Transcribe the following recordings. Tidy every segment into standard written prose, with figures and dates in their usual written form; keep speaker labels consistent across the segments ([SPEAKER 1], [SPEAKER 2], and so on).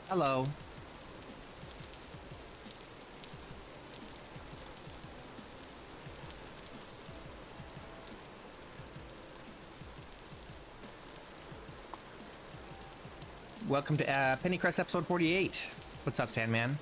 [SPEAKER 1] Hello. Welcome to Pennycress episode 48. What's up, Sandman?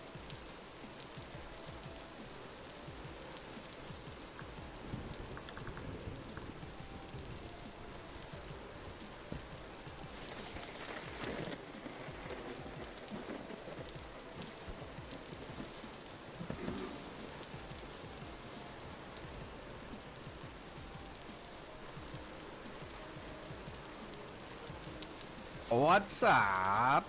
[SPEAKER 1] What's up?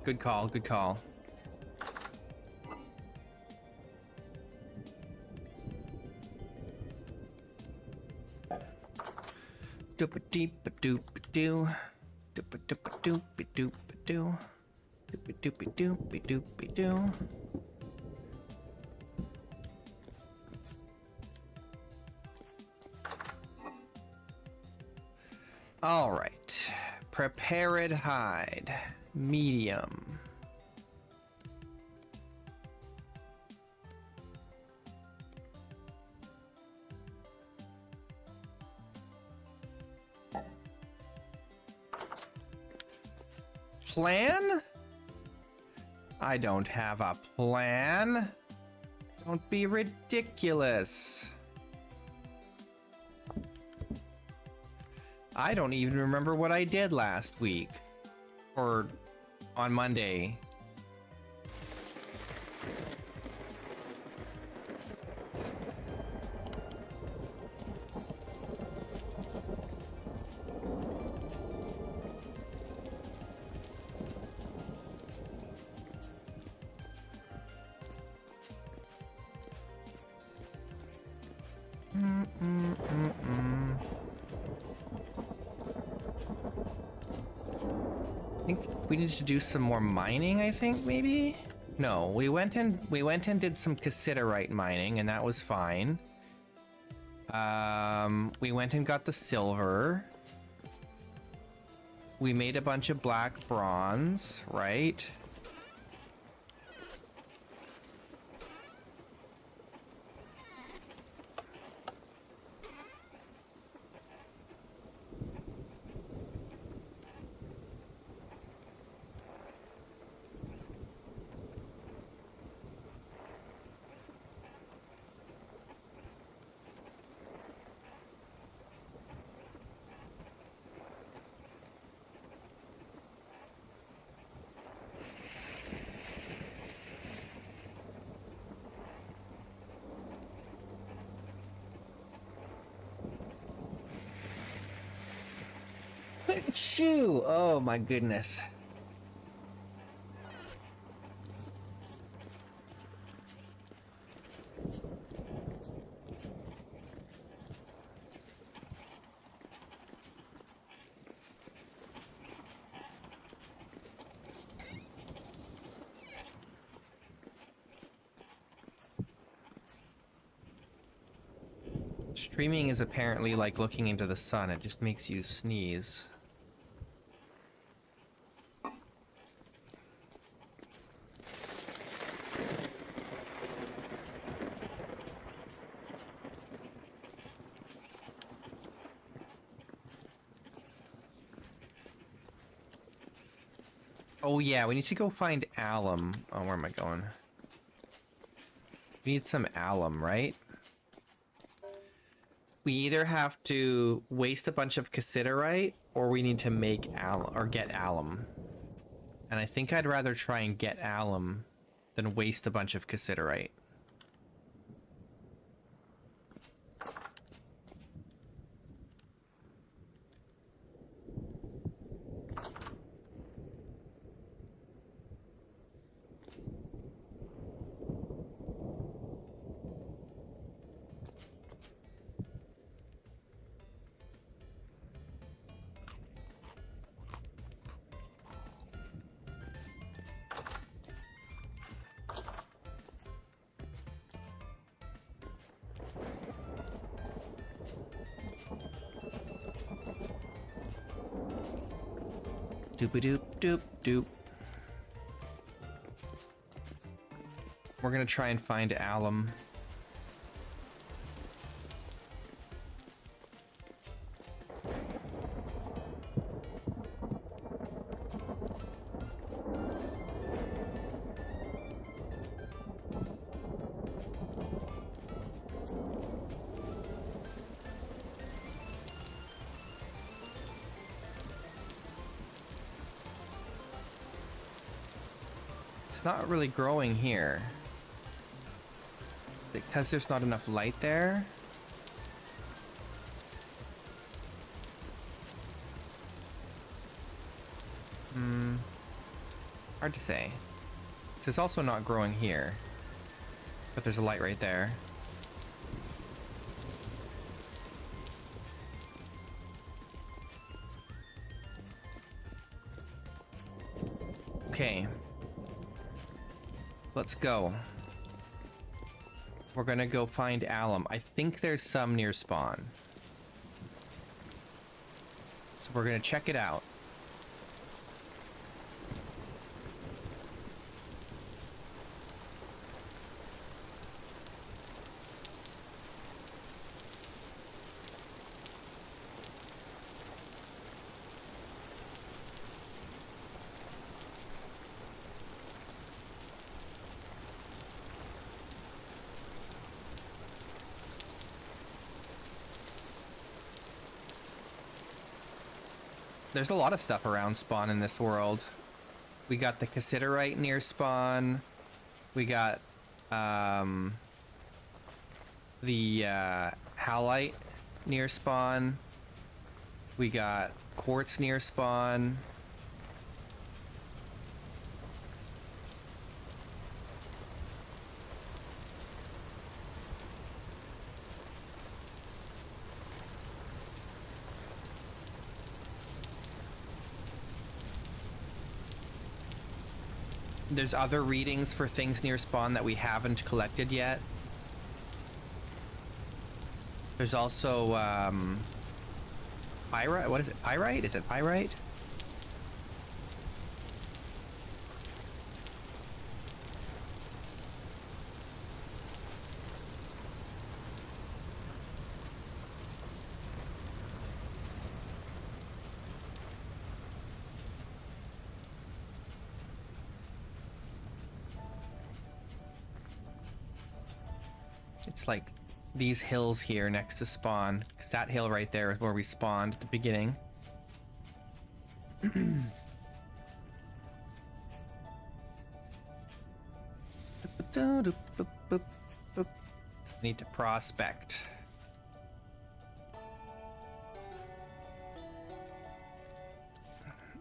[SPEAKER 1] Good call, good call. Doop-a-deep-a-doop-a-doo. Doop-a-doop-a-doop-a-doop-a-doo. Doop-a-doop-a-doop-a-doop-a-doo. All right, prepared hide, medium. Plan? I don't have a plan. Don't be ridiculous. I don't even remember what I did last week. Or on Monday. I think we need to do some more mining, I think, maybe? No, we went and did some cassiterite mining, and that was fine. We went and got the silver. We made a bunch of black bronze, right? Shoo! Oh my goodness. Streaming is apparently like looking into the sun. It just makes you sneeze. Oh yeah, we need to go find alum. Oh, where am I going? We need some alum, right? We either have to waste a bunch of cassiterite, or we need to make alum, or get alum. And I think I'd rather try and get alum than waste a bunch of cassiterite. Doop-a-doop, doop, doop. We're gonna try and find alum. It's not really growing here. Because there's not enough light there. Hard to say. So it's also not growing here. But there's a light right there. Okay. Let's go. We're gonna go find alum. I think there's some near spawn. So we're gonna check it out. There's a lot of stuff around spawn in this world. We got the cassiterite near spawn. We got the halite near spawn. We got quartz near spawn. There's other readings for things near spawn that we haven't collected yet. There's also pyrite. What is it? Pyrite? Is it pyrite? It's like these hills here next to spawn, because that hill right there is where we spawned at the beginning. Need to prospect.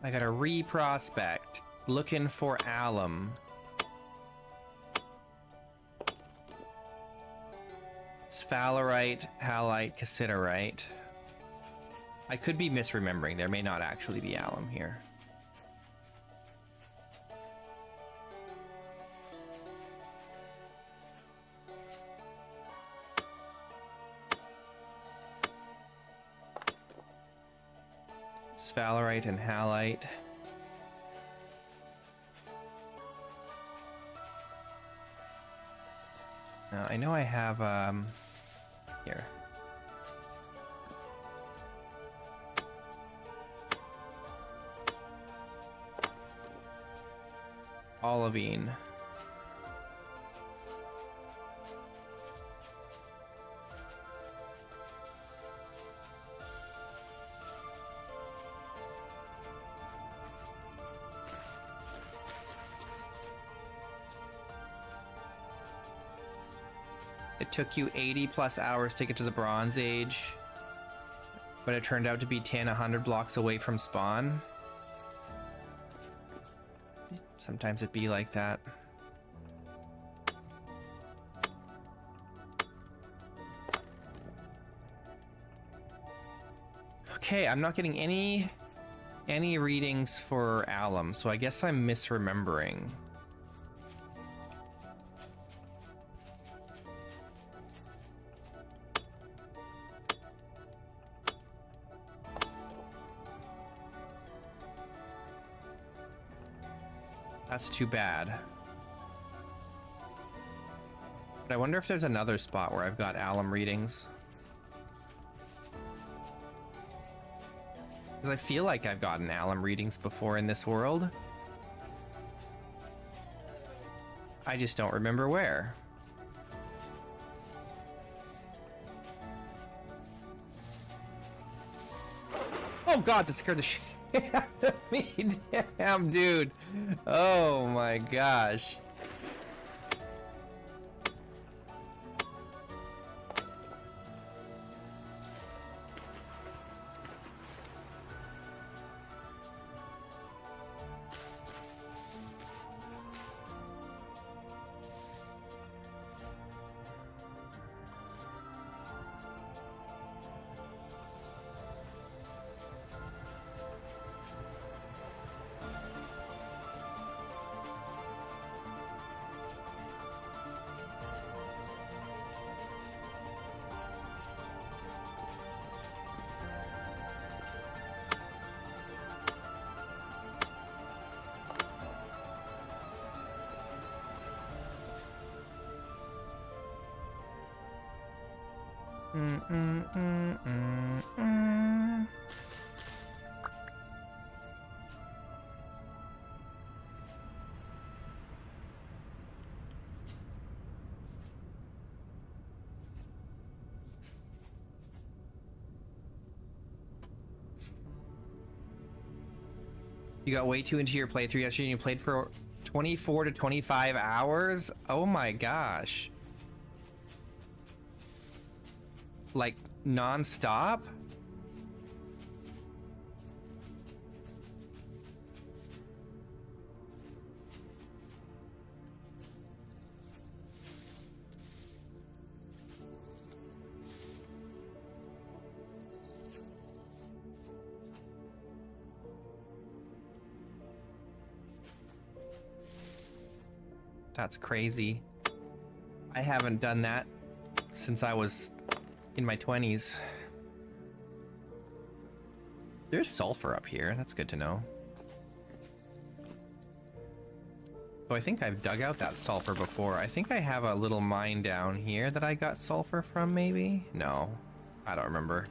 [SPEAKER 1] I gotta re-prospect. Looking for alum. Sphalerite, halite, cassiterite. I could be misremembering. There may not actually be alum here. Sphalerite and halite. Now, I know I have, here. Olivine. It took you 80 plus hours to get to the Bronze Age, but it turned out to be 100 blocks away from spawn. Sometimes it be like that. Okay, I'm not getting any readings for alum, so I guess I'm misremembering. That's too bad. But I wonder if there's another spot where I've got alum readings. Because I feel like I've gotten alum readings before in this world. I just don't remember where. Oh god, that scared the shit out of me. Damn, dude. Oh my gosh. You got way too into your playthrough yesterday and you played for 24 to 25 hours? Oh my gosh. Like, non-stop? That's crazy. I haven't done that since I was in my 20s. There's sulfur up here. That's good to know. So I think I've dug out that sulfur before. I think I have a little mine down here that I got sulfur from, maybe? No, I don't remember.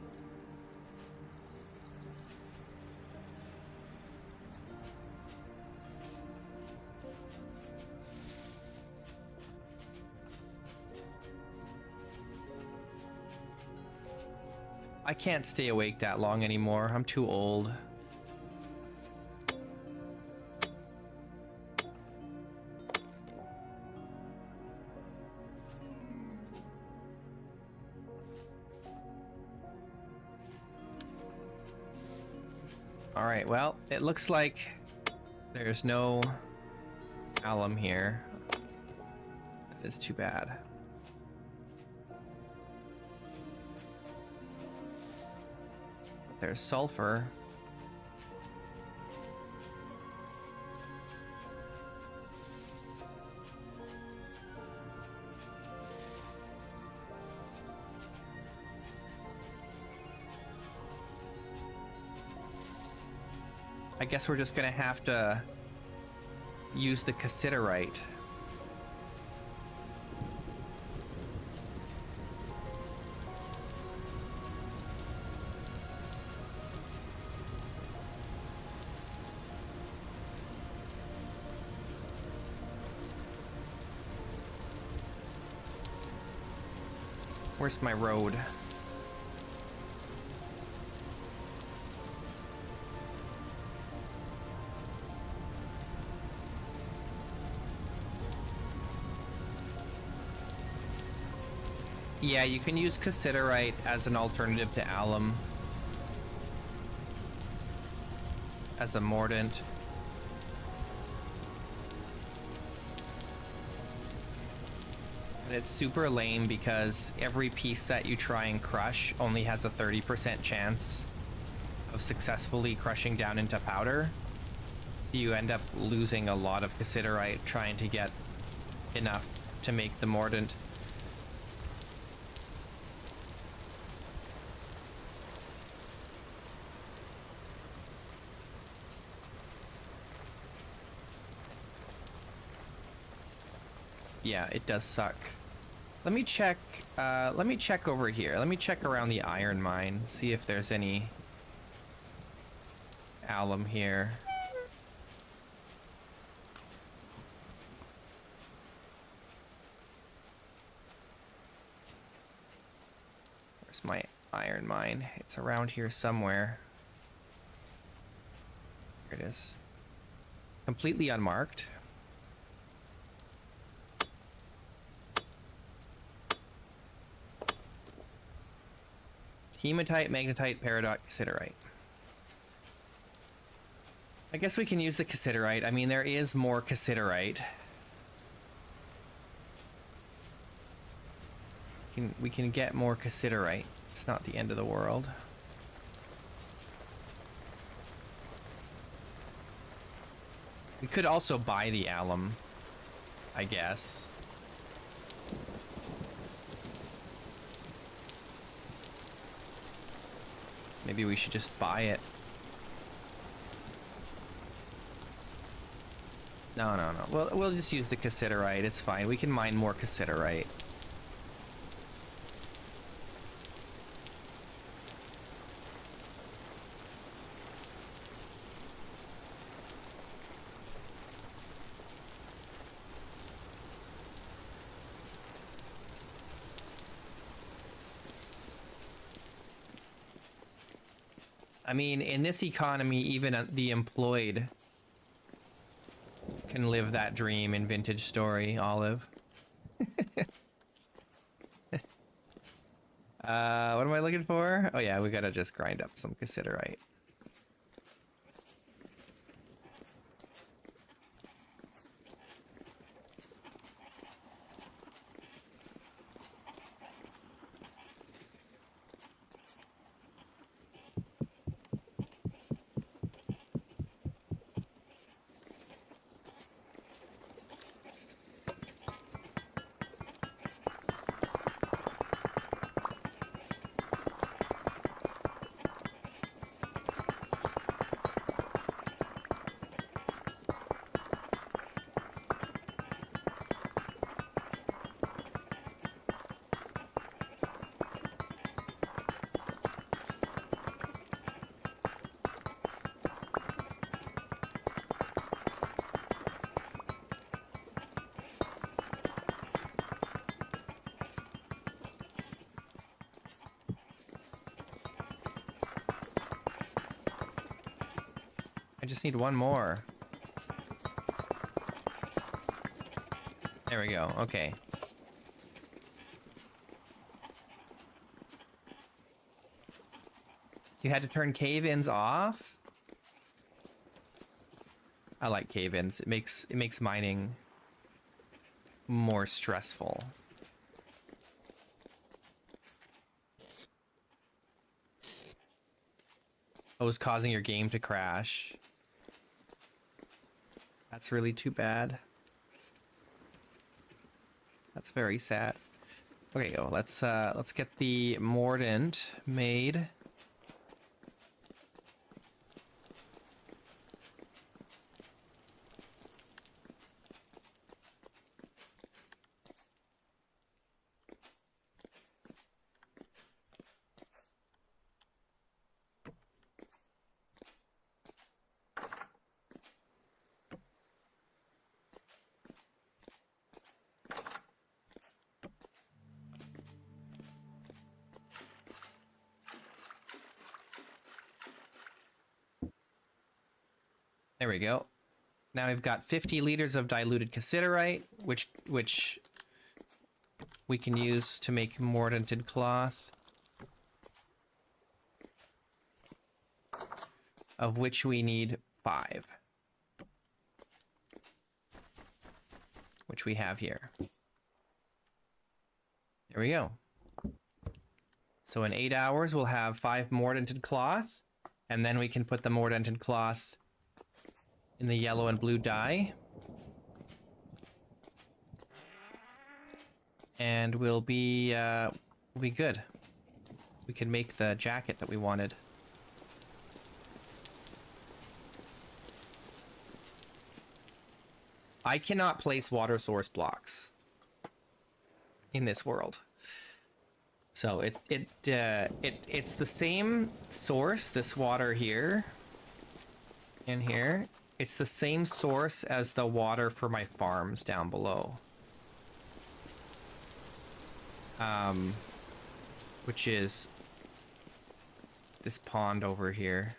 [SPEAKER 1] I can't stay awake that long anymore. I'm too old. All right, well, it looks like there's no alum here. That is too bad. There's sulfur. I guess we're just gonna have to use the cassiterite. Where's my road? Yeah, you can use cassiterite as an alternative to alum. As a mordant. And it's super lame because every piece that you try and crush only has a 30% chance of successfully crushing down into powder. So you end up losing a lot of cassiterite trying to get enough to make the mordant. Yeah, it does suck. Let me check over here. Let me check around the iron mine, see if there's any alum here. Where's my iron mine? It's around here somewhere. Here it is. Completely unmarked. Hematite, magnetite, peridot, cassiterite. I guess we can use the cassiterite. I mean, there is more cassiterite. We can get more cassiterite. It's not the end of the world. We could also buy the alum, I guess. Maybe we should just buy it. No. We'll just use the cassiterite. It's fine. We can mine more cassiterite. I mean, in this economy, even the employed can live that dream in Vintage Story, Olive. What am I looking for? Oh yeah, we gotta just grind up some cassiterite. I just need one more. There we go. Okay. You had to turn cave-ins off? I like cave-ins. It makes mining more stressful. Oh, it was causing your game to crash. That's really too bad. That's very sad. Okay, go. Let's get the mordant made. There we go. Now we've got 50 liters of diluted cassiterite, which we can use to make mordanted cloth, of which we need 5, which we have here. There we go. So in 8 hours, we'll have 5 mordanted cloth, and then we can put the mordanted cloth in the yellow and blue dye. And we'll be good. We can make the jacket that we wanted. I cannot place water source blocks. in this world. So it's the same source, this water here and here. It's the same source as the water for my farms down below. Which is this pond over here.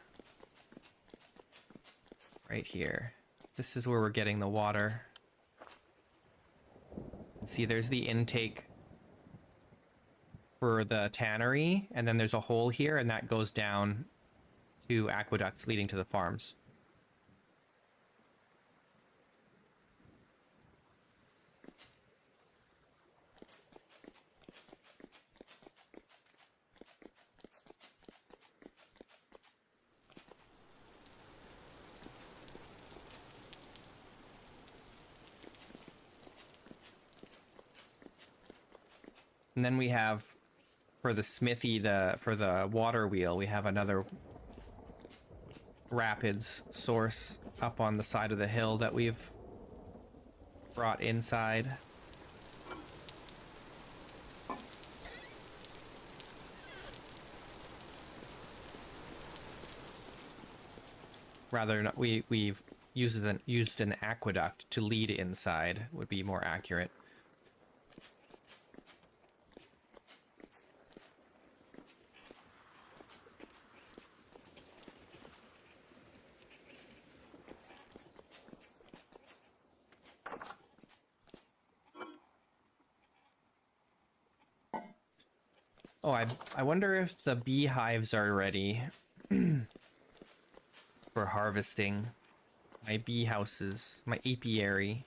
[SPEAKER 1] Right here. This is where we're getting the water. See, there's the intake for the tannery, and then there's a hole here, and that goes down to aqueducts leading to the farms. And then we have, for the smithy, for the water wheel, we have another rapids source up on the side of the hill that we've brought inside. Rather, not, we've used an aqueduct to lead inside, would be more accurate. Oh, I wonder if the beehives are ready for harvesting. My bee houses, my apiary.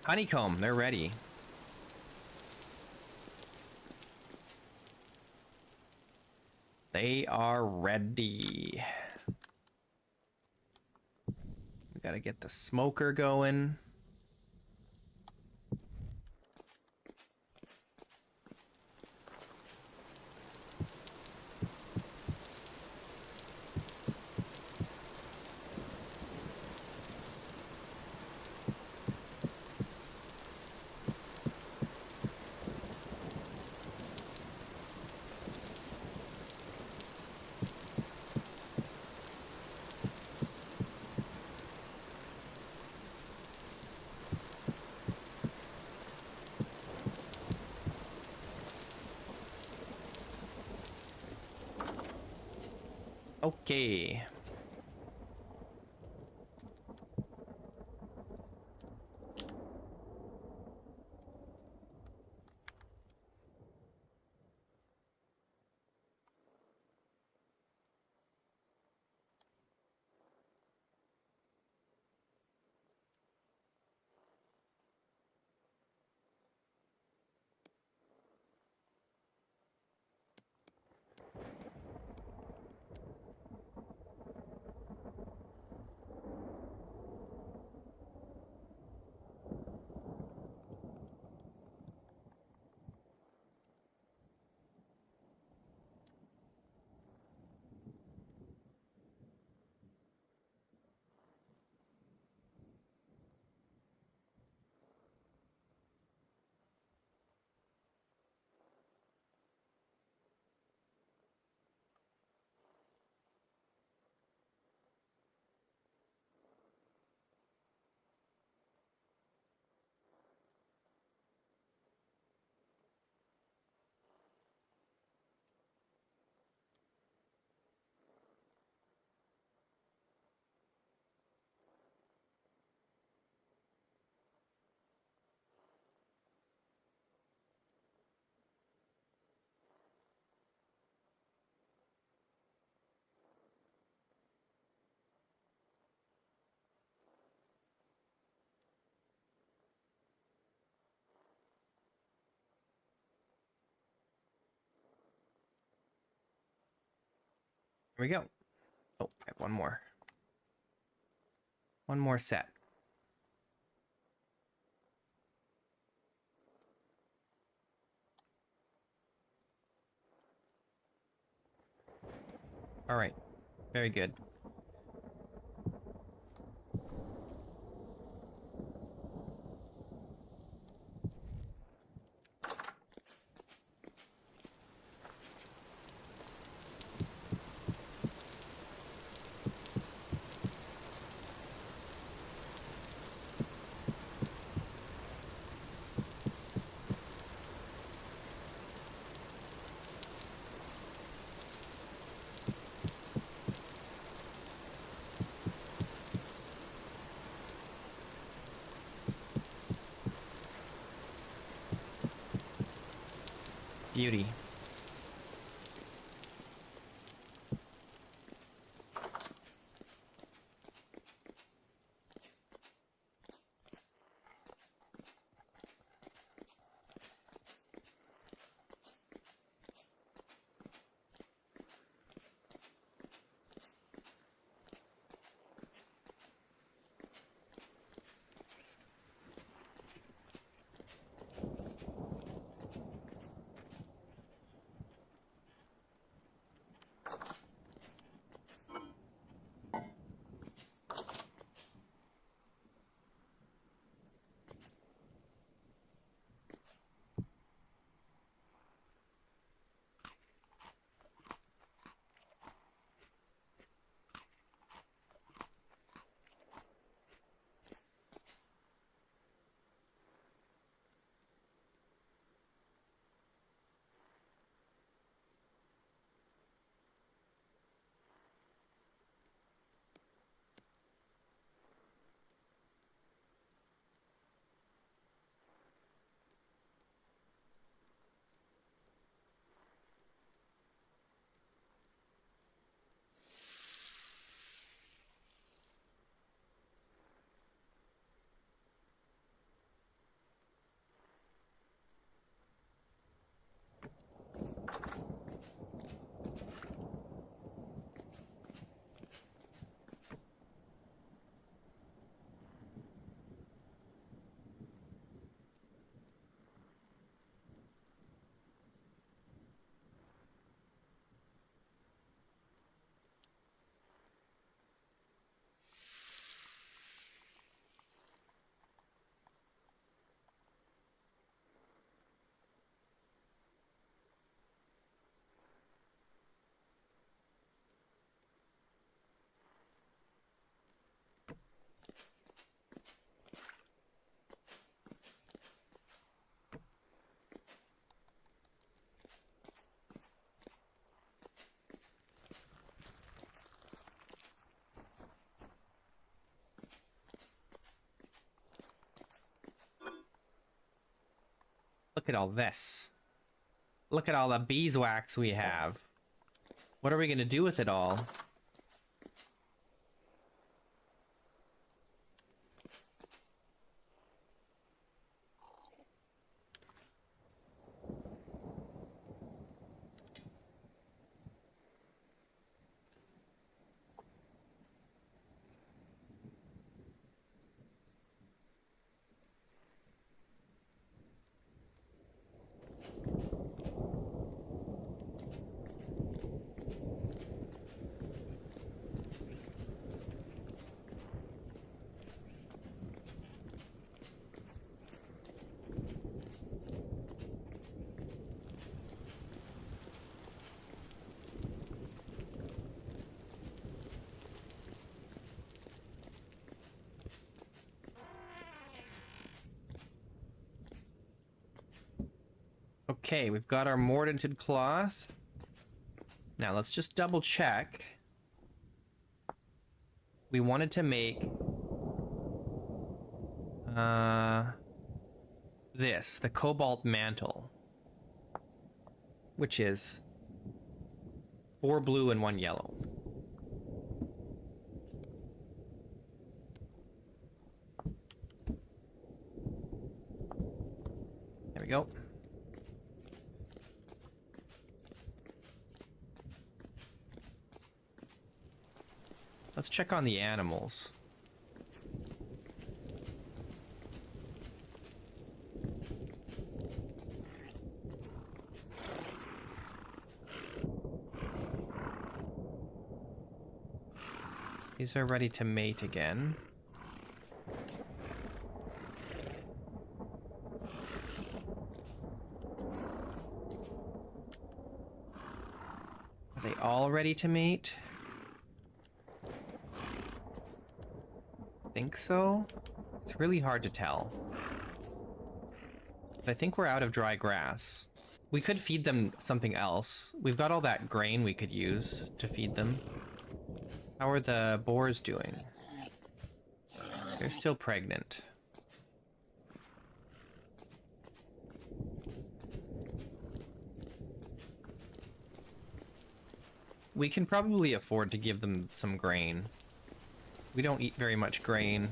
[SPEAKER 1] Honeycomb, they're ready. They are ready. We gotta get the smoker going. Okay. Here we go. Oh, I have one more. One more set. All right. Very good. Beauty. Look at all this. Look at all the beeswax we have. What are we gonna do with it all? Okay, we've got our mordanted cloth. Now let's just double check. We wanted to make this, the cobalt mantle, which is 4 blue and 1 yellow. There we go. Let's check on the animals. These are ready to mate again. Are they all ready to mate? Think so? It's really hard to tell. But I think we're out of dry grass. We could feed them something else. We've got all that grain we could use to feed them. How are the boars doing? They're still pregnant. We can probably afford to give them some grain. We don't eat very much grain.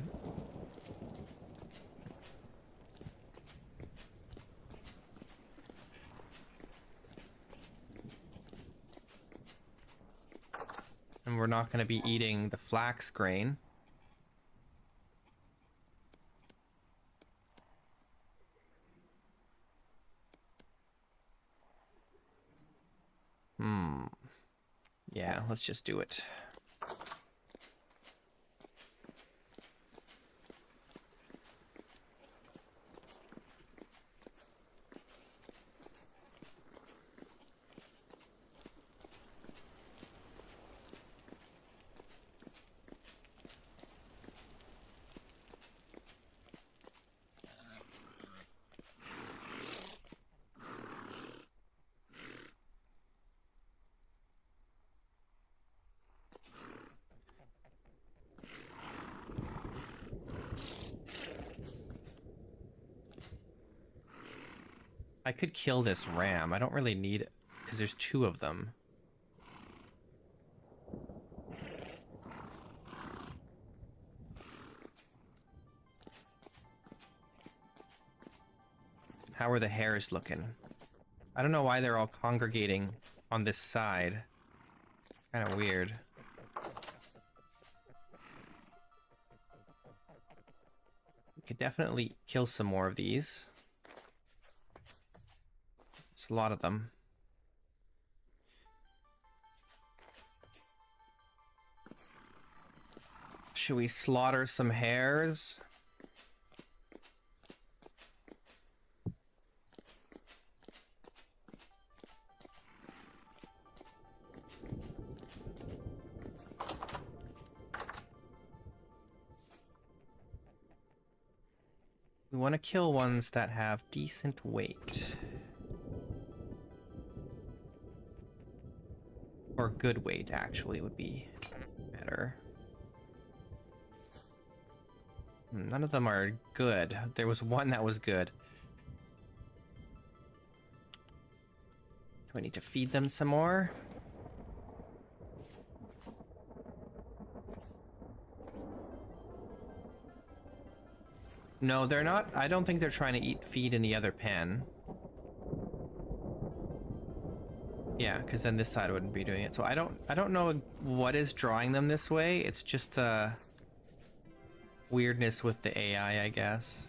[SPEAKER 1] And we're not going to be eating the flax grain. Yeah, let's just do it. I could kill this ram. I don't really need it because there's 2 of them. How are the hares looking? I don't know why they're all congregating on this side. Kind of weird. We could definitely kill some more of these. It's a lot of them. Should we slaughter some hares? We want to kill ones that have decent weight. Or good weight, actually, would be better. None of them are good. There was one that was good. Do I need to feed them some more? No, they're not. I don't think they're trying to feed in the other pen. Yeah, because then this side wouldn't be doing it. So I don't know what is drawing them this way. It's just weirdness with the AI, I guess.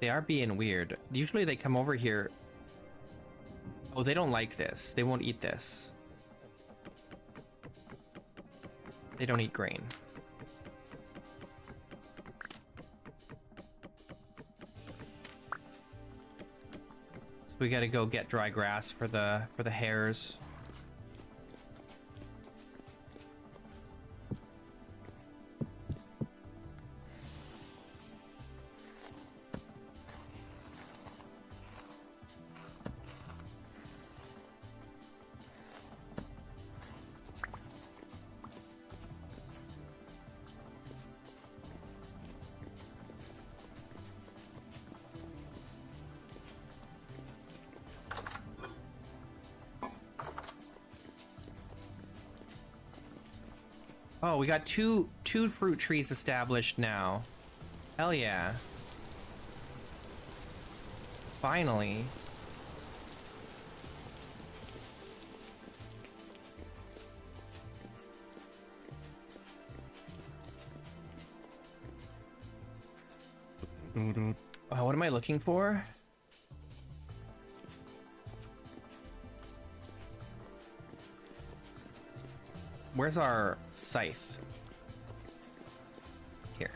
[SPEAKER 1] They are being weird. Usually they come over here. Oh, they don't like this. They won't eat this. They don't eat grain. So we gotta go get dry grass for the hares. Oh, we got two fruit trees established now. Hell yeah. Finally. What am I looking for? Where's our scythe? Here.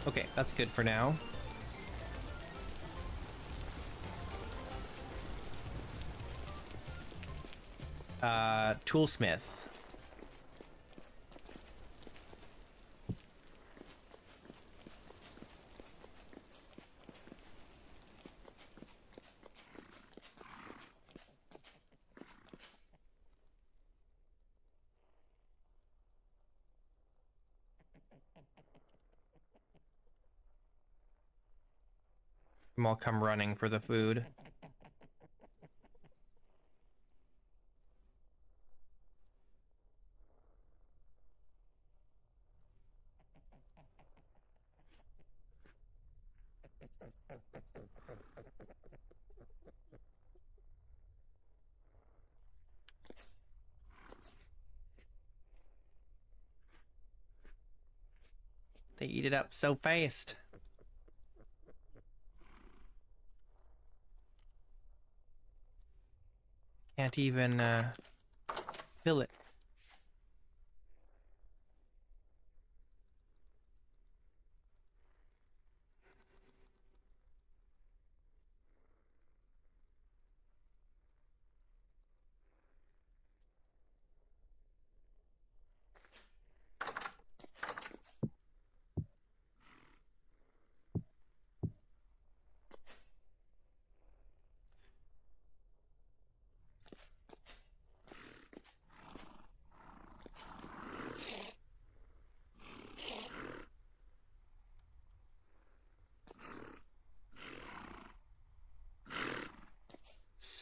[SPEAKER 1] Okay, that's good for now. Toolsmith. I'll come running for the food. They eat it up so fast. Can't even fill it.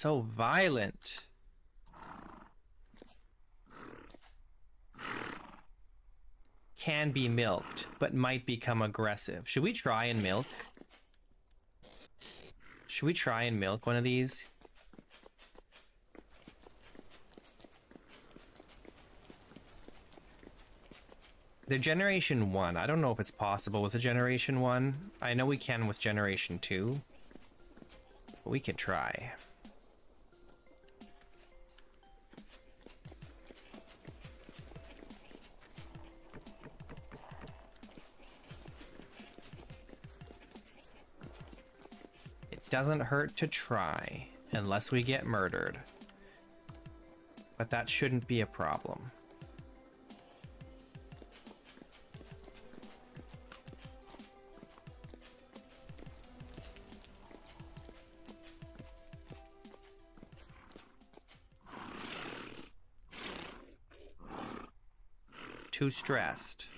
[SPEAKER 1] so violent. Can be milked, but might become aggressive. Should we try and milk? Should we try and milk one of these? The Generation 1, I don't know if it's possible with a Generation 1. I know we can with Generation 2. But we could try. It doesn't hurt to try, unless we get murdered. But that shouldn't be a problem. Too stressed.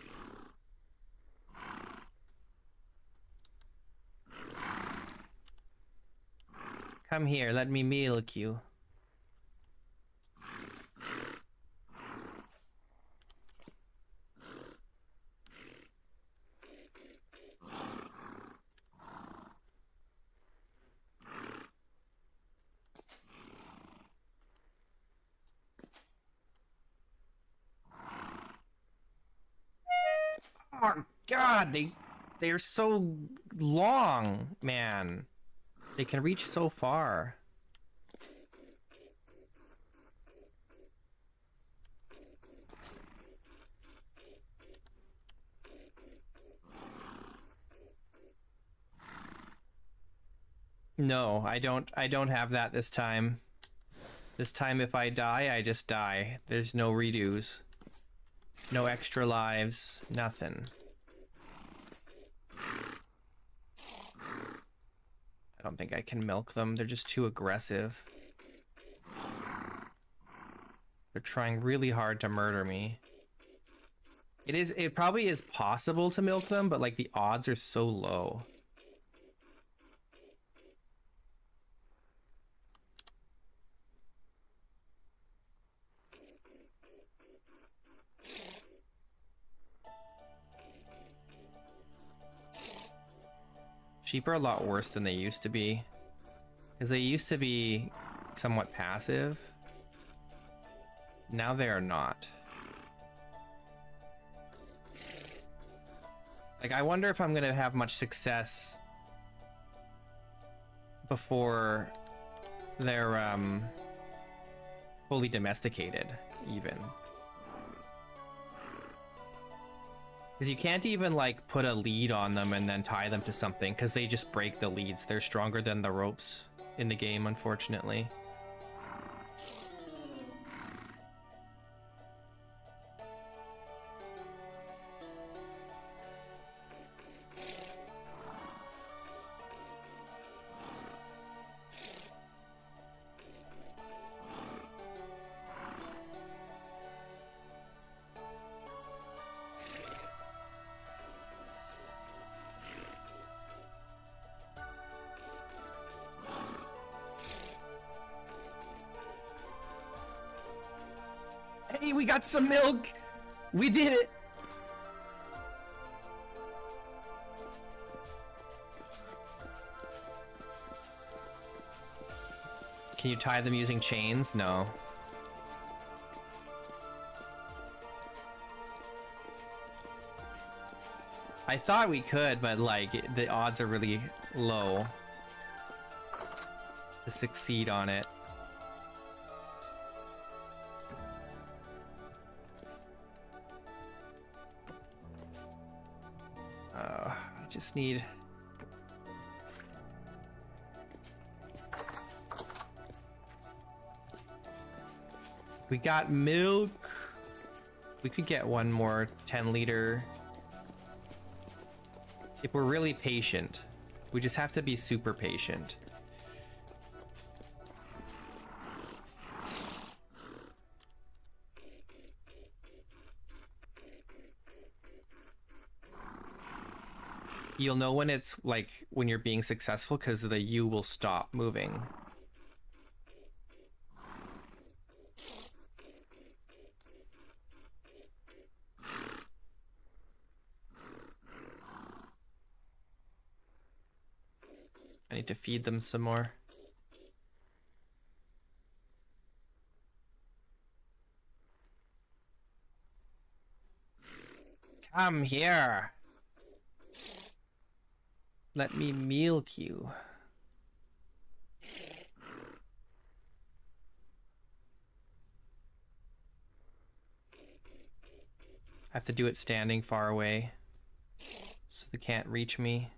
[SPEAKER 1] Come here, let me milk you. Oh God, they're so long, man. They can reach so far. No, I don't have that this time. This time if I die, I just die. There's no redos. No extra lives, nothing. I don't think I can milk them. They're just too aggressive. They're trying really hard to murder me. It probably is possible to milk them, but like the odds are so low. Sheep are a lot worse than they used to be. Because they used to be somewhat passive. Now they are not. Like, I wonder if I'm gonna have much success before they're fully domesticated, even. Because you can't even like put a lead on them and then tie them to something, because they just break the leads. They're stronger than the ropes in the game, unfortunately. Hey, we got some milk! We did it! Can you tie them using chains? No. I thought we could, but like the odds are really low to succeed on it. I just need... We got milk. We could get one more 10-liter. If we're really patient. We just have to be super patient. You'll know when it's like when you're being successful because the U will stop moving. need to feed them some more. Come here. Let me milk you. I have to do it standing far away, so they can't reach me.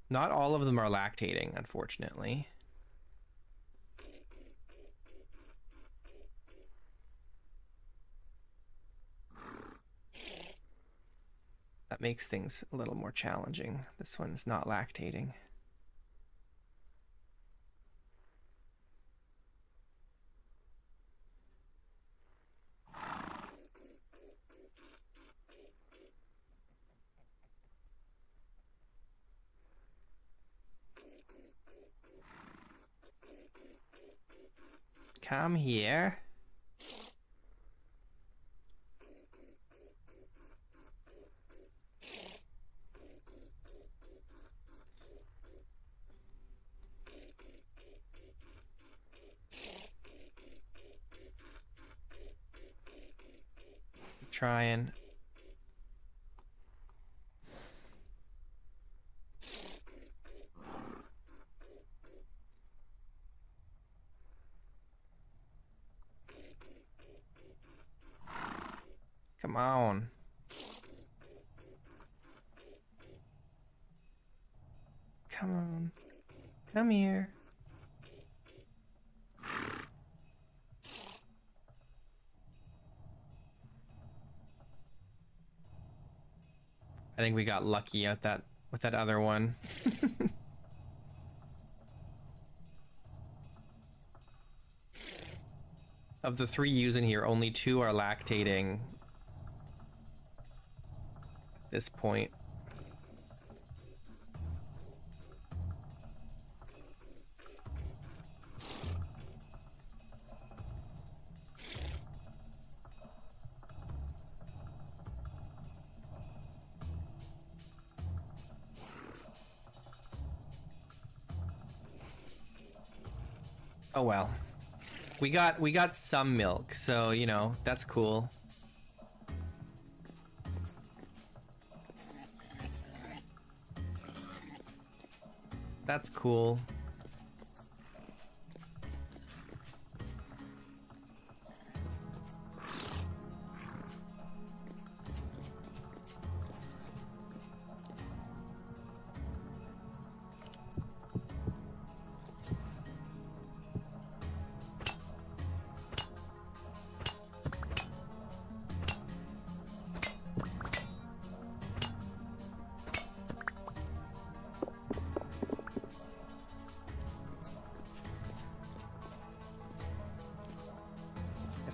[SPEAKER 1] Not all of them are lactating, unfortunately. That makes things a little more challenging. This one's not lactating. Come here. Trying. Come on. Come on. Come here. I think we got lucky at that with that other one. Of the 3 using here, only 2 are lactating at this point. Oh well. We got some milk, so you know, that's cool. That's cool.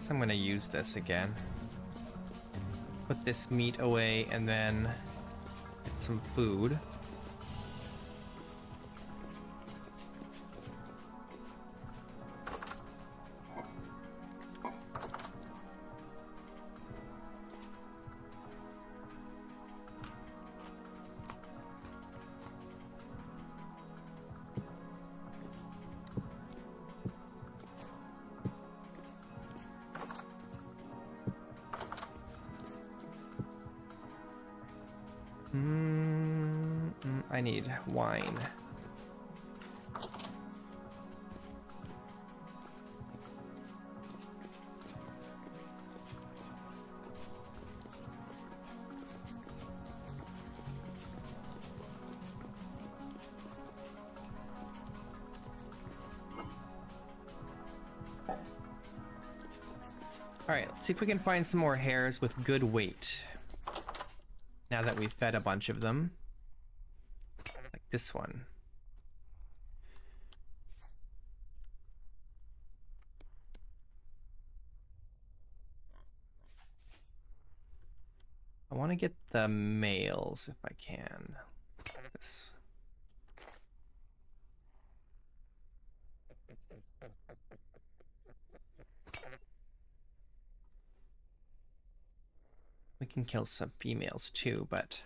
[SPEAKER 1] I'm gonna use this again. Put this meat away and then get some food. I need wine. All right, let's see if we can find some more hares with good weight. Now that we've fed a bunch of them. Like this one. I want to get the males if I can. This. We can kill some females too, but...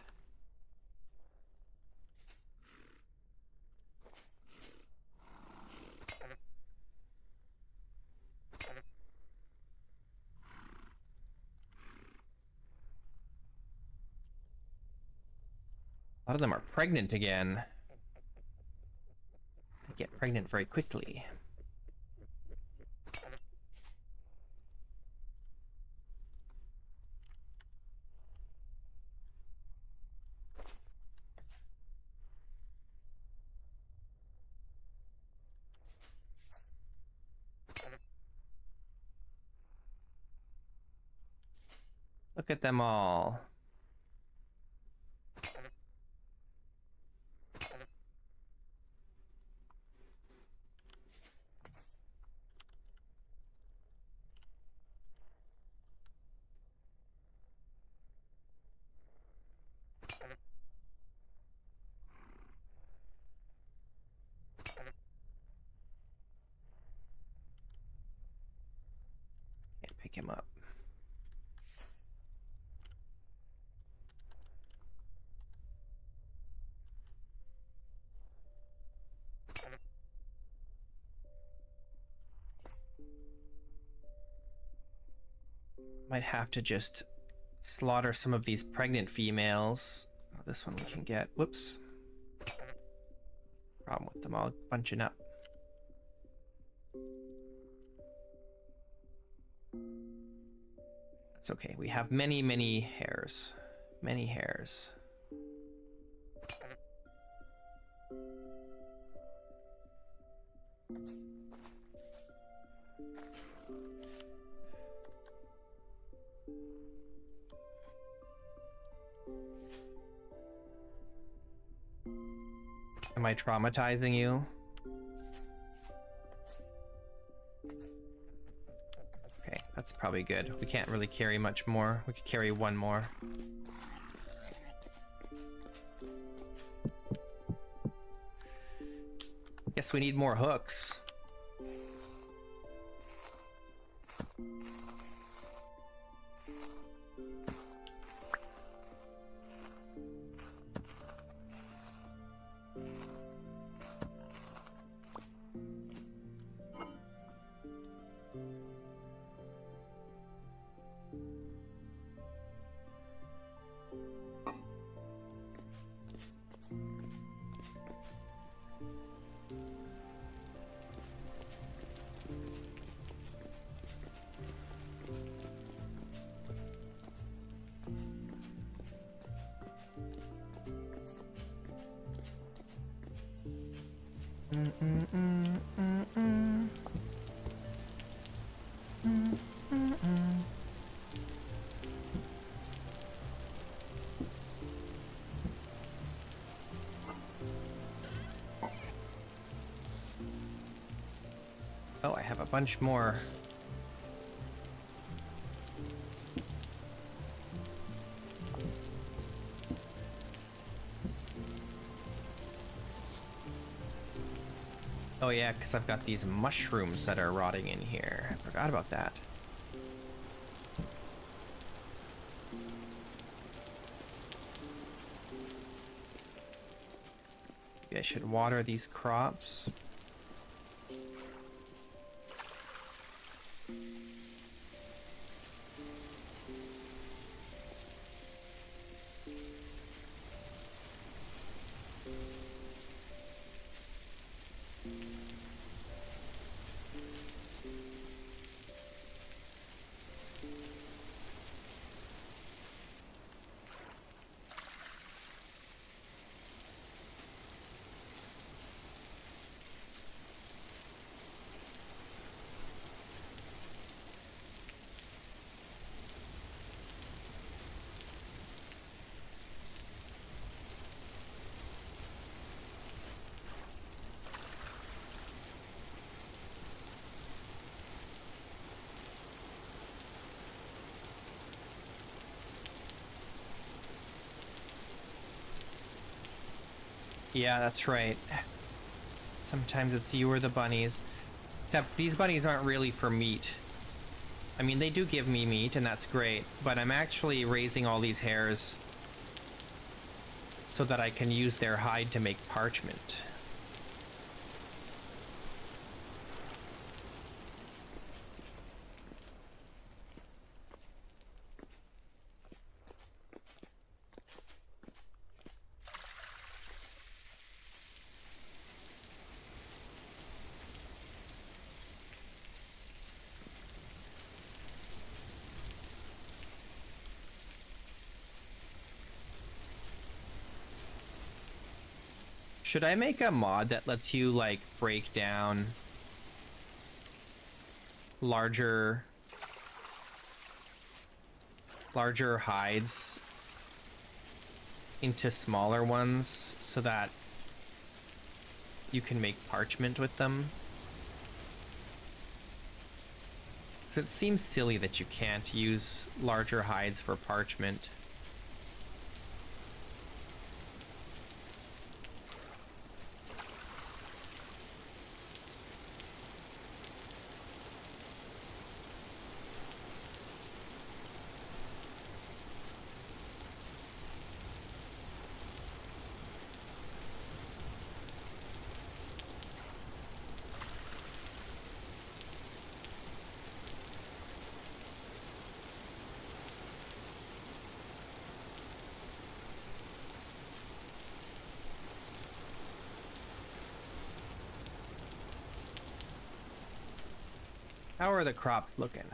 [SPEAKER 1] A lot of them are pregnant again. They get pregnant very quickly. Look at them all. Can't pick him up. Might have to just slaughter some of these pregnant females. Oh, this one we can get. Whoops. Problem with them all bunching up. That's okay. We have many, many hares. Many hares. Am I traumatizing you? Okay, that's probably good. We can't really carry much more. We could carry one more. Guess we need more hooks. Oh, I have a bunch more. Oh yeah, because I've got these mushrooms that are rotting in here. I forgot about that. Maybe I should water these crops. Yeah, that's right. Sometimes it's you or the bunnies. Except these bunnies aren't really for meat. I mean, they do give me meat, and that's great, but I'm actually raising all these hares so that I can use their hide to make parchment. Should I make a mod that lets you, like, break down larger hides into smaller ones so that you can make parchment with them? Because it seems silly that you can't use larger hides for parchment. How are the crops looking?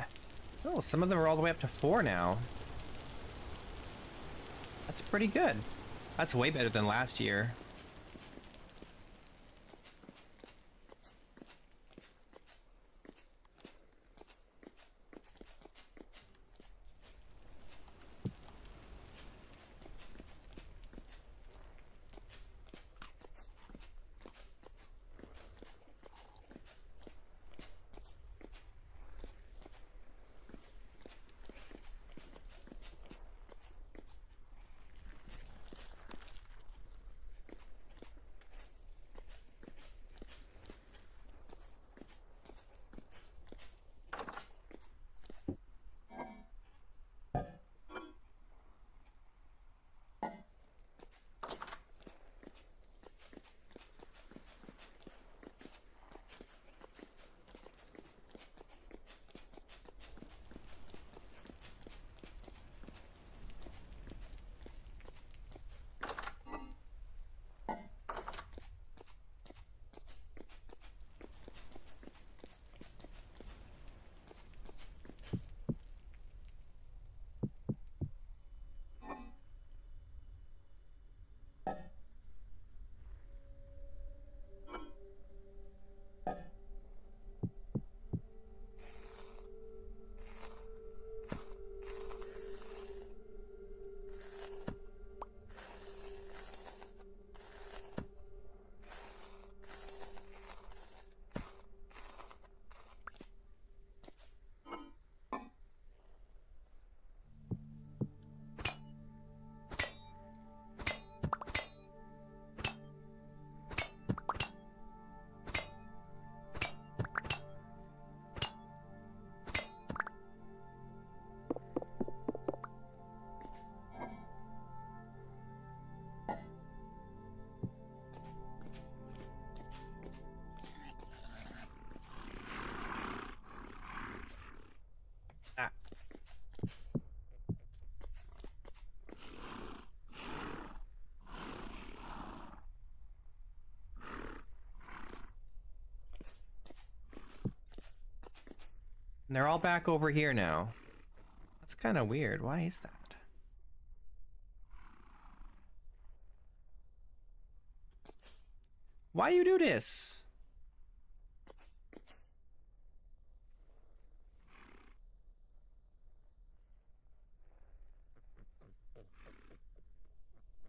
[SPEAKER 1] Oh, some of them are all the way up to 4 now. That's pretty good. That's way better than last year. And they're all back over here now. That's kind of weird. Why is that? Why you do this?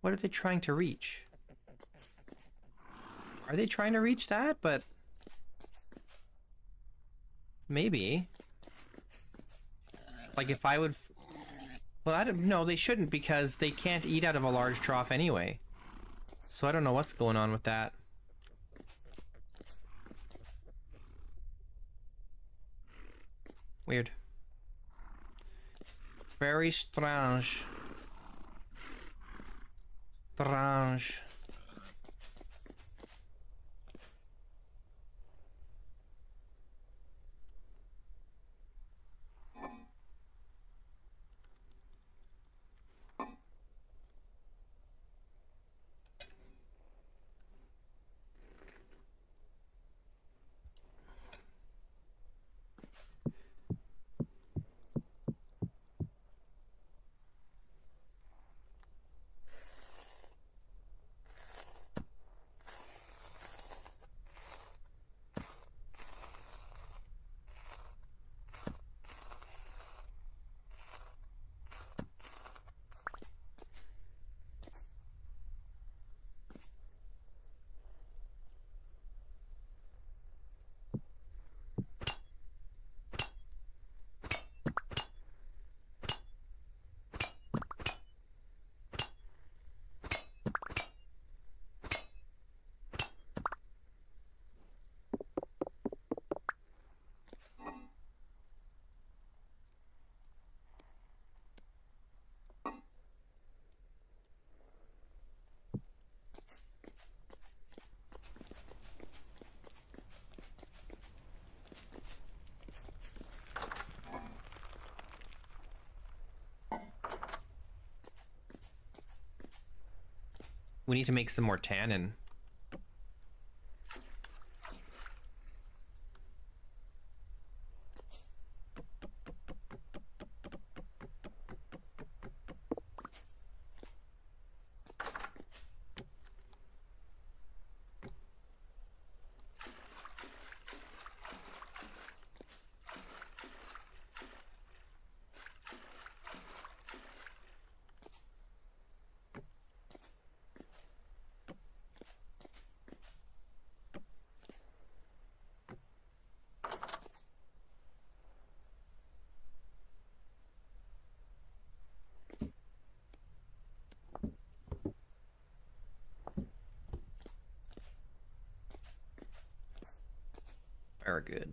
[SPEAKER 1] What are they trying to reach? Are they trying to reach that? But maybe. Like if I would... Well, I don't know. They shouldn't because they can't eat out of a large trough anyway. So I don't know what's going on with that. Weird. Very strange. Strange. We need to make some more tannin. Very good.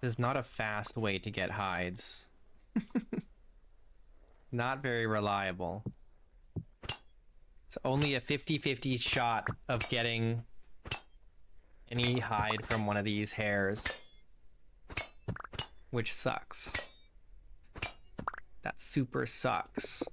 [SPEAKER 1] This is not a fast way to get hides. Not very reliable. It's only a 50-50 shot of getting any hide from one of these hares. Which sucks. That super sucks.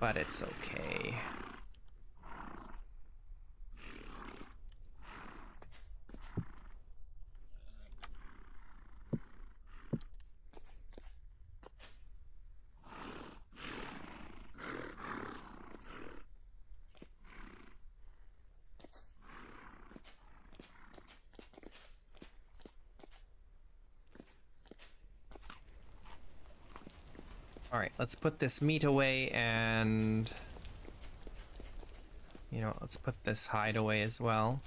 [SPEAKER 1] But it's okay. All right, let's put this meat away and, you know, let's put this hide away as well.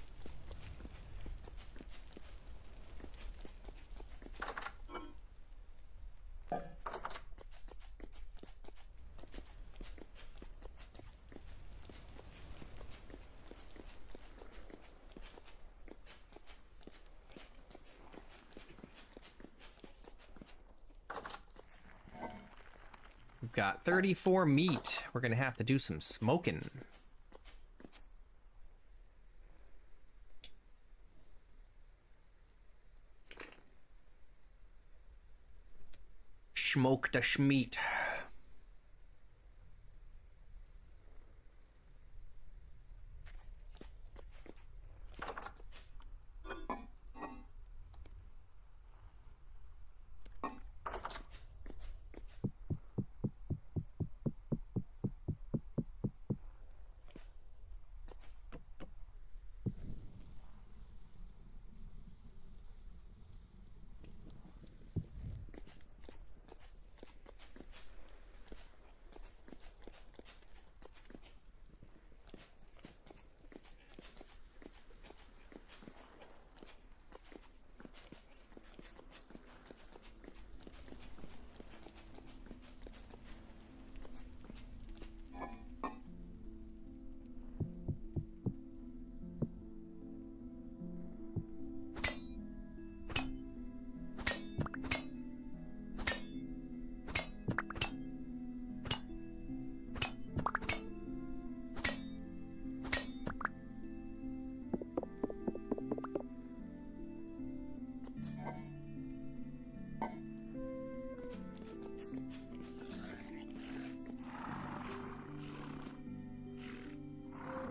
[SPEAKER 1] We've got 34 meat. We're gonna have to do some smoking. Smoke the schmeat.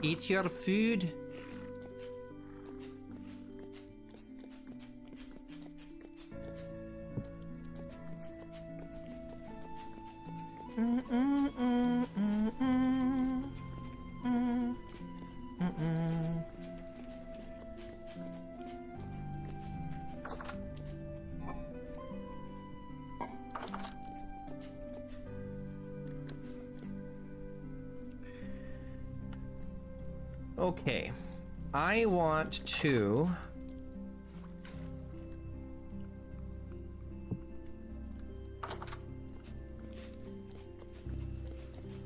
[SPEAKER 1] Eat your food. Okay, I want to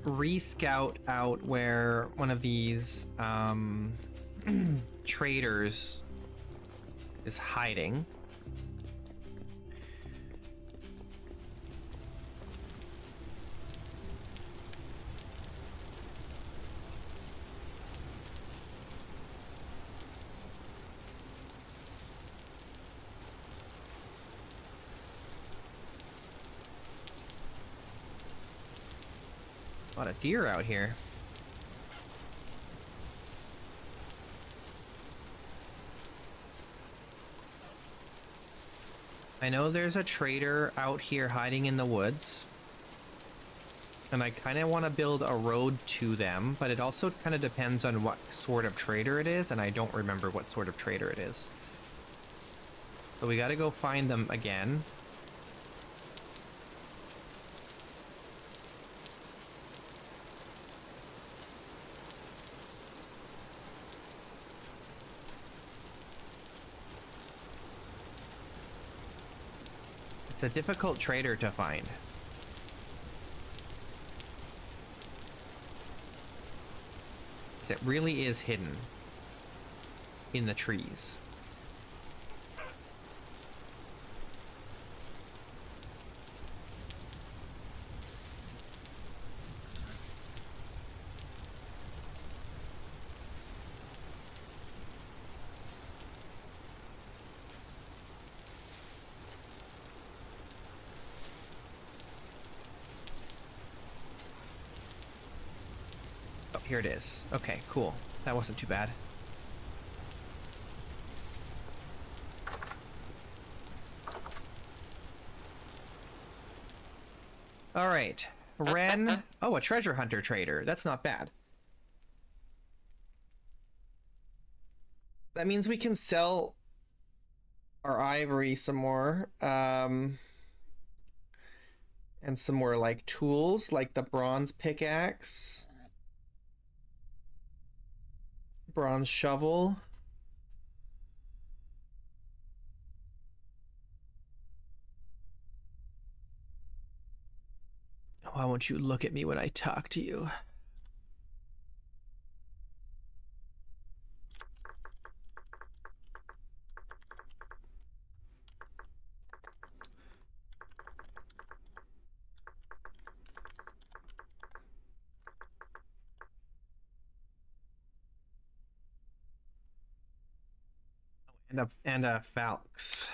[SPEAKER 1] re-scout out where one of these traders is hiding. A lot of deer out here. I know there's a trader out here hiding in the woods. And I kind of want to build a road to them, but it also kind of depends on what sort of trader it is, and I don't remember what sort of trader it is. So we got to go find them again. It's a difficult trader to find. It really is hidden in the trees. Oh, here it is. Okay, cool. That wasn't too bad. All right. Ren. Oh, a treasure hunter trader. That's not bad. That means we can sell our ivory some more. And some more like tools, like the bronze pickaxe. Bronze shovel. Why won't you look at me when I talk to you? And a falx.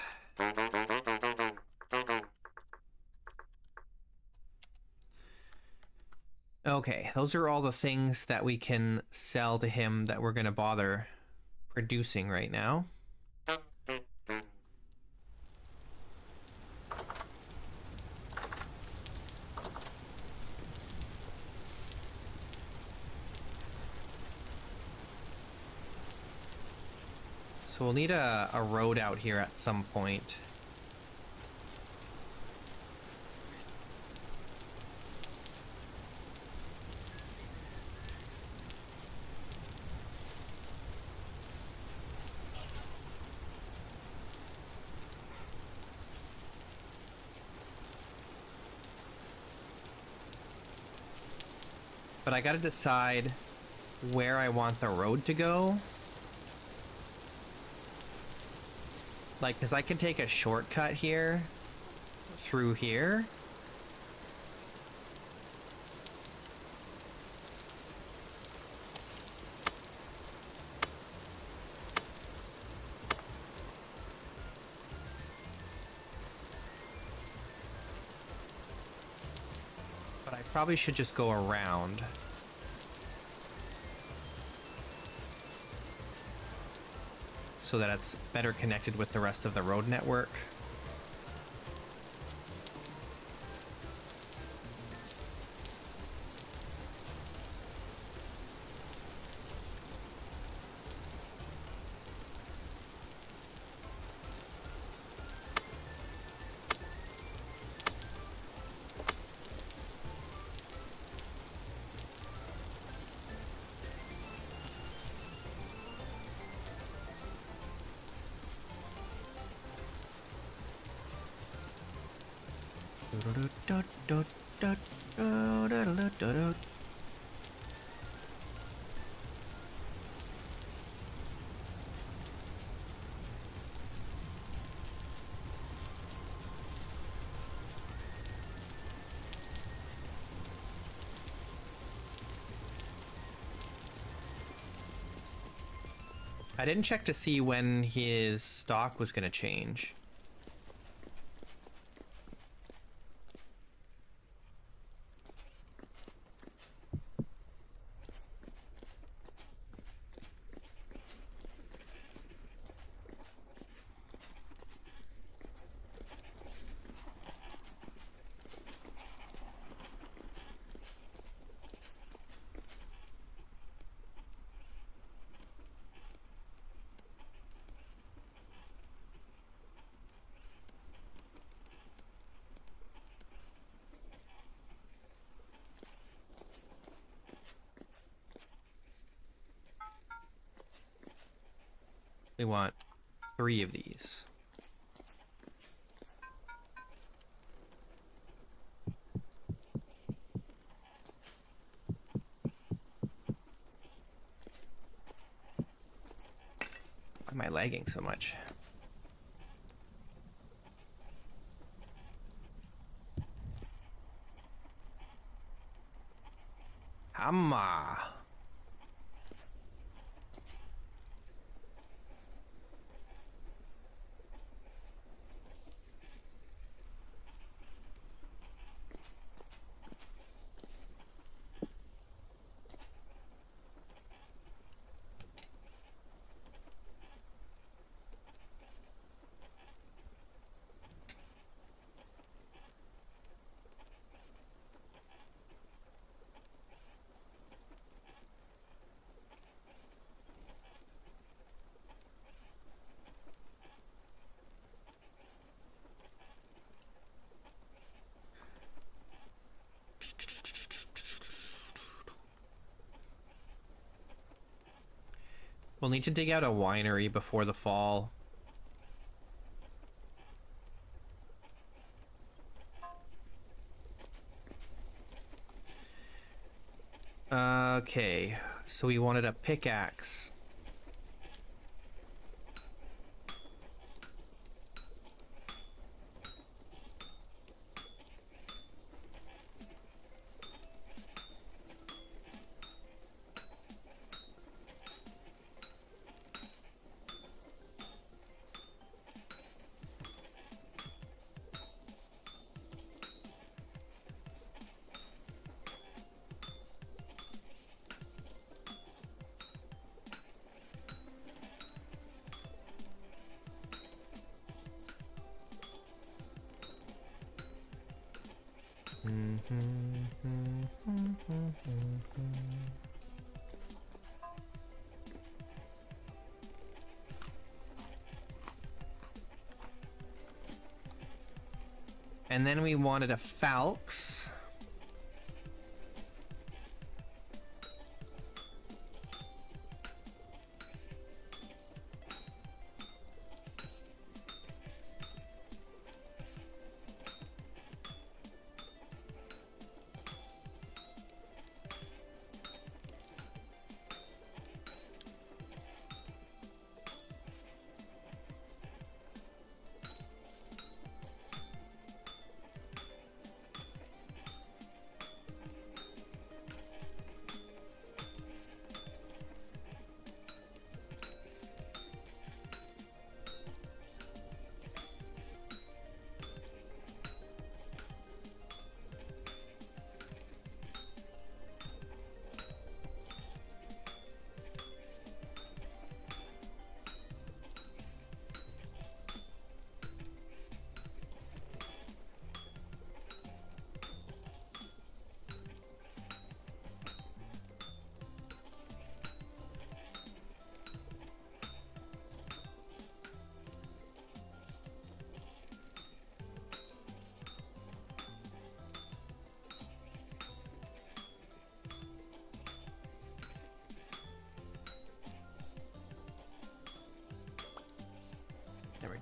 [SPEAKER 1] Okay, those are all the things that we can sell to him that we're gonna bother producing right now. So we'll need a road out here at some point. But I gotta decide where I want the road to go. Like, because I can take a shortcut here, through here. But I probably should just go around. so that it's better connected with the rest of the road network. I didn't check to see when his stock was going to change. We want 3 of these. Why am I lagging so much? Hammer. We'll need to dig out a winery before the fall. Okay, so we wanted a pickaxe. And then we wanted a falx.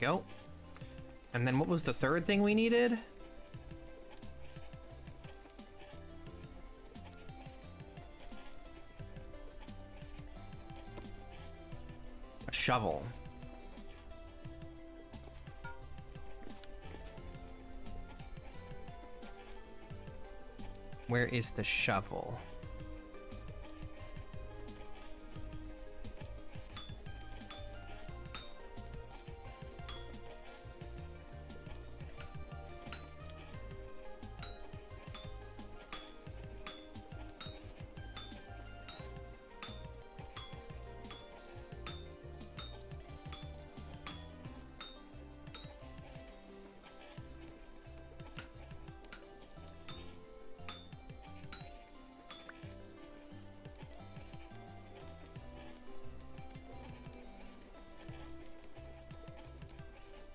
[SPEAKER 1] go. And then what was the third thing we needed? A shovel. Where is the shovel?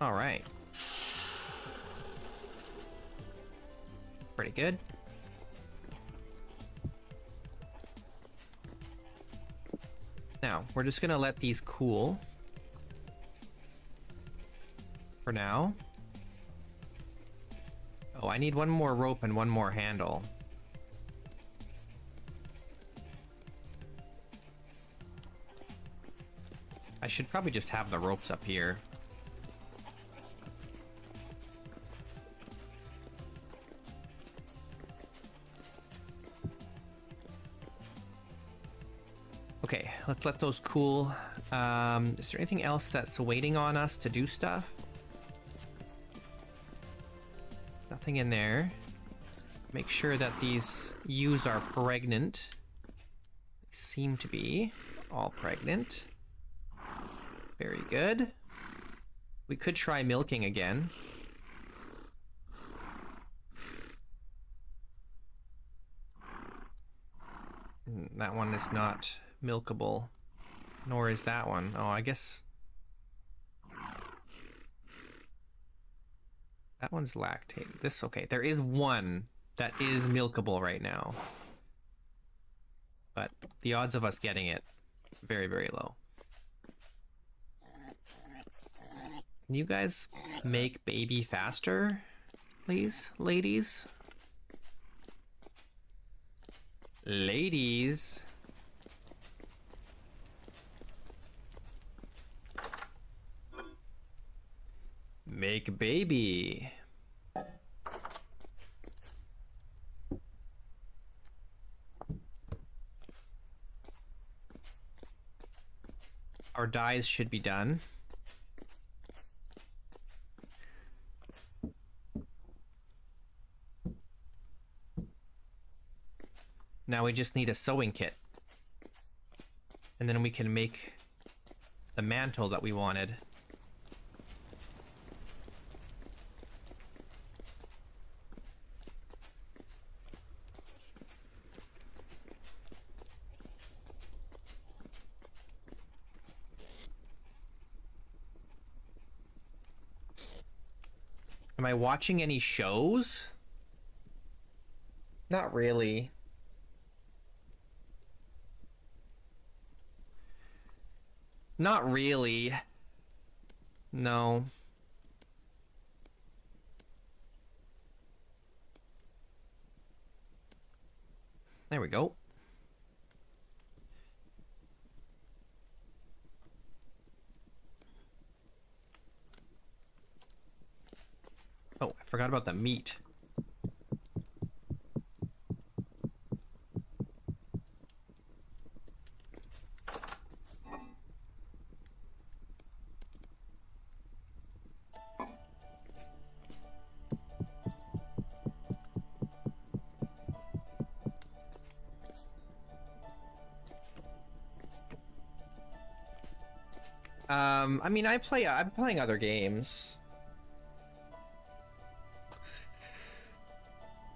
[SPEAKER 1] All right. Pretty good. Now, we're just gonna let these cool for now. Oh, I need one more rope and one more handle. I should probably just have the ropes up here. Okay, let's let those cool. Is there anything else that's waiting on us to do stuff? Nothing in there. Make sure that these ewes are pregnant. They seem to be all pregnant. Very good. We could try milking again. That one is not milkable, nor is that one. Oh, I guess that one's lactate. This, okay, there is one that is milkable right now, but the odds of us getting it, very, very low. Can you guys make baby faster, please, ladies? Ladies. Make baby. Our dyes should be done. Now we just need a sewing kit. And then we can make the mantle that we wanted. Am I watching any shows? Not really. Not really. No. There we go. Oh, I forgot about the meat. I mean, I'm playing other games.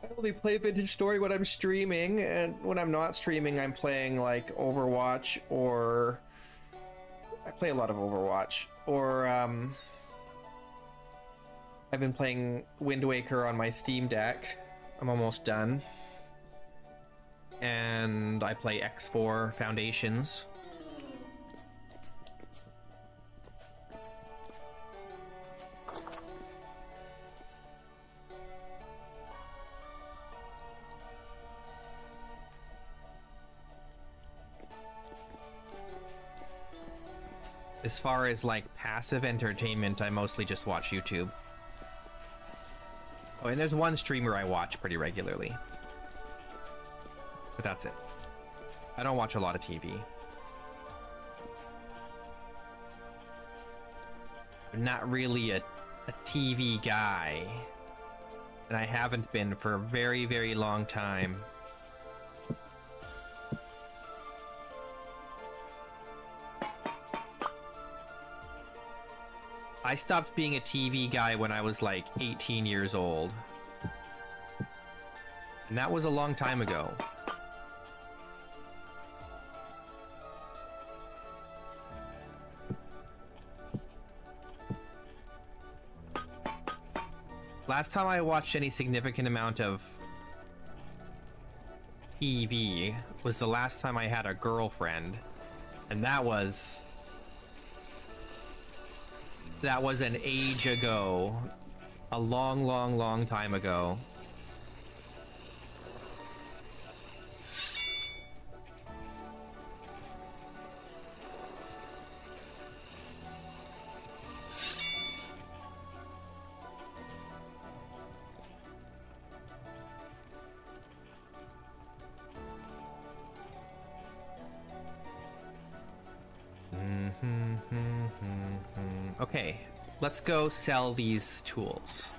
[SPEAKER 1] I only play Vintage Story when I'm streaming, and when I'm not streaming, I'm playing like Overwatch, or I play a lot of Overwatch, or I've been playing Wind Waker on my Steam Deck. I'm almost done. And I play X4 Foundations. As far as like passive entertainment, I mostly just watch YouTube. Oh, and there's one streamer I watch pretty regularly. But that's it. I don't watch a lot of TV. I'm not really a TV guy. And I haven't been for a very, very long time. I stopped being a TV guy when I was like 18 years old. And that was a long time ago. Last time I watched any significant amount of TV was the last time I had a girlfriend. And that was an age ago. A long, long, long time ago. Okay, let's go sell these tools.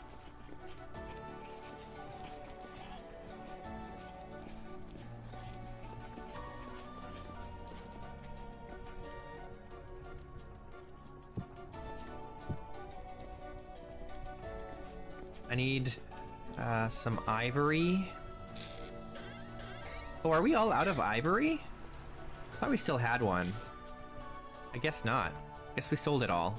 [SPEAKER 1] I need some ivory. Oh, are we all out of ivory? I thought we still had one. I guess not. I guess we sold it all.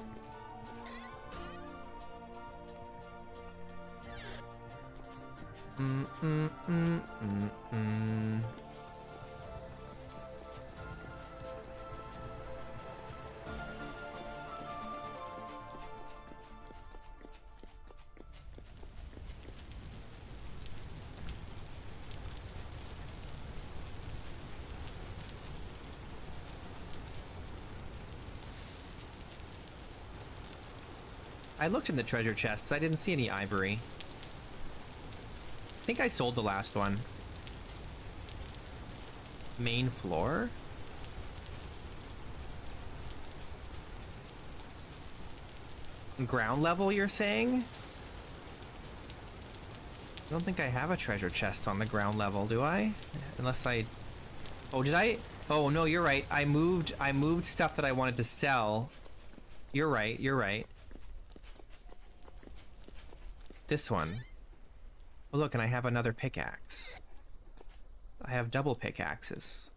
[SPEAKER 1] I looked in the treasure chests. I didn't see any ivory. I think I sold the last one. Main floor? Ground level, you're saying? I don't think I have a treasure chest on the ground level, do I? Unless I... Oh, did I? Oh, no, you're right. I moved stuff that I wanted to sell. You're right, you're right. This one. Oh, look, and I have another pickaxe. I have double pickaxes.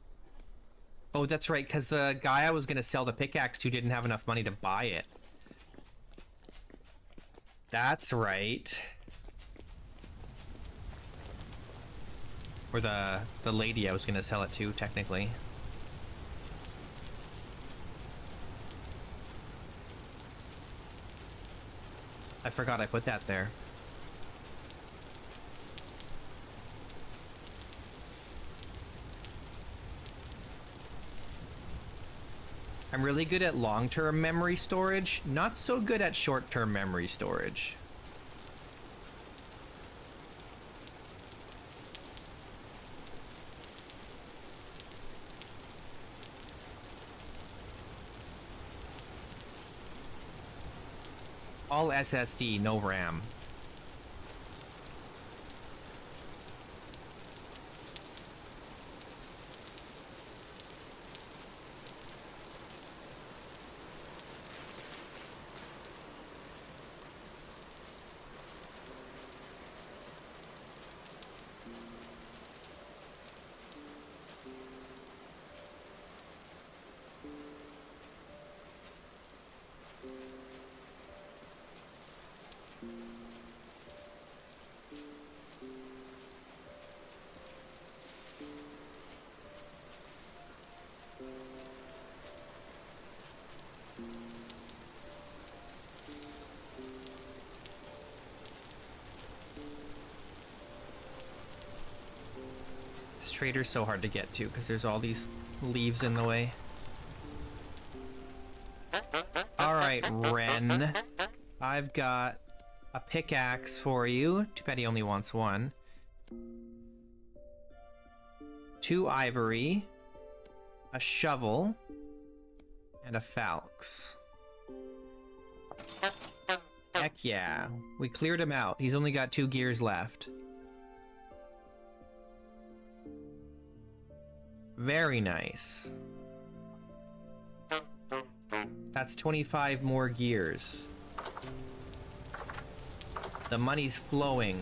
[SPEAKER 1] Oh, that's right, because the guy I was going to sell the pickaxe to didn't have enough money to buy it. That's right. Or the lady I was going to sell it to, technically. I forgot I put that there. I'm really good at long-term memory storage, not so good at short-term memory storage. All SSD, no RAM. This trader's so hard to get to because there's all these leaves in the way. right, Ren. I've got a pickaxe for you. Too bad he only wants one. 2 ivory, a shovel, and a falx. Heck yeah. We cleared him out. He's only got 2 gears left. Very nice. That's 25 more gears. The money's flowing.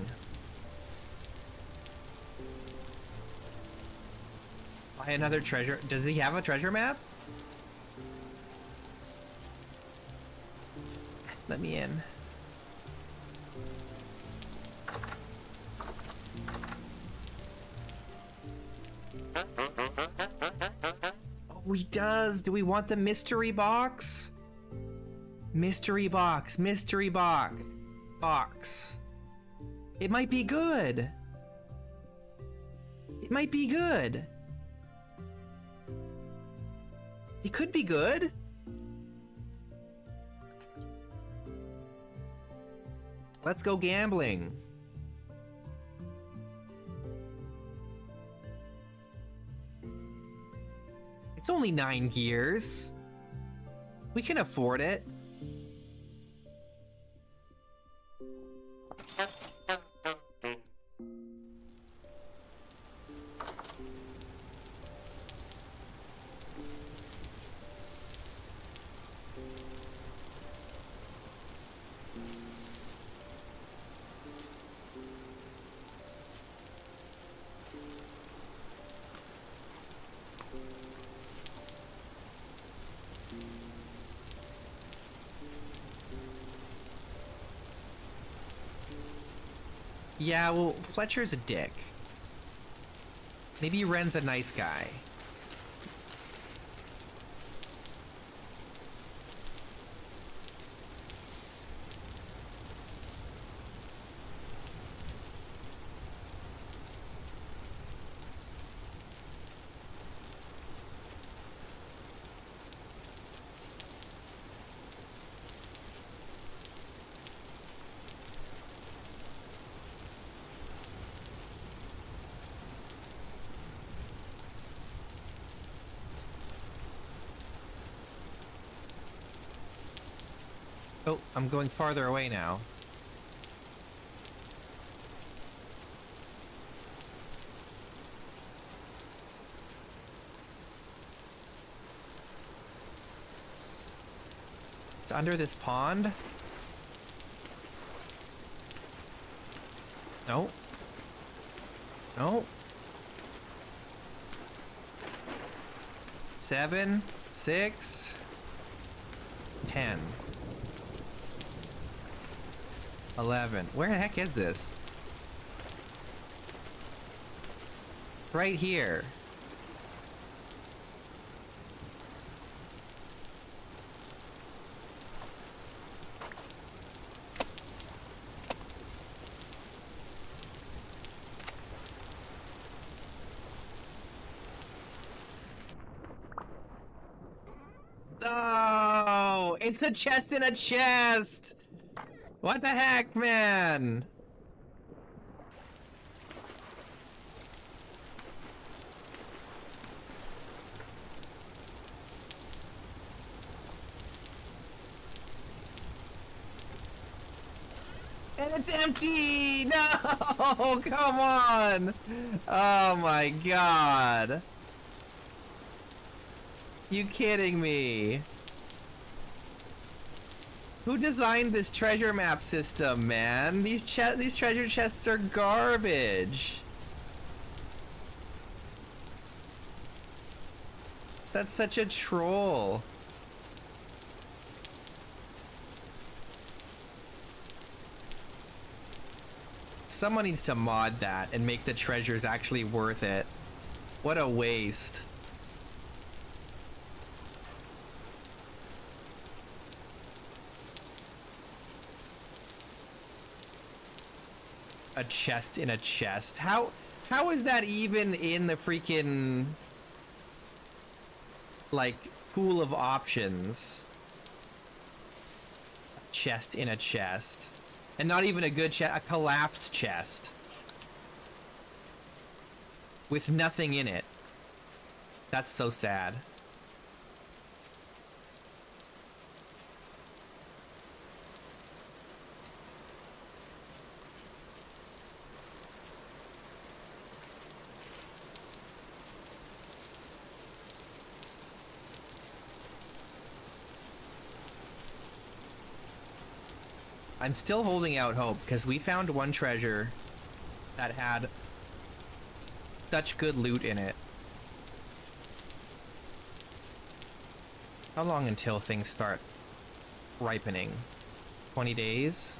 [SPEAKER 1] Buy another treasure. Does he have a treasure map? Let me in. Oh, he does. Do we want the mystery box? Mystery box. Mystery box. It might be good. It might be good. It could be good. Let's go gambling. It's only 9 gears. We can afford it. Yeah, well, Fletcher's a dick. Maybe Ren's a nice guy. Oh, I'm going farther away now. It's under this pond? No. No. 7, 6, 10. 11. Where the heck is this? Right here. Oh, it's a chest in a chest. What the heck, man? And it's empty! No! Come on! Oh my god. You kidding me? Who designed this treasure map system, man? These treasure chests are garbage. That's such a troll. Someone needs to mod that and make the treasures actually worth it. What a waste. A chest in a chest. How is that even in the freaking like pool of options? chest in a chest. And not even a good chest, a collapsed chest. With nothing in it. That's so sad. I'm still holding out hope because we found one treasure that had such good loot in it. How long until things start ripening? 20 days?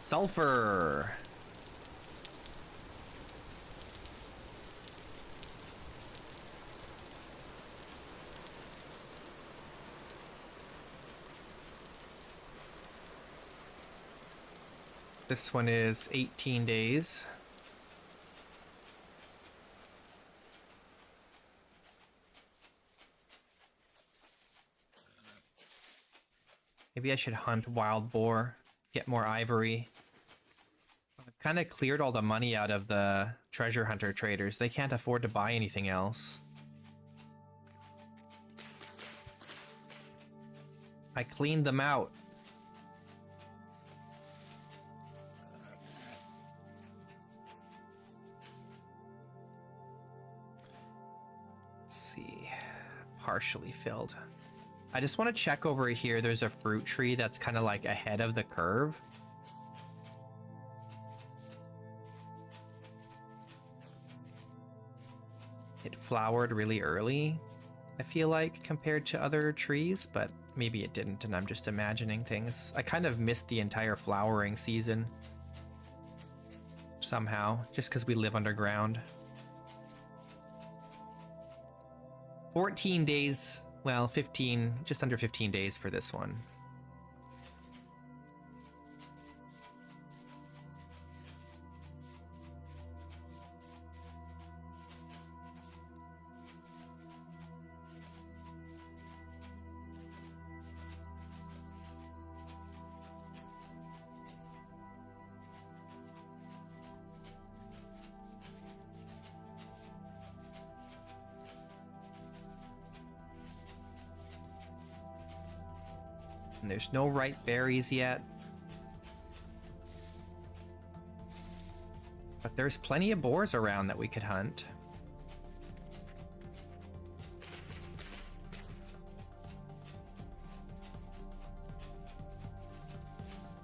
[SPEAKER 1] Sulfur. This one is 18 days. Maybe I should hunt wild boar, get more ivory. I've kind of cleared all the money out of the treasure hunter traders. They can't afford to buy anything else. I cleaned them out. Let's see. Partially filled. I just want to check over here. There's a fruit tree that's kind of like ahead of the curve. It flowered really early, I feel like, compared to other trees, but maybe it didn't and I'm just imagining things. I kind of missed the entire flowering season somehow, just because we live underground. 14 days, well, 15, just under 15 days for this one. And there's no ripe berries yet. But there's plenty of boars around that we could hunt.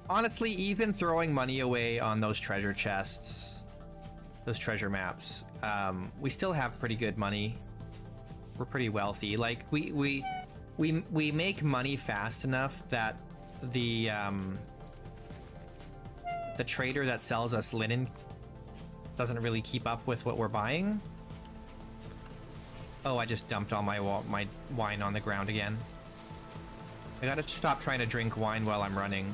[SPEAKER 1] Honestly, even throwing money away on those treasure chests, those treasure maps, we still have pretty good money. We're pretty wealthy. Like, we make money fast enough that the trader that sells us linen doesn't really keep up with what we're buying. Oh, I just dumped all my wine on the ground again. I gotta stop trying to drink wine while I'm running.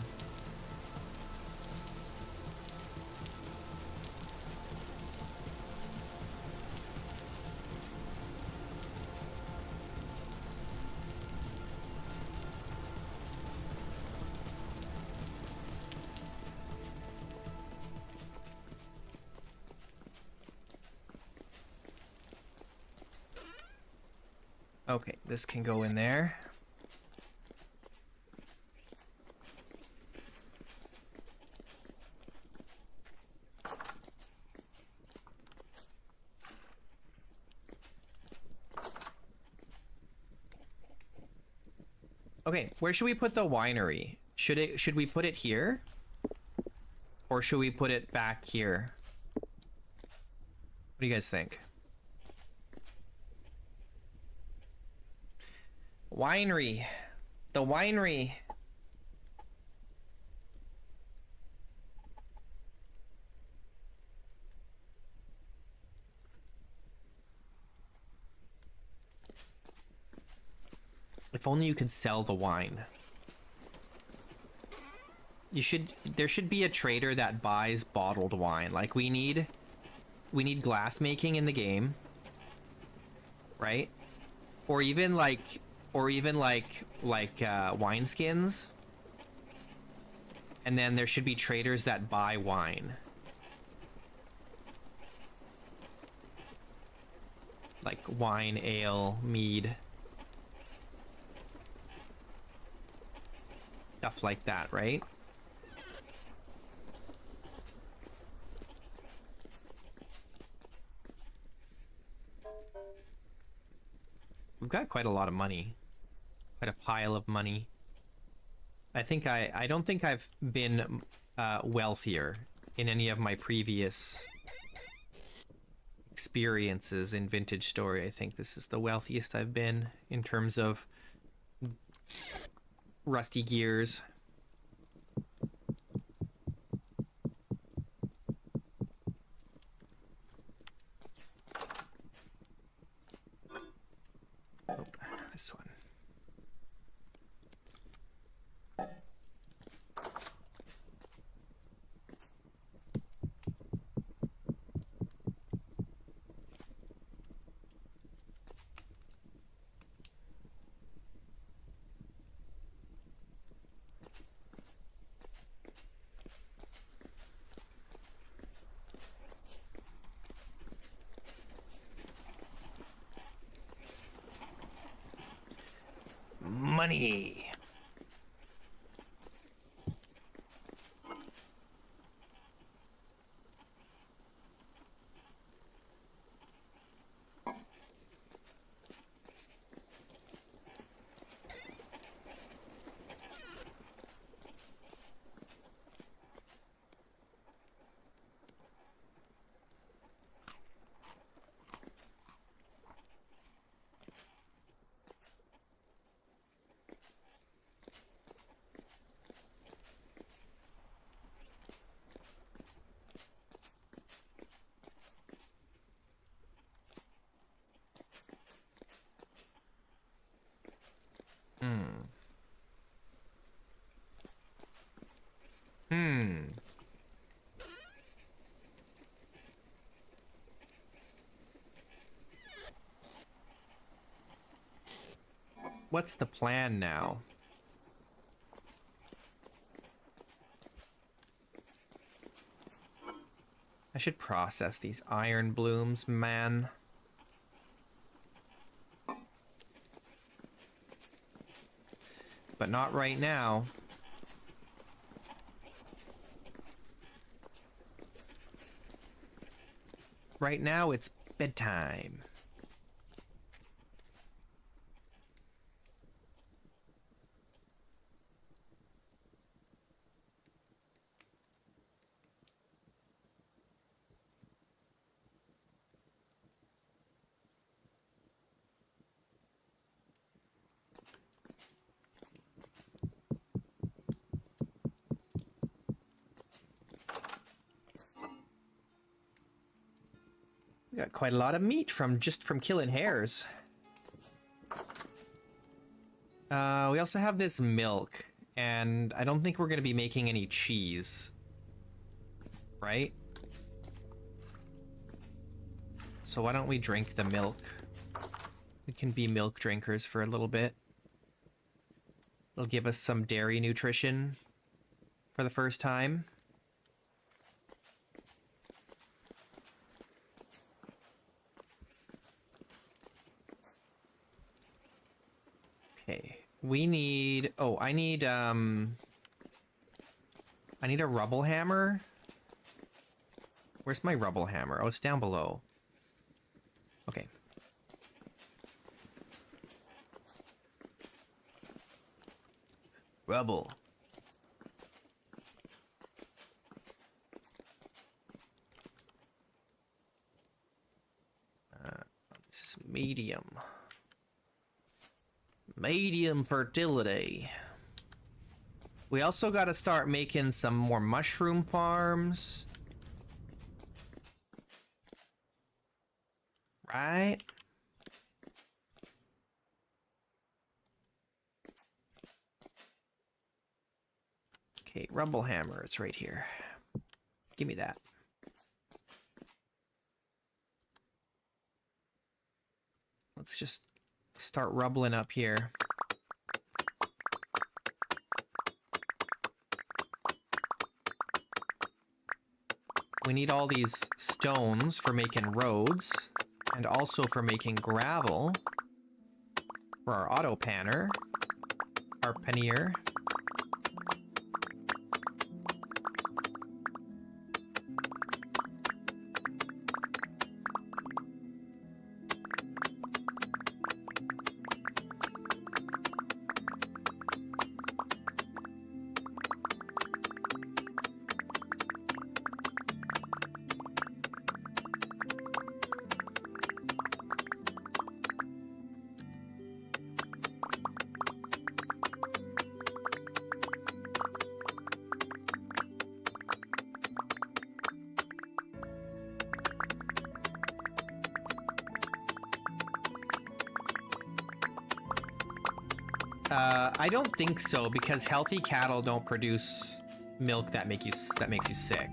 [SPEAKER 1] Okay, this can go in there. Okay, where should we put the winery? Should we put it here? Or should we put it back here? What do you guys think? Winery. The winery. If only you could sell the wine. There should be a trader that buys bottled wine. Like we need glass making in the game, right? Or even like wine skins. And then there should be traders that buy wine. Like wine, ale, mead. Stuff like that, right? We've got quite a lot of money. Quite a pile of money. I don't think I've been wealthier in any of my previous experiences in Vintage Story. I think this is the wealthiest I've been in terms of rusty gears. Oh, this one. Money. What's the plan now? I should process these iron blooms, man. But not right now. Right now, it's bedtime. We got quite a lot of meat from killing hares. We also have this milk, and I don't think we're going to be making any cheese. Right? So why don't we drink the milk? We can be milk drinkers for a little bit. It'll give us some dairy nutrition for the first time. Okay, we need, oh, I need a rubble hammer. Where's my rubble hammer? Oh, it's down below. Okay. Rubble. This is medium. Medium fertility. We also got to start making some more mushroom farms. Right? Okay, rumble hammer. It's right here. Give me that. Let's just start rubbling up here. We need all these stones for making roads and also for making gravel for our auto panner, our pannier. I don't think so, because healthy cattle don't produce milk that makes you sick.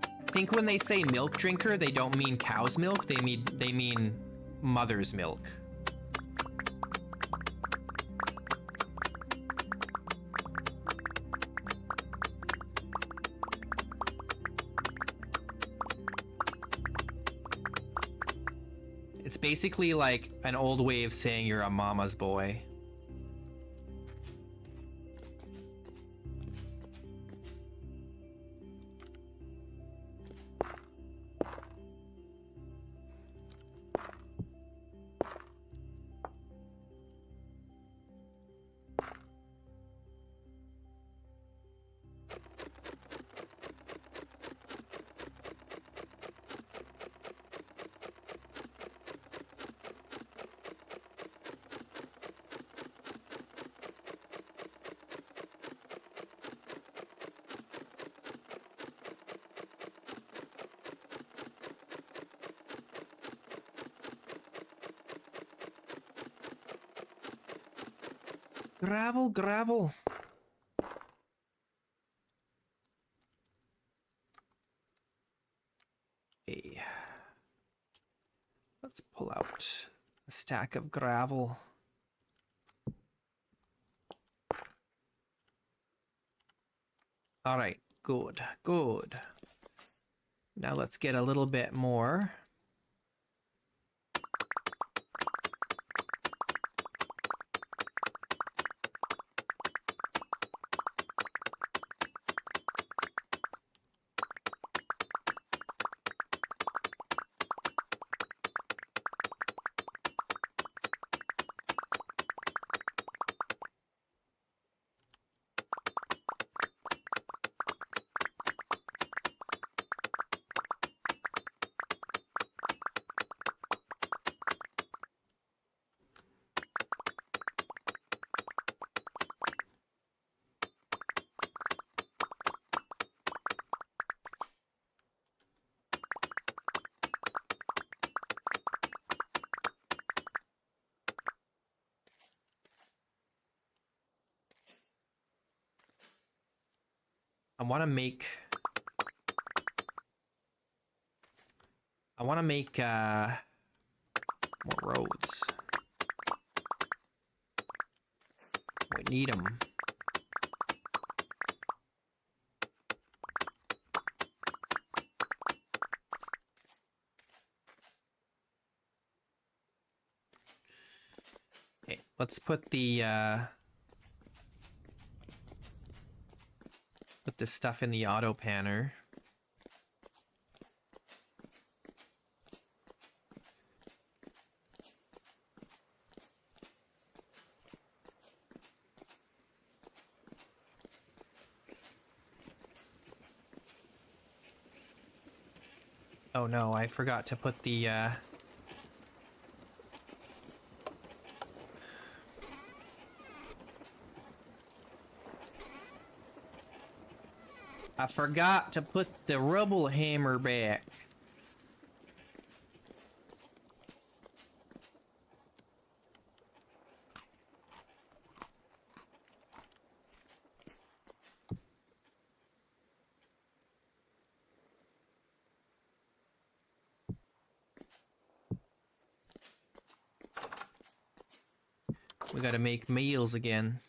[SPEAKER 1] I think when they say milk drinker, they don't mean cow's milk, they mean mother's milk. It's basically like an old way of saying you're a mama's boy. Gravel, gravel. Okay. Let's pull out a stack of gravel. All right, good, good. Now let's get a little bit more. I want to make more roads. We need them. Okay, let's put the put this stuff in the auto panner. Oh no, I forgot to put the I forgot to put the rubble hammer back. We gotta make meals again.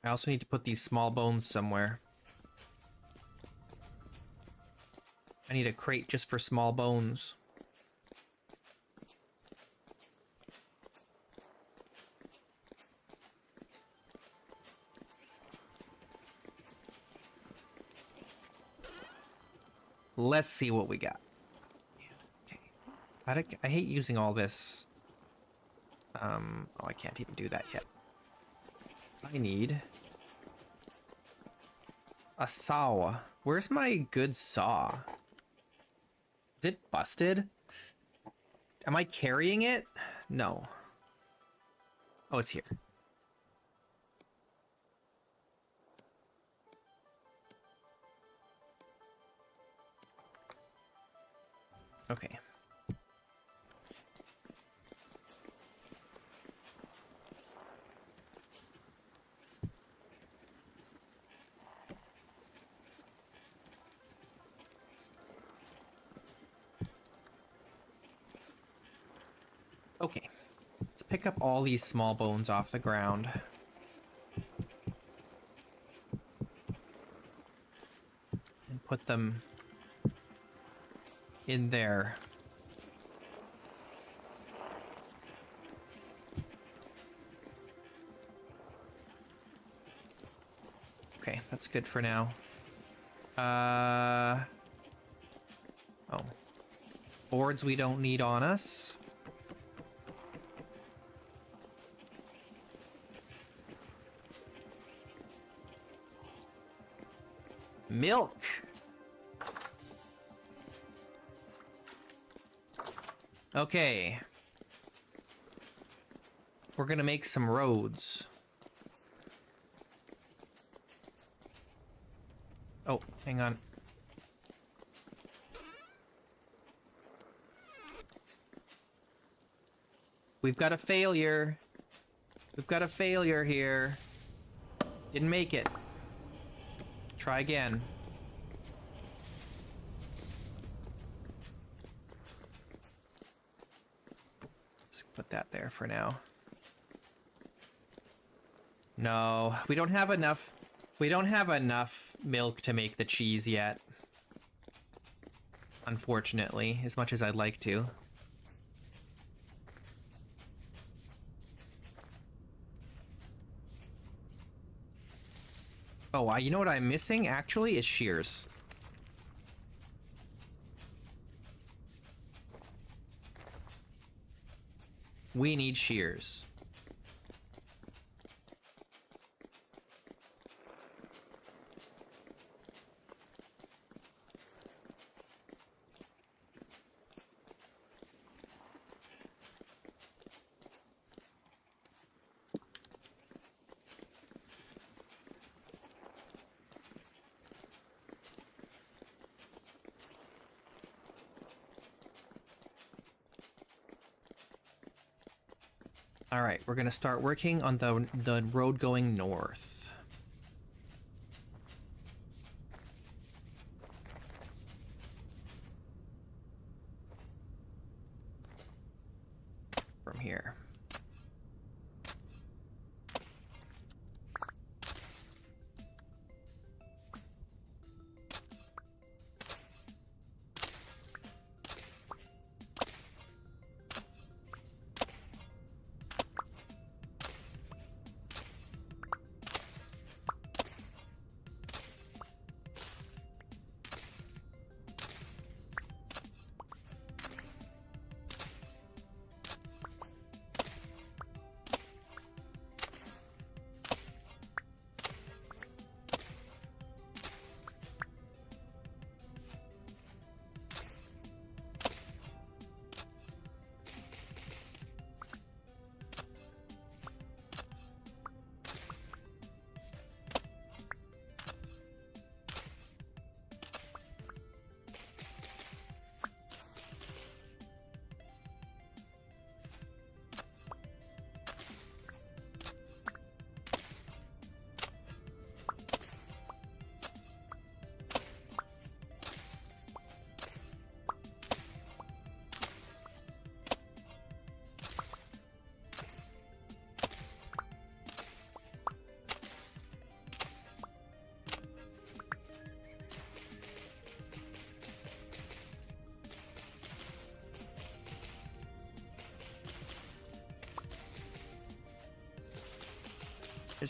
[SPEAKER 1] I also need to put these small bones somewhere. I need a crate just for small bones. Let's see what we got. Okay. I hate using all this. Oh, I can't even do that yet. I need a saw. Where's my good saw? Is it busted? Am I carrying it? No. Oh, it's here. Okay. Okay. Let's pick up all these small bones off the ground. And put them in there. Okay, that's good for now. Oh. Boards we don't need on us. Milk! Okay. We're gonna make some roads. Oh, hang on. We've got a failure. We've got a failure here. Didn't make it. Try again. Let's put that there for now. No, we don't have enough. We don't have enough milk to make the cheese yet. Unfortunately, as much as I'd like to. Oh, you know what I'm missing actually is shears. We need shears. All right, we're gonna start working on the road going north. From here.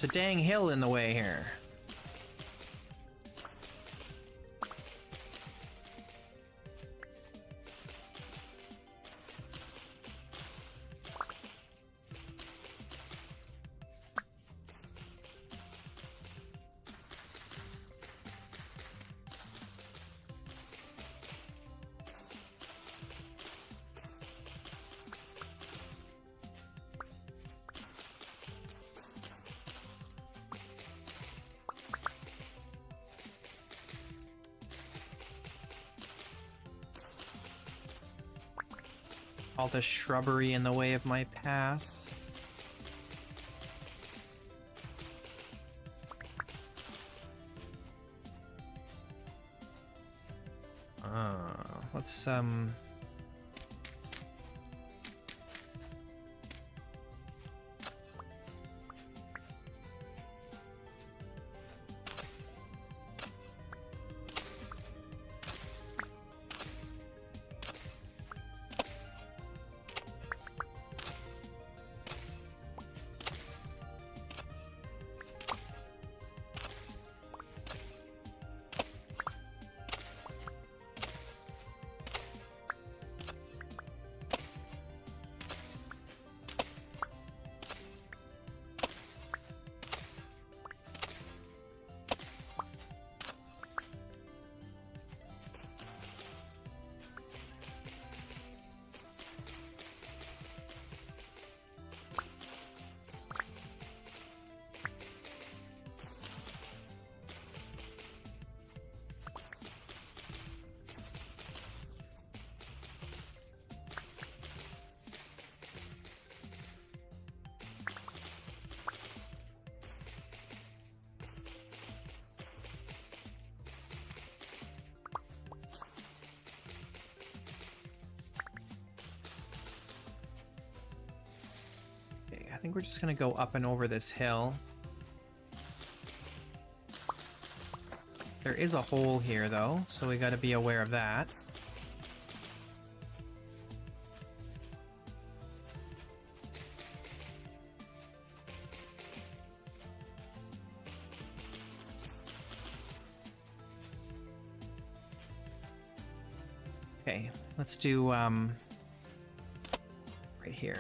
[SPEAKER 1] There's a dang hill in the way here. All the shrubbery in the way of my path. Let's I think we're just gonna go up and over this hill. There is a hole here though, so we gotta be aware of that. Okay, let's do right here.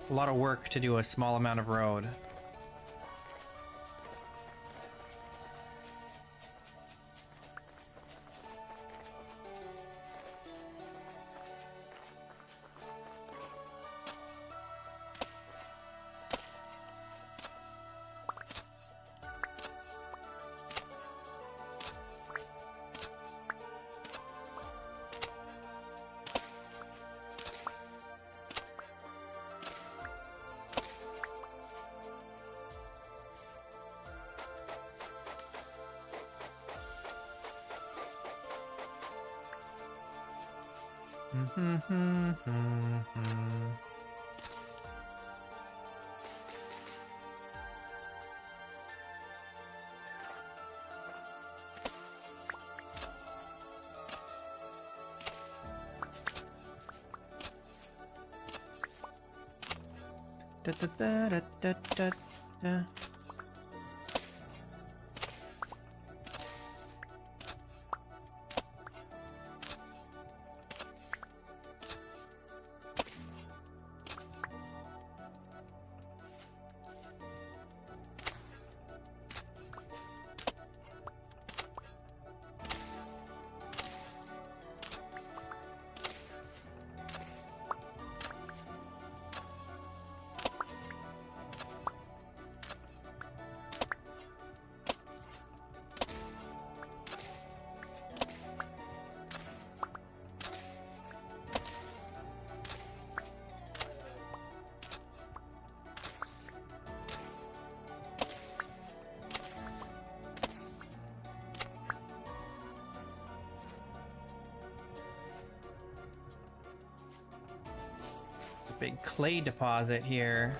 [SPEAKER 1] A lot of work to do a small amount of road. Da, da, da, da, da, da, da. Big clay deposit here.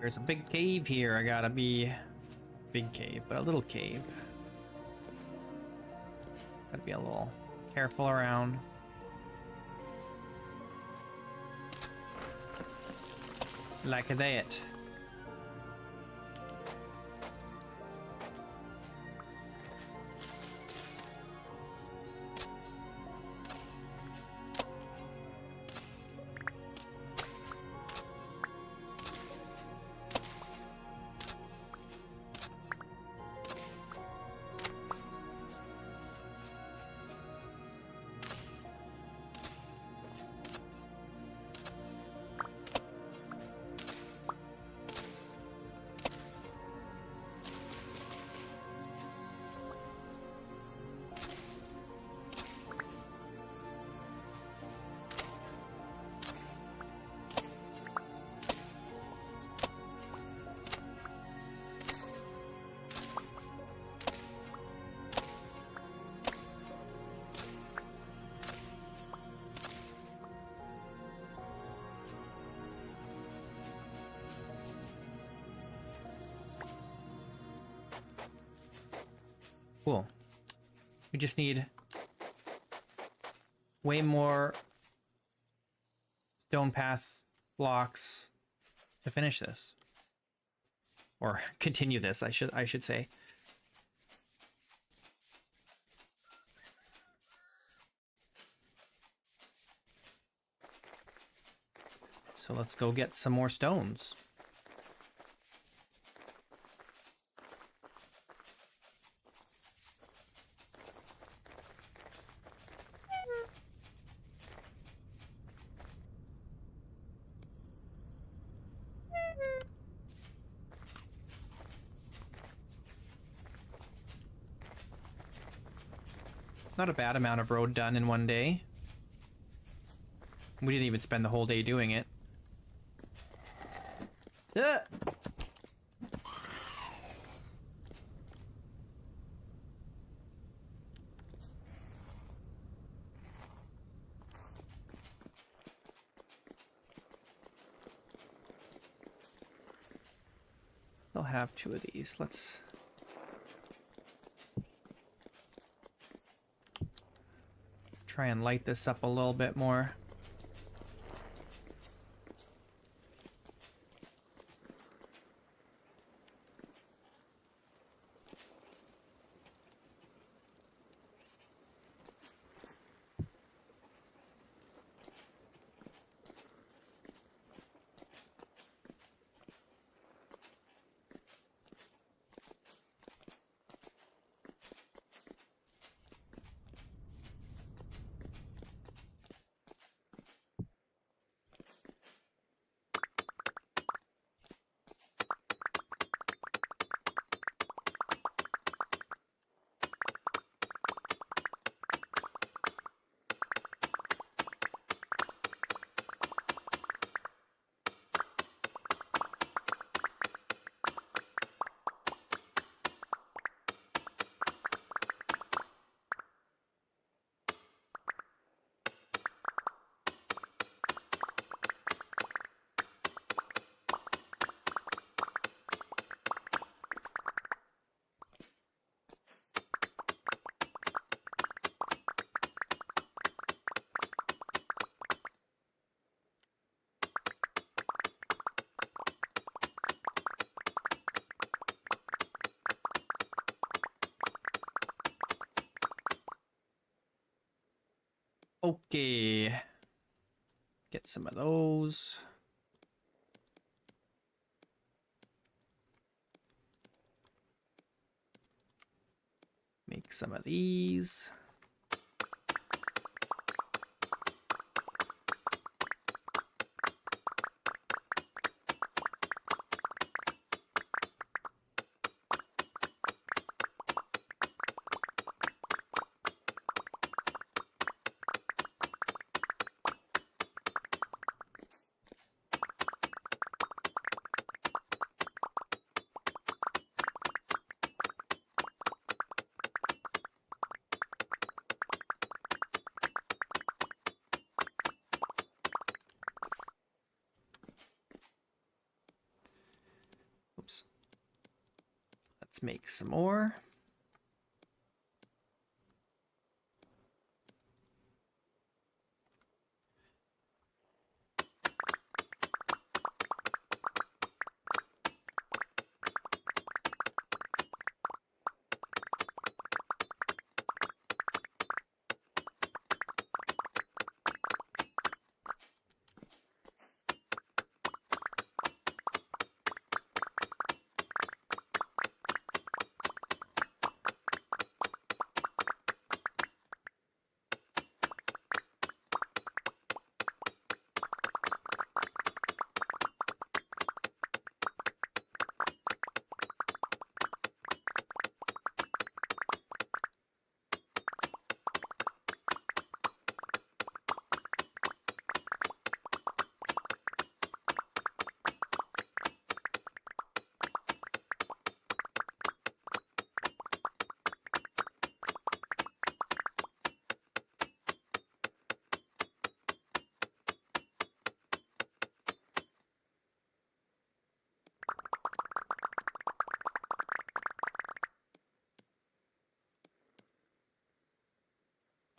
[SPEAKER 1] There's a big cave here. I gotta be big cave, but a little cave. Gotta be a little careful around. Like that. cool. We just need way more stone path blocks to finish this. Or continue this, I should say. So let's go get some more stones. Not a bad amount of road done in one day. We didn't even spend the whole day doing it. Ah! I'll have 2 of these. Let's try and light this up a little bit more. Okay. Get some of those. Make some of these. Oops. Let's make some more.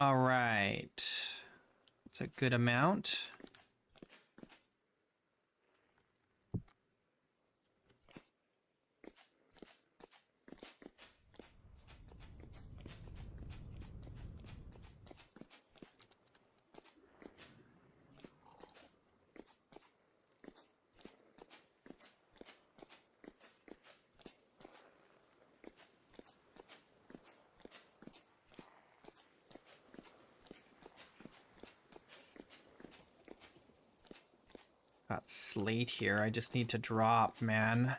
[SPEAKER 1] All right. It's a good amount. Got slate here. I just need to drop, man.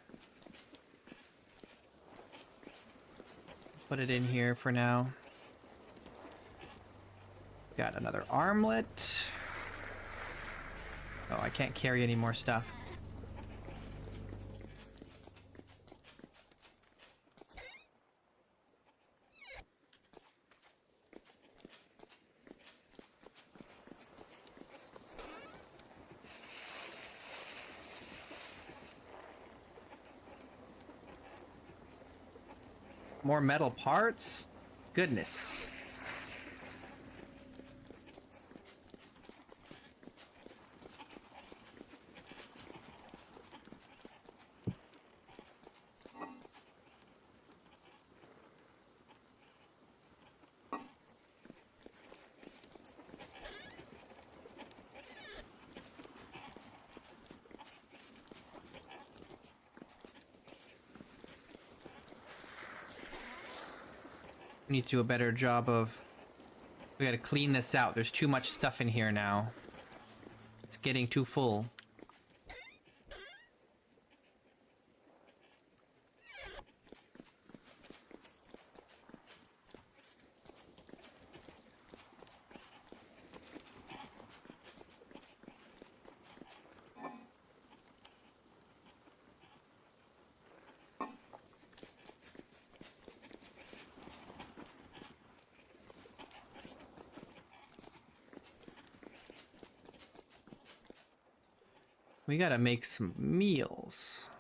[SPEAKER 1] Put it in here for now. Got another armlet. Oh, I can't carry any more stuff. More metal parts? Goodness. We need to do a better job of... We gotta clean this out. There's too much stuff in here now. It's getting too full. We gotta make some meals.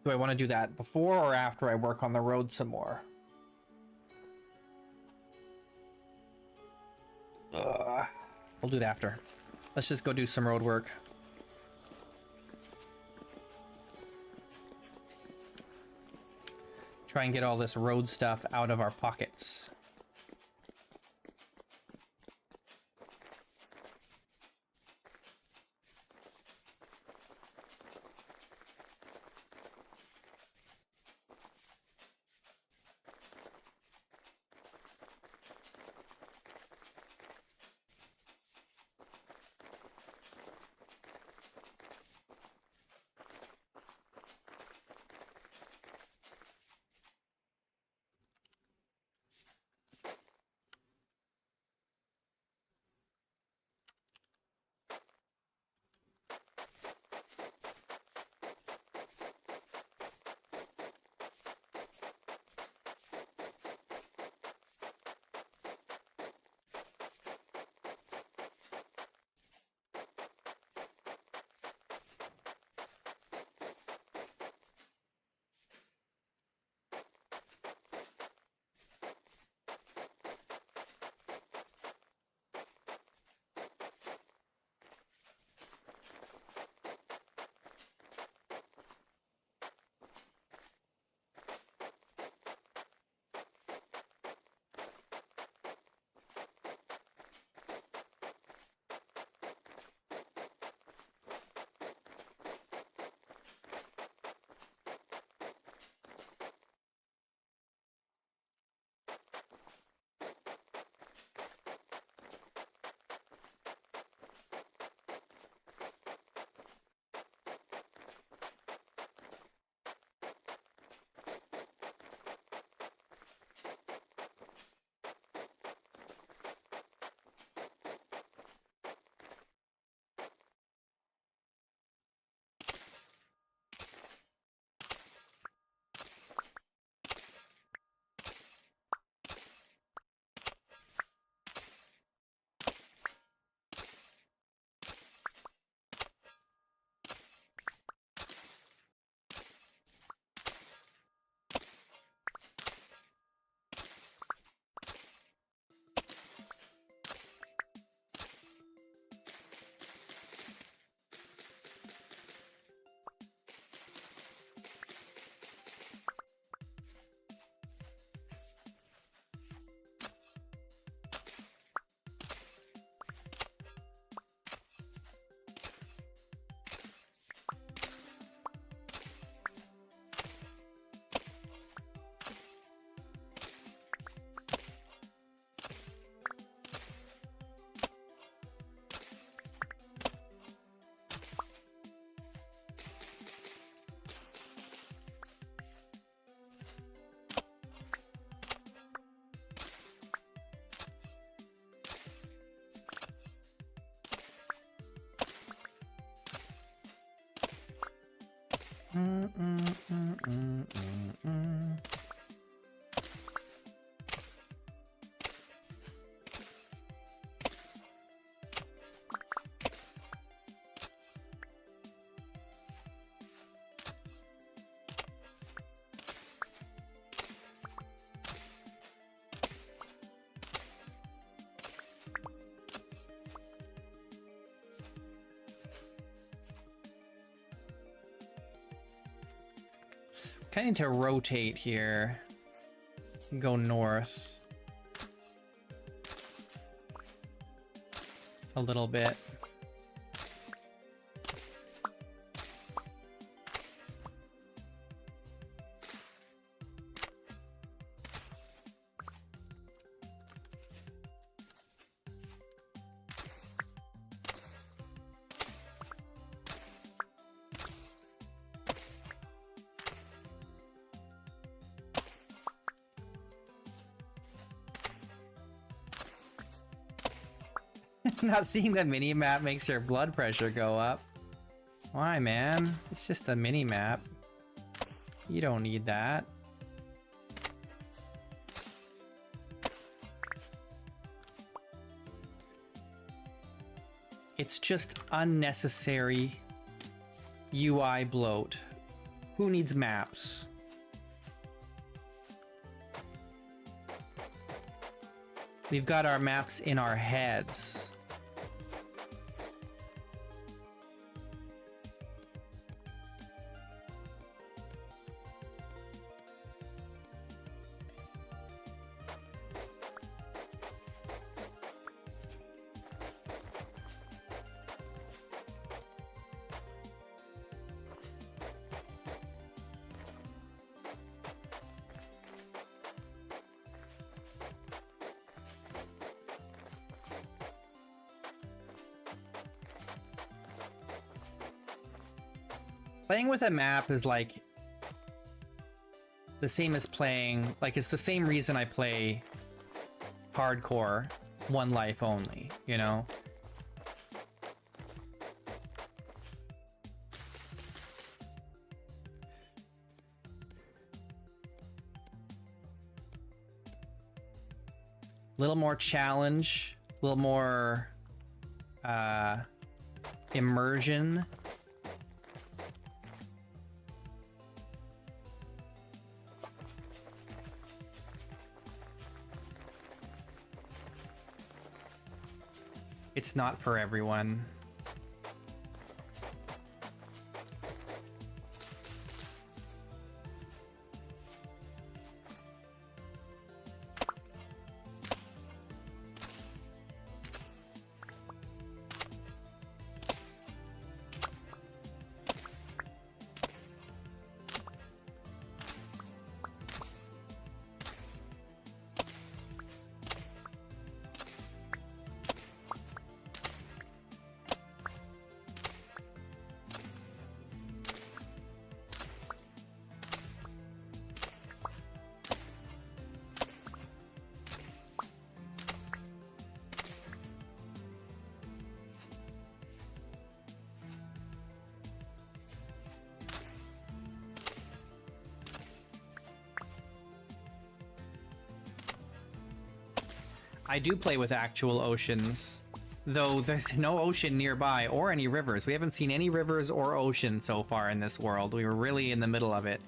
[SPEAKER 1] Do I want to do that before or after I work on the road some more? We'll do it after. Let's just go do some road work. Try and get all this road stuff out of our pockets. Kind of need to rotate here. Go north a little bit. Not seeing the mini map makes your blood pressure go up. Why, man? It's just a mini map. You don't need that. It's just unnecessary UI bloat. Who needs maps? We've got our maps in our heads. Playing with a map is like the same as playing, like it's the same reason I play hardcore, one life only, you know? A little more challenge, a little more immersion. It's not for everyone. I do play with actual oceans, though there's no ocean nearby or any rivers. We haven't seen any rivers or ocean so far in this world. We were really in the middle of it.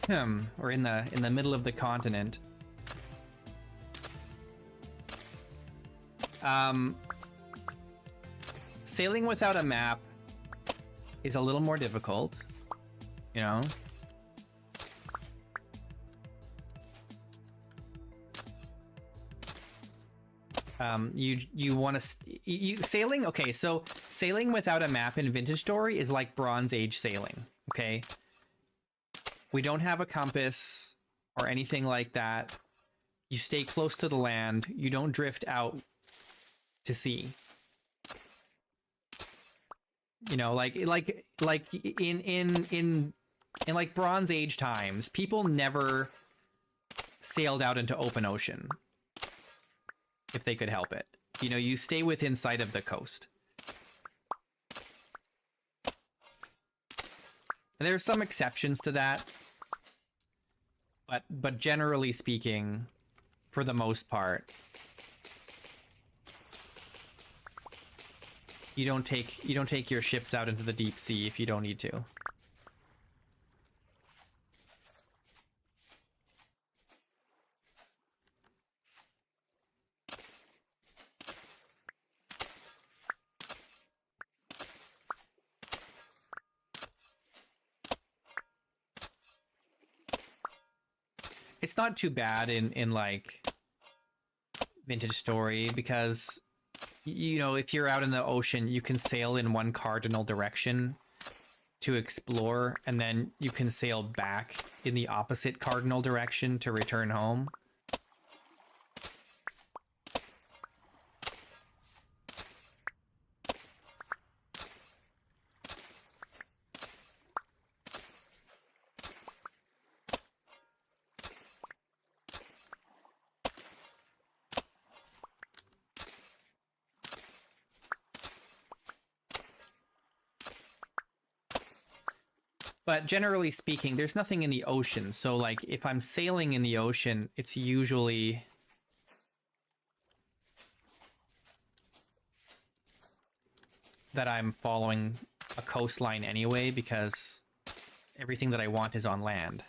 [SPEAKER 1] We're in the middle of the continent. Sailing without a map is a little more difficult, you know? You want to sailing. Okay, so sailing without a map in Vintage Story is like Bronze Age sailing. Okay, we don't have a compass or anything like that. You stay close to the land. You don't drift out to sea. You know, like in like Bronze Age times, people never sailed out into open ocean if they could help it. You know, you stay within sight of the coast. And there are some exceptions to that, but generally speaking, for the most part, you don't take your ships out into the deep sea if you don't need to. It's not too bad in like Vintage Story because, you know, if you're out in the ocean, you can sail in one cardinal direction to explore, and then you can sail back in the opposite cardinal direction to return home. But generally speaking, there's nothing in the ocean. So like if I'm sailing in the ocean, it's usually that I'm following a coastline anyway, because everything that I want is on land.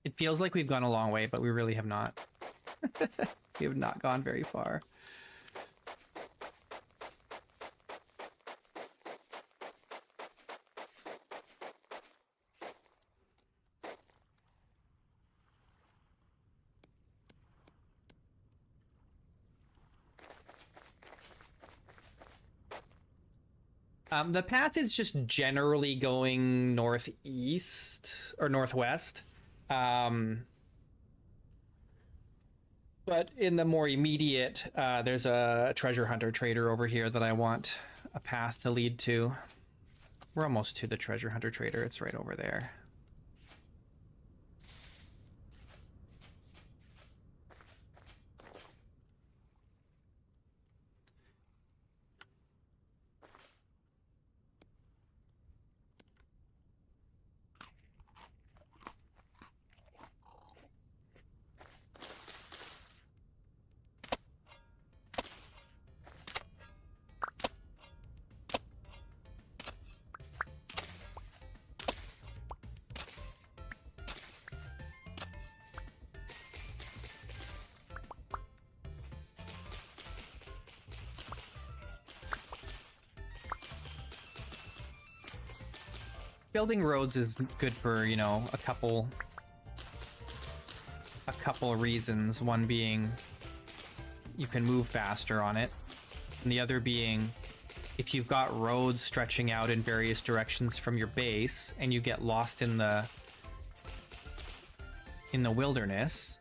[SPEAKER 1] It feels like we've gone a long way, but we really have not. We have not gone very far. The path is just generally going northeast or northwest. But in the more immediate, there's a treasure hunter trader over here that I want a path to lead to. We're almost to the treasure hunter trader. It's right over there. Building roads is good for, you know, a couple reasons. One being you can move faster on it, and the other being if you've got roads stretching out in various directions from your base and you get lost in the wilderness,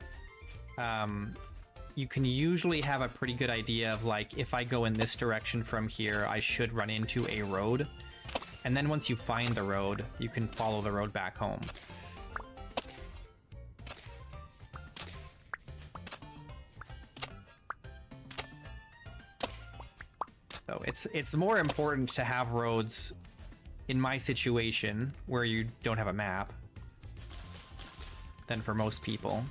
[SPEAKER 1] you can usually have a pretty good idea of like, if I go in this direction from here, I should run into a road. And then once you find the road, you can follow the road back home. So it's more important to have roads in my situation where you don't have a map than for most people.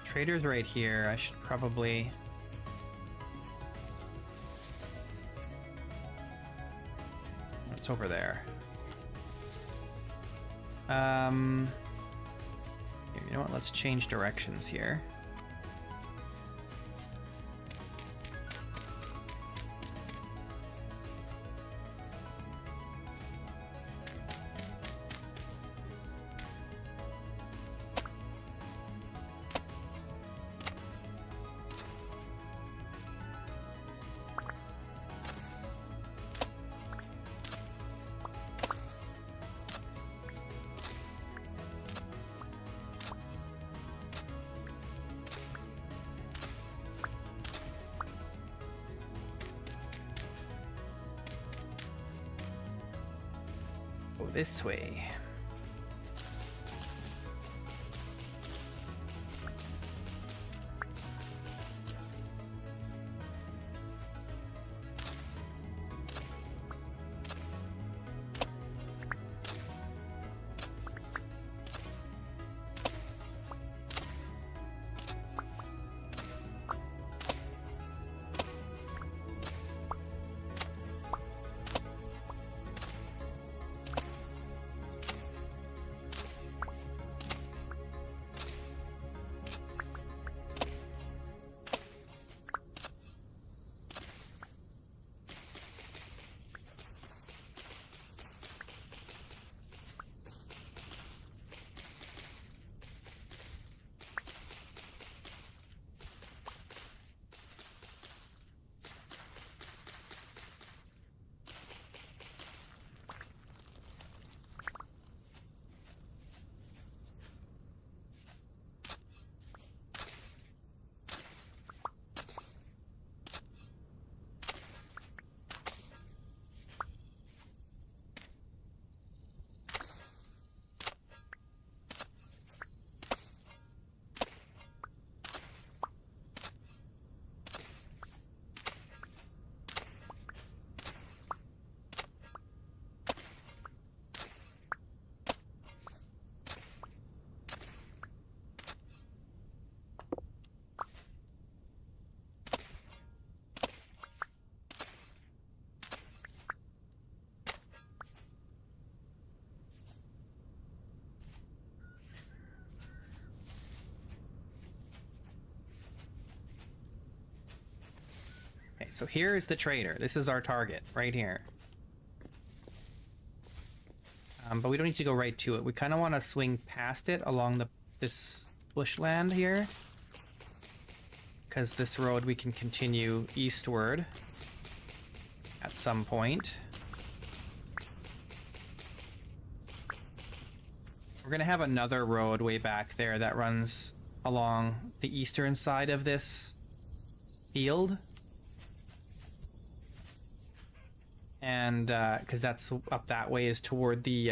[SPEAKER 1] Trader's right here. I should probably... What's over there? Here, you know what? Let's change directions here. Go this way. So here is the trader. This is our target right here. But we don't need to go right to it. We kind of want to swing past it along this bushland here, because this road we can continue eastward at some point. We're gonna have another road way back there that runs along the eastern side of this field. And because that's up that way is toward the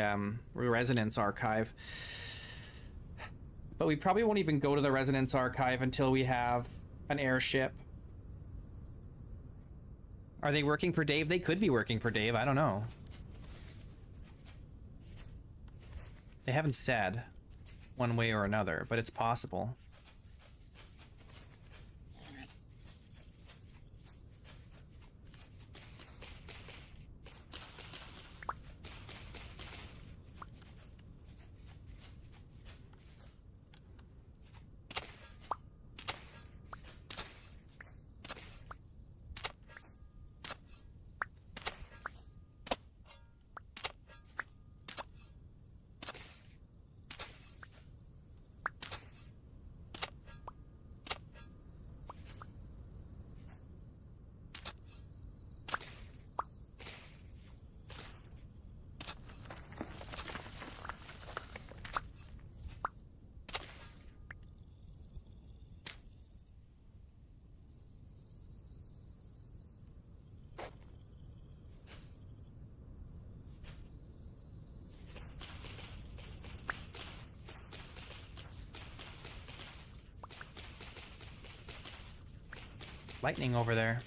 [SPEAKER 1] Resonance Archive. But we probably won't even go to the Resonance Archive until we have an airship. Are they working for Dave? They could be working for Dave. I don't know. They haven't said one way or another, but it's possible. Lightning over there.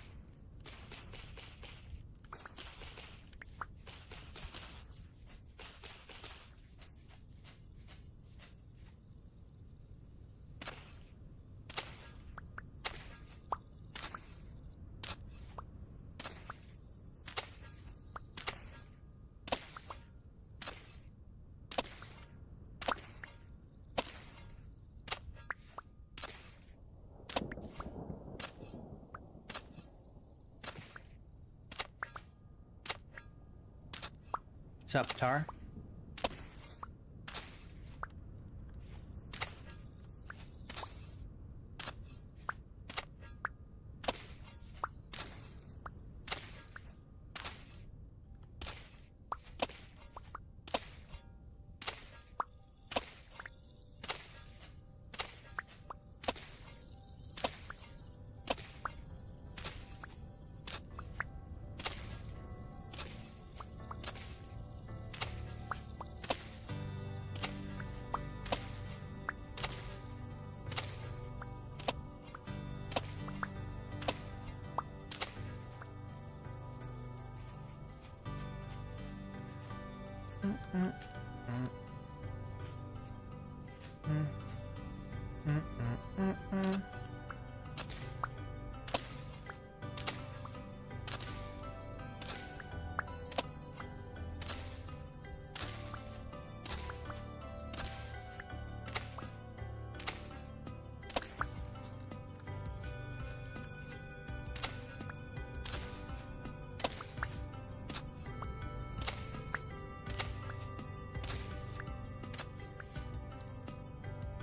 [SPEAKER 1] What's up, Tar?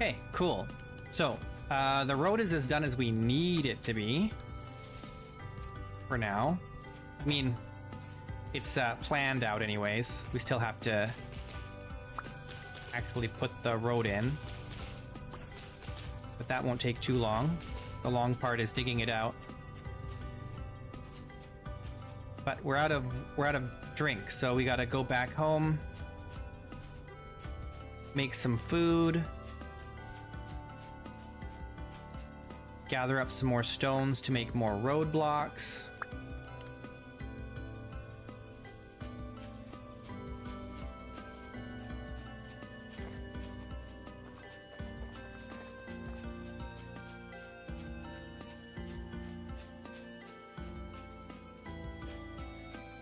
[SPEAKER 1] Okay, cool. So, the road is as done as we need it to be. For now. I mean, it's planned out anyways. We still have to actually put the road in. But that won't take too long. The long part is digging it out. But we're out of drink, so we gotta go back home. Make some food. Gather up some more stones to make more roadblocks.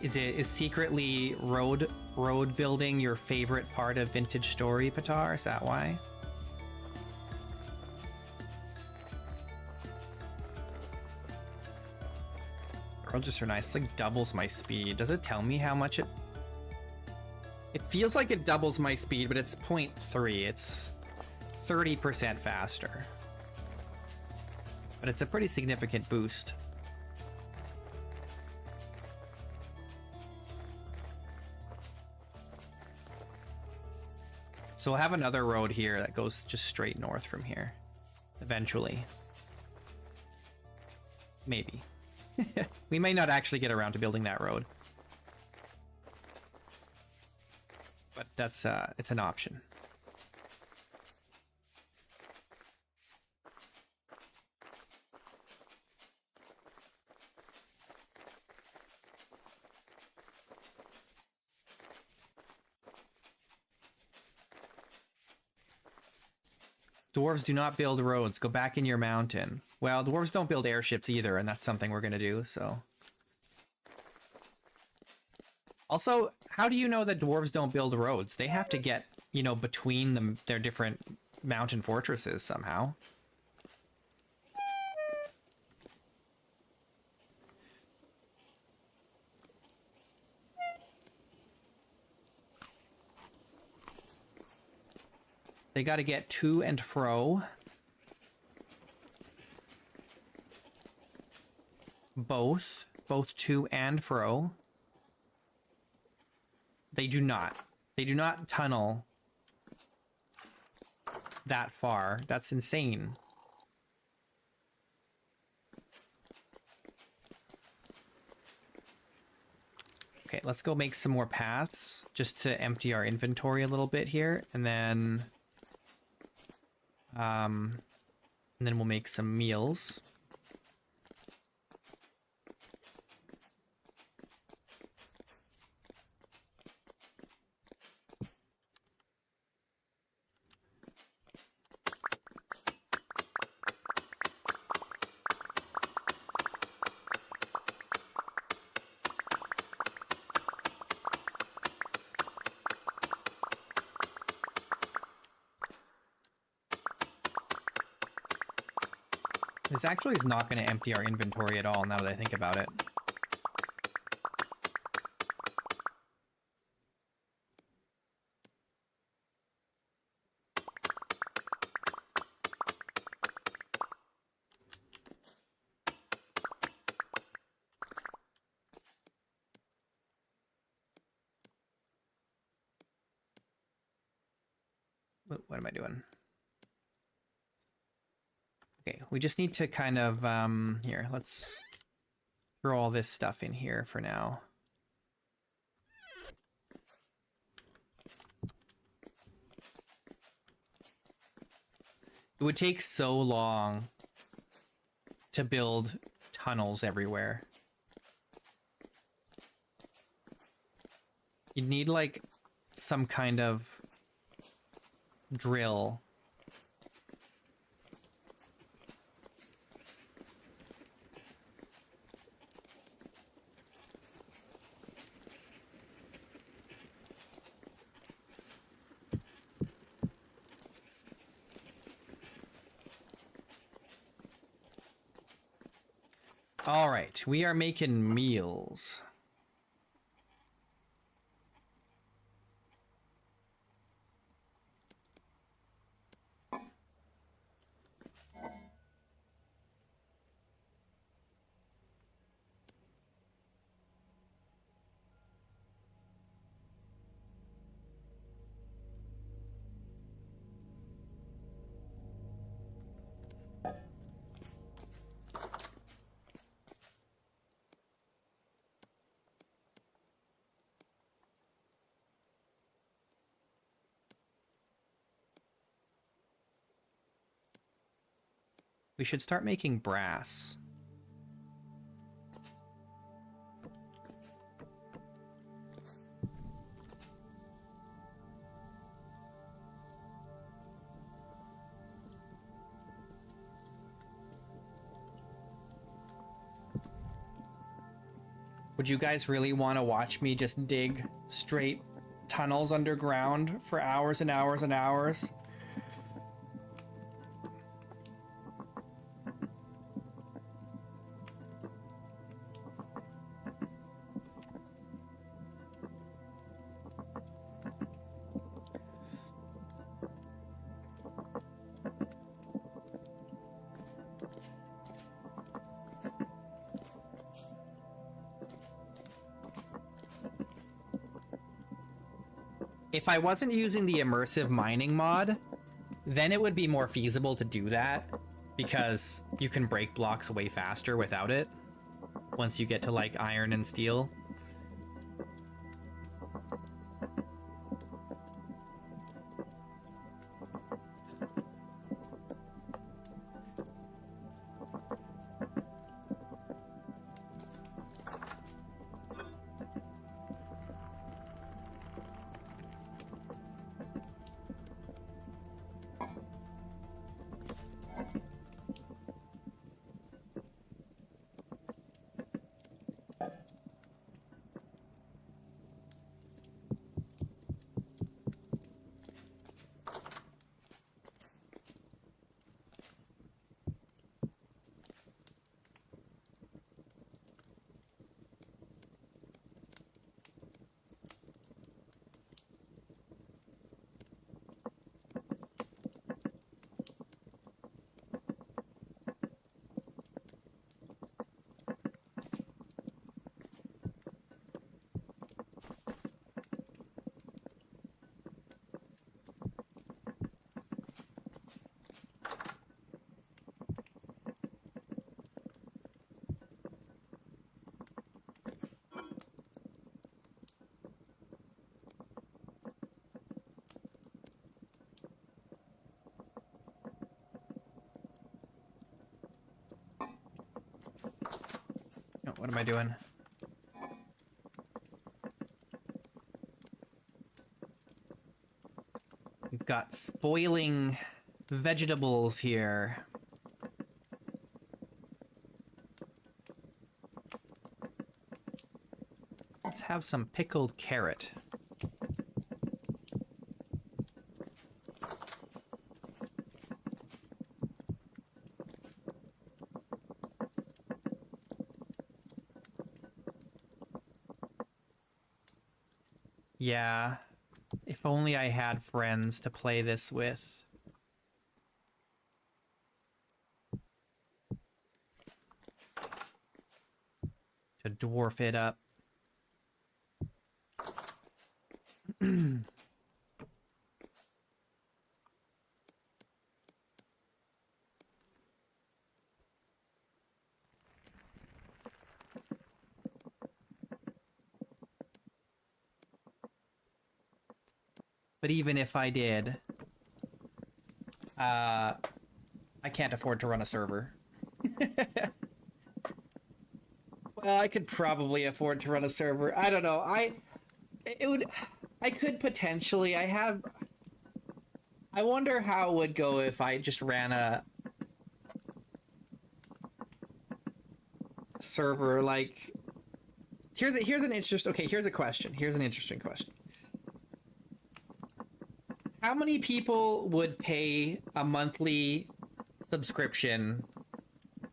[SPEAKER 1] Is secretly road building your favorite part of Vintage Story, Patar? Is that why? Just are nice. It's like doubles my speed. Does it tell me how much it feels like it doubles my speed, but it's 0.3. It's 30% faster. But it's a pretty significant boost. So we'll have another road here that goes just straight north from here. Eventually. Maybe. We may not actually get around to building that road. But that's, it's an option. Dwarves do not build roads. Go back in your mountain. Well, dwarves don't build airships either, and that's something we're gonna do, so. Also, how do you know that dwarves don't build roads? They have to get, you know, between them, their different mountain fortresses somehow. They gotta get to and fro. Both to and fro. They do not. They do not tunnel that far. That's insane. Okay, let's go make some more paths just to empty our inventory a little bit here, and then we'll make some meals. This actually is not going to empty our inventory at all, now that I think about it. What am I doing? Okay, we just need to kind of, here, let's throw all this stuff in here for now. It would take so long to build tunnels everywhere. You'd need, like, some kind of drill. All right, we are making meals. We should start making brass. Would you guys really want to watch me just dig straight tunnels underground for hours and hours and hours? If I wasn't using the immersive mining mod, then it would be more feasible to do that. because you can break blocks way faster without it once you get to like iron and steel. Oh, what am I doing? We've got spoiling vegetables here. Let's have some pickled carrot. Yeah, if only I had friends to play this with. To dwarf it up. But even if I did, I can't afford to run a server. Well, I could probably afford to run a server. I don't know. I could potentially. I wonder how it would go if I just ran a server like. Here's an interesting. Okay, here's a question. Here's an interesting question. How many people would pay a monthly subscription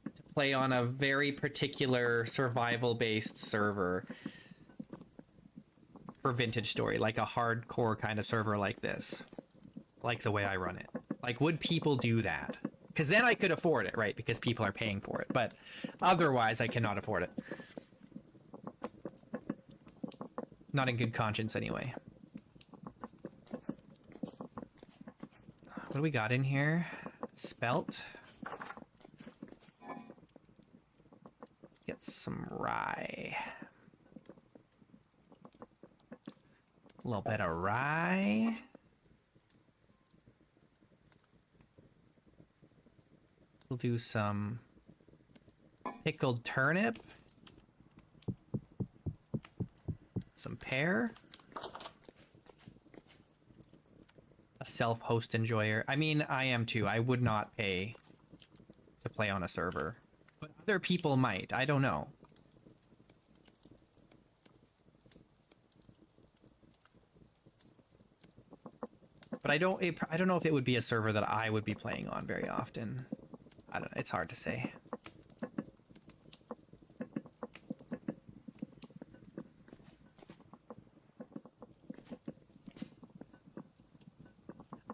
[SPEAKER 1] to play on a very particular survival-based server for Vintage Story, like a hardcore kind of server like this, like the way I run it? Like, would people do that? Because then I could afford it, right? Because people are paying for it. But otherwise, I cannot afford it. Not in good conscience, anyway. What do we got in here? Spelt. Let's get some rye. A little bit of rye. We'll do some pickled turnip. Some pear. A self-host enjoyer. I mean, I am too. I would not pay to play on a server, but other people might. I don't know. But I don't know if it would be a server that I would be playing on very often. I don't know. It's hard to say.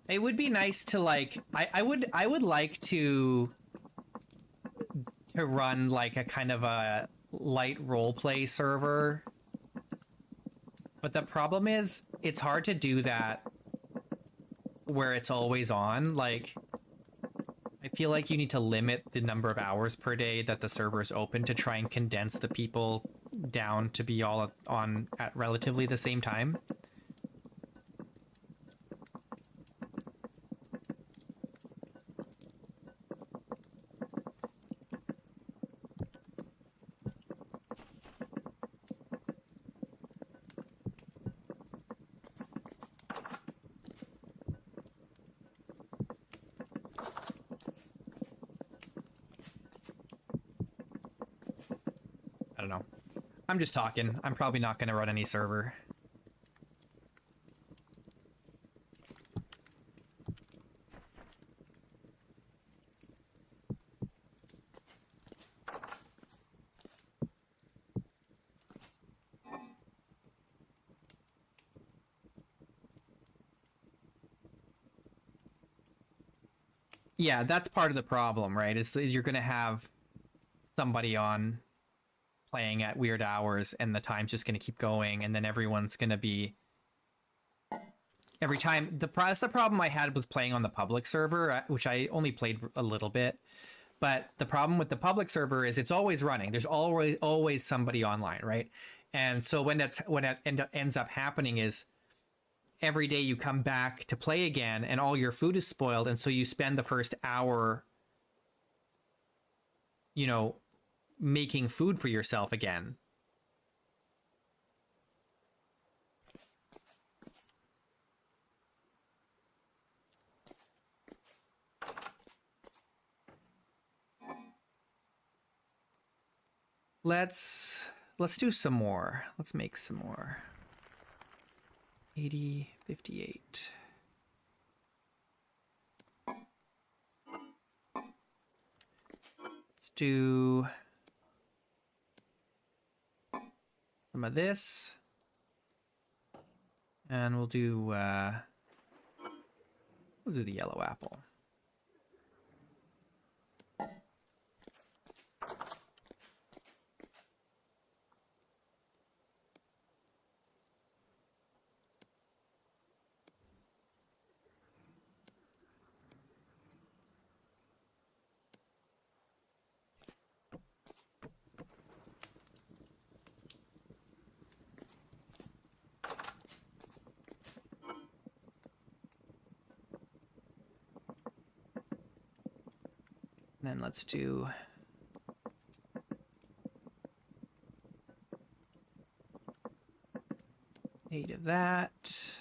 [SPEAKER 1] It would be nice to like I would like to run like a kind of a light roleplay server. But the problem is it's hard to do that where it's always on. Like I feel like you need to limit the number of hours per day that the server is open to try and condense the people down to be all on at relatively the same time. I don't know. I'm just talking. I'm probably not going to run any server. Yeah, that's part of the problem, right? Is that you're going to have somebody on playing at weird hours and the time's just going to keep going, and then everyone's going to be every time. That's the problem I had with playing on the public server, which I only played a little bit. But the problem with the public server is it's always running. There's always somebody online, right? And so when it ends up happening is every day you come back to play again and all your food is spoiled, and so you spend the first hour, you know, making food for yourself again. Let's do some more. Let's make some more. 80, 58. Let's do some of this. And we'll do the yellow apple. And then let's do eight of that.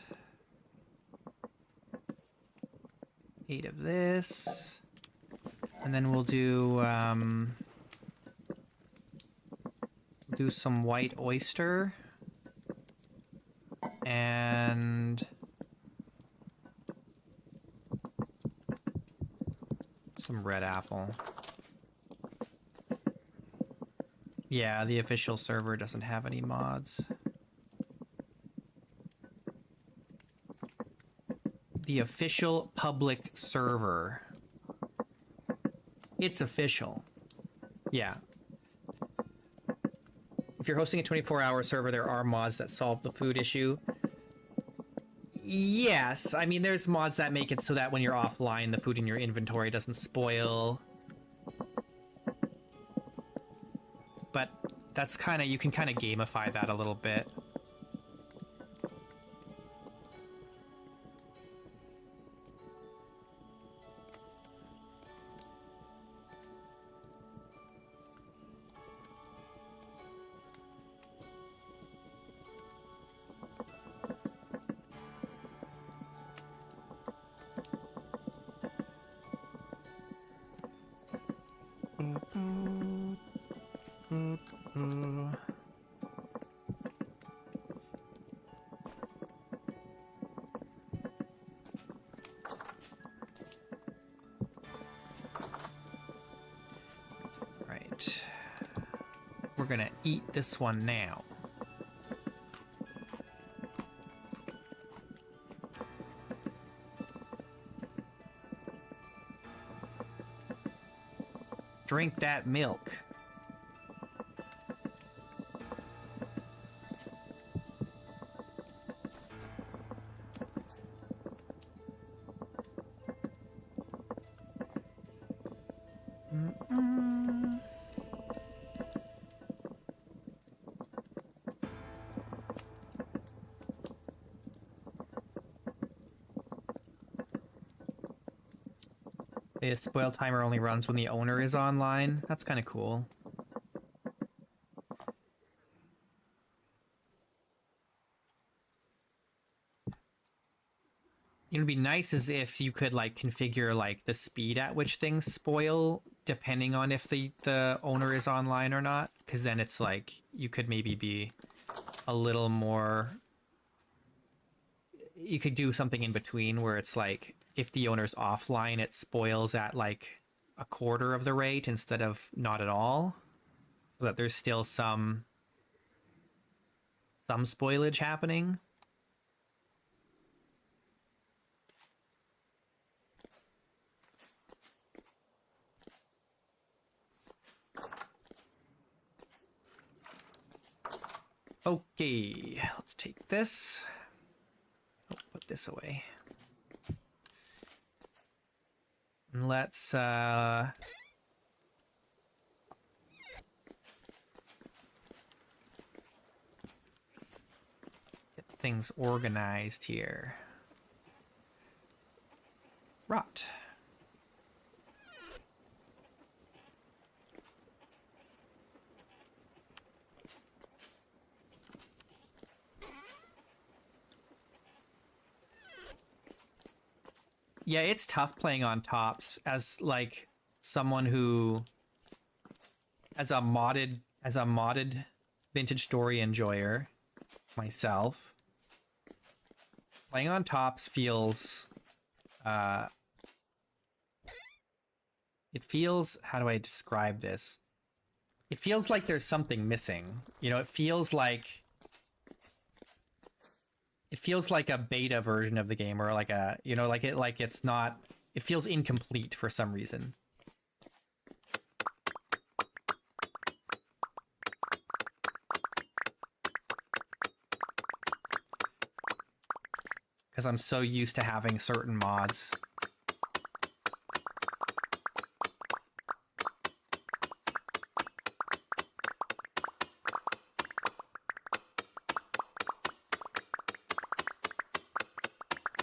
[SPEAKER 1] 8 of this. And then we'll do some white oyster. And some red apple. Yeah, the official server doesn't have any mods. The official public server. It's official. Yeah. If you're hosting a 24-hour server, there are mods that solve the food issue. Yes, I mean, there's mods that make it so that when you're offline, the food in your inventory doesn't spoil. But that's kind of, you can kind of gamify that a little bit. Right. We're gonna eat this one now. Drink that milk. The spoil timer only runs when the owner is online. That's kind of cool. It would be nice as if you could like configure like the speed at which things spoil depending on if the owner is online or not, because then it's like you could maybe be a little more, you could do something in between where it's like if the owner's offline it spoils at like a quarter of the rate instead of not at all, so that there's still some spoilage happening. Okay, let's take this. Oh, put this away. And let's get things organized here. Rot. Yeah, it's tough playing on tops as like someone who, as a modded Vintage Story enjoyer myself, playing on tops feels it feels, how do I describe this? It feels like there's something missing. You know, it feels like a beta version of the game, or like a, you know, like it's not, it feels incomplete for some reason. Because I'm so used to having certain mods.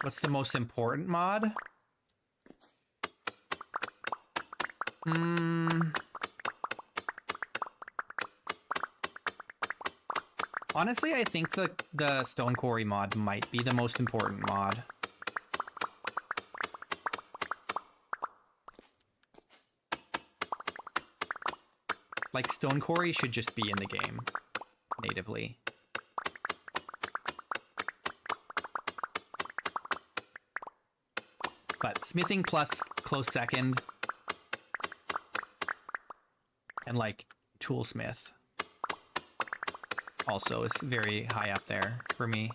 [SPEAKER 1] What's the most important mod? Honestly, I think the Stone Quarry mod might be the most important mod. Like, Stone Quarry should just be in the game natively. But smithing plus close second, and like toolsmith also is very high up there for me.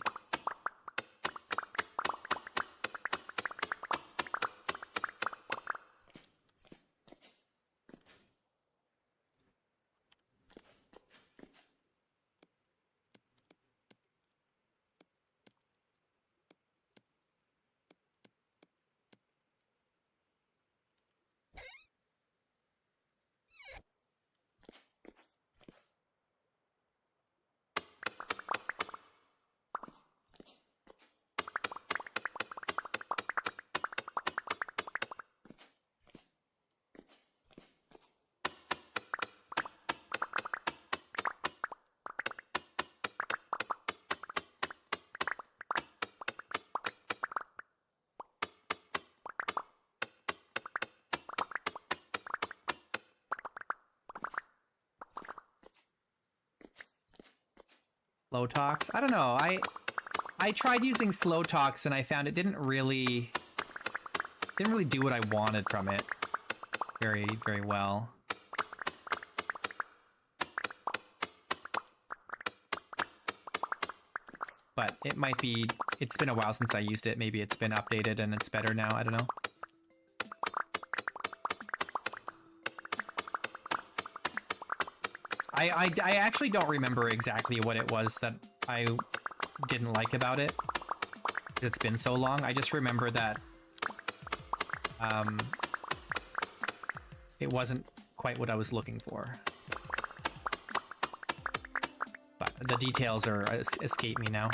[SPEAKER 1] Slow talks? I don't know. I tried using slow talks and I found it didn't really do what I wanted from it very, very well. But it might be, it's been a while since I used it. Maybe it's been updated and it's better now. I don't know. I actually don't remember exactly what it was that I didn't like about it. It's been so long. I just remember that it wasn't quite what I was looking for. But the details are escape me now.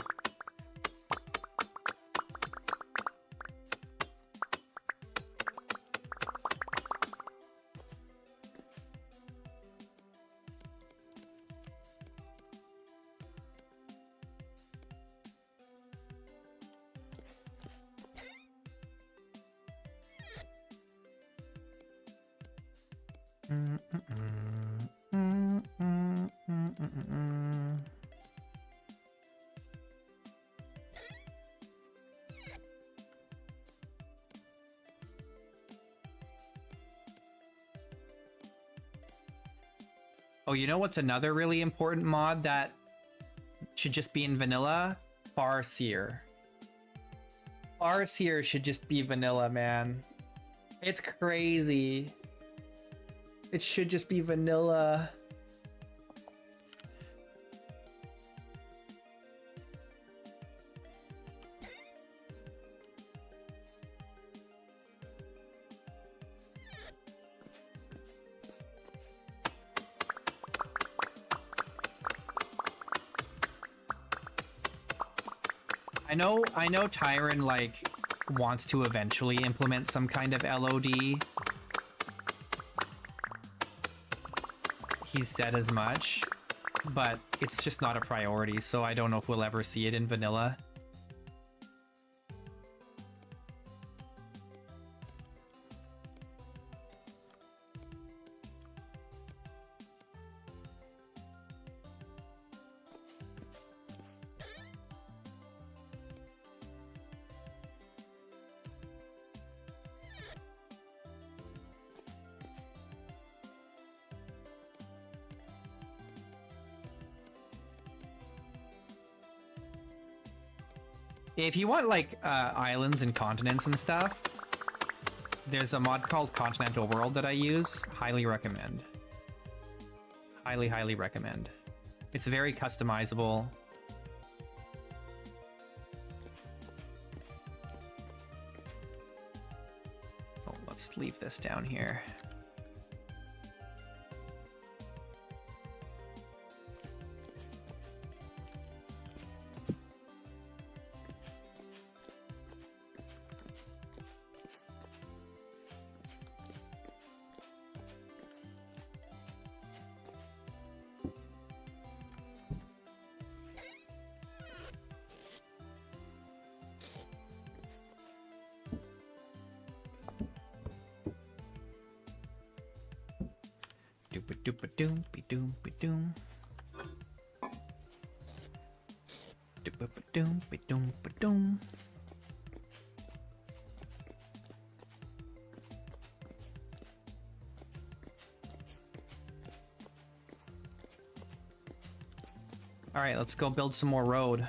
[SPEAKER 1] Oh, you know what's another really important mod that should just be in vanilla? Farseer. Farseer should just be vanilla, man. It's crazy. It should just be vanilla. I know Tyron like wants to eventually implement some kind of LOD. He's said as much, but it's just not a priority, so I don't know if we'll ever see it in vanilla. If you want like islands and continents and stuff, there's a mod called Continental World that I use. Highly recommend. Highly, highly recommend. It's very customizable. Oh, let's leave this down here. Doom be doom be doom. Doom be doom be doom. All right, let's go build some more road.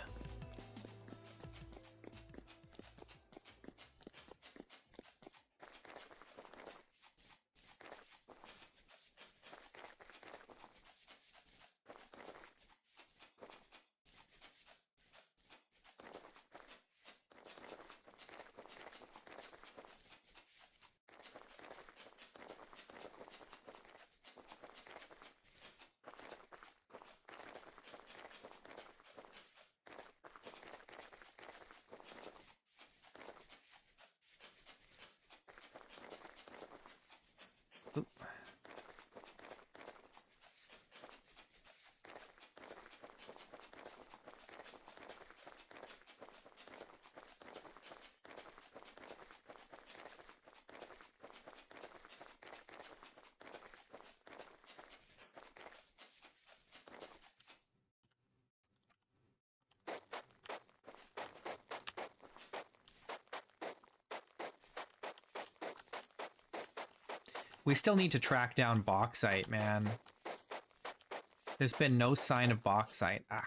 [SPEAKER 1] We still need to track down bauxite, man. There's been no sign of bauxite. Ah.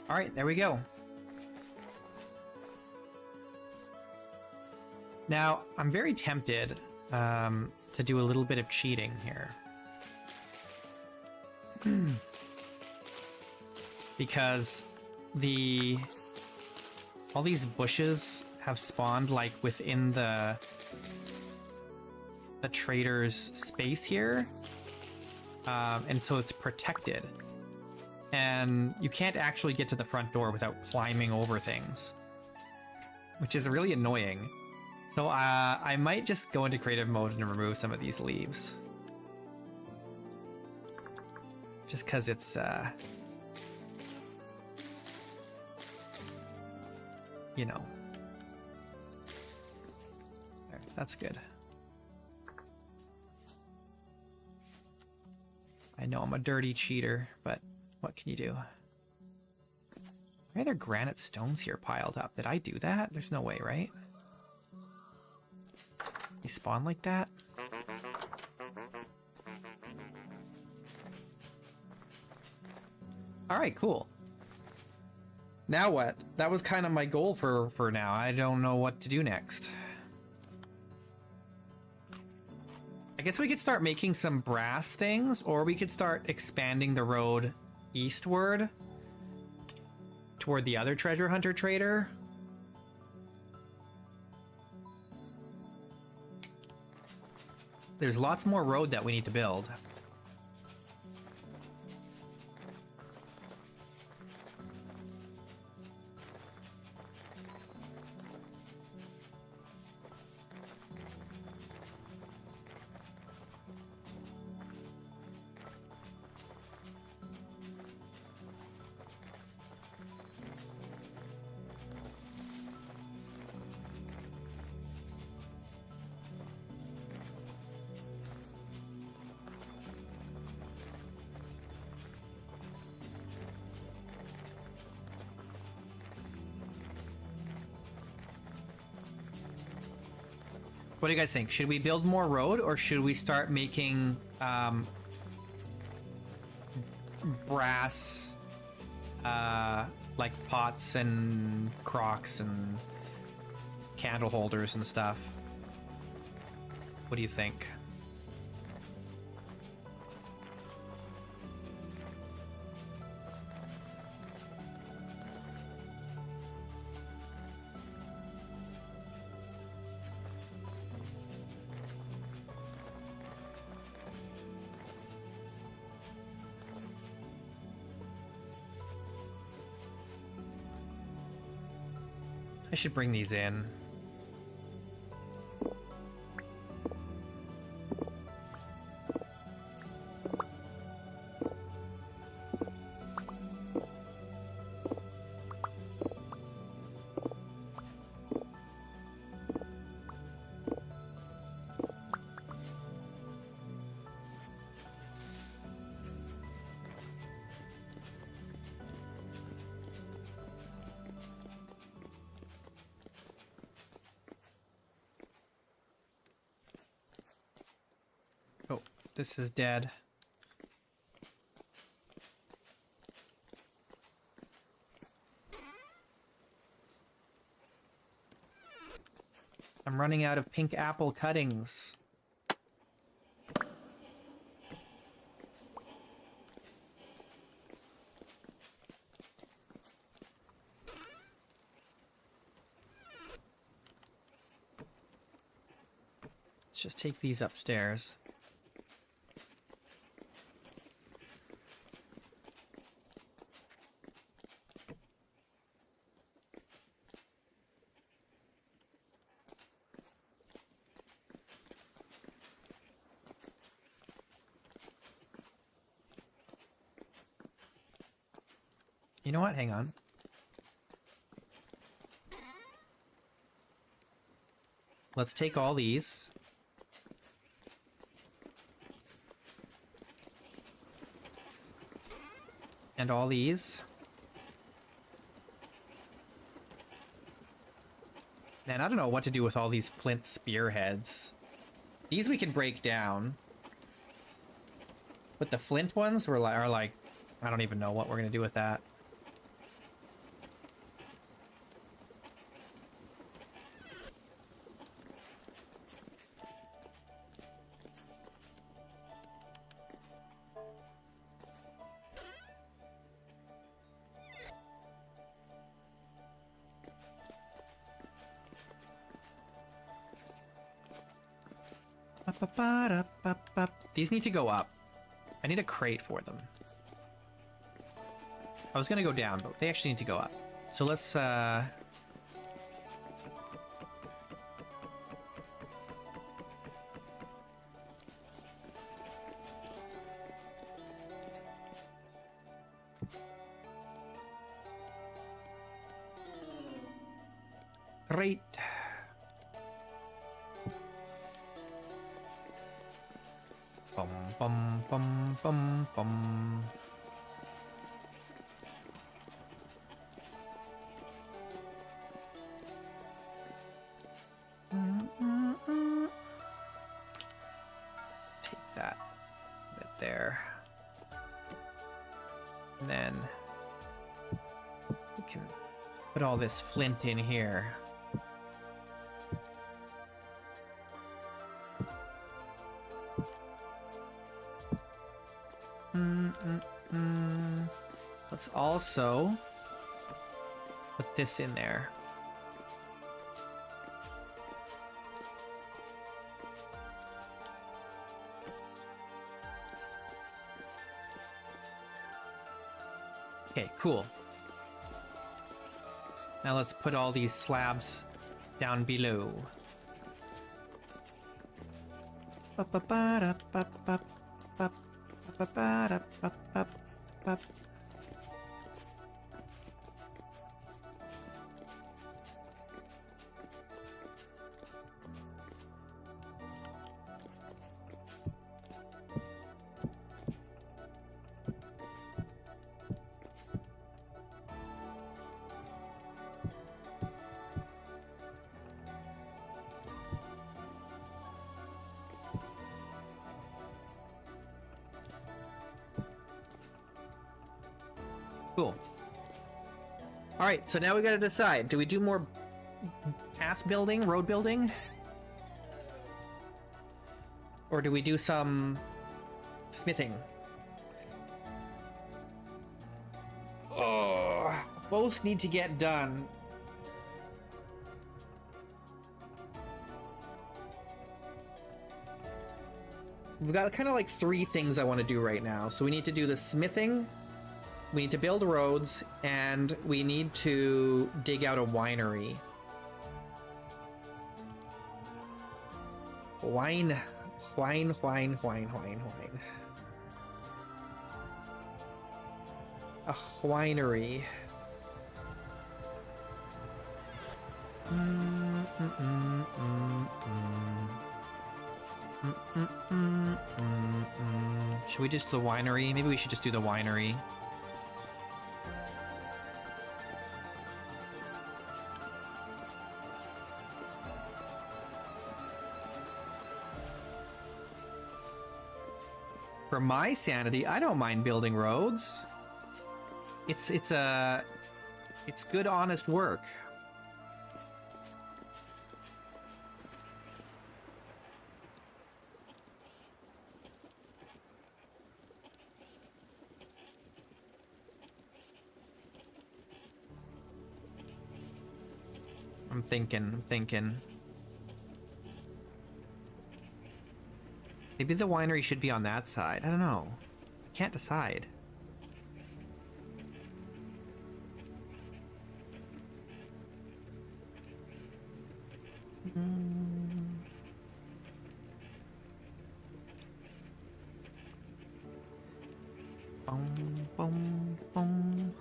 [SPEAKER 1] All right, there we go. Now, I'm very tempted to do a little bit of cheating here. Because all these bushes have spawned like within the trader's space here. And so it's protected. And you can't actually get to the front door without climbing over things, which is really annoying. So I might just go into creative mode and remove some of these leaves. Just because it's, you know. There, that's good. I know I'm a dirty cheater, but what can you do? Why are there granite stones here piled up? Did I do that? There's no way, right? They spawn like that? Alright, cool. Now what? That was kind of my goal for now. I don't know what to do next. I guess we could start making some brass things, or we could start expanding the road eastward toward the other treasure hunter trader. There's lots more road that we need to build. What do you guys think? Should we build more road, or should we start making brass like pots and crocks and candle holders and stuff? What do you think? I should bring these in. Oh, this is dead. I'm running out of pink apple cuttings. Let's just take these upstairs. You know what? Hang on. Let's take all these. And all these. Man, I don't know what to do with all these flint spearheads. These we can break down. But the flint ones are like, I don't even know what we're going to do with that. These need to go up. I need a crate for them. I was gonna go down, but they actually need to go up. So let's crate. Bum bum bum bum bum. Take that bit there. And then we can put all this flint in here. Let's also put this in there. Okay, cool. Now let's put all these slabs down below. Cool. All right, so now we gotta decide. Do we do more path building, road building? Or do we do some smithing? Oh, both need to get done. We've got kind of like 3 things I want to do right now. So we need to do the smithing, we need to build roads, and we need to dig out a winery. Wine. A winery. Should we just do the winery? Maybe we should just do the winery. For my sanity, I don't mind building roads. It's good, honest work. I'm thinking. Maybe the winery should be on that side. I don't know. I can't decide. Boom, boom, boom.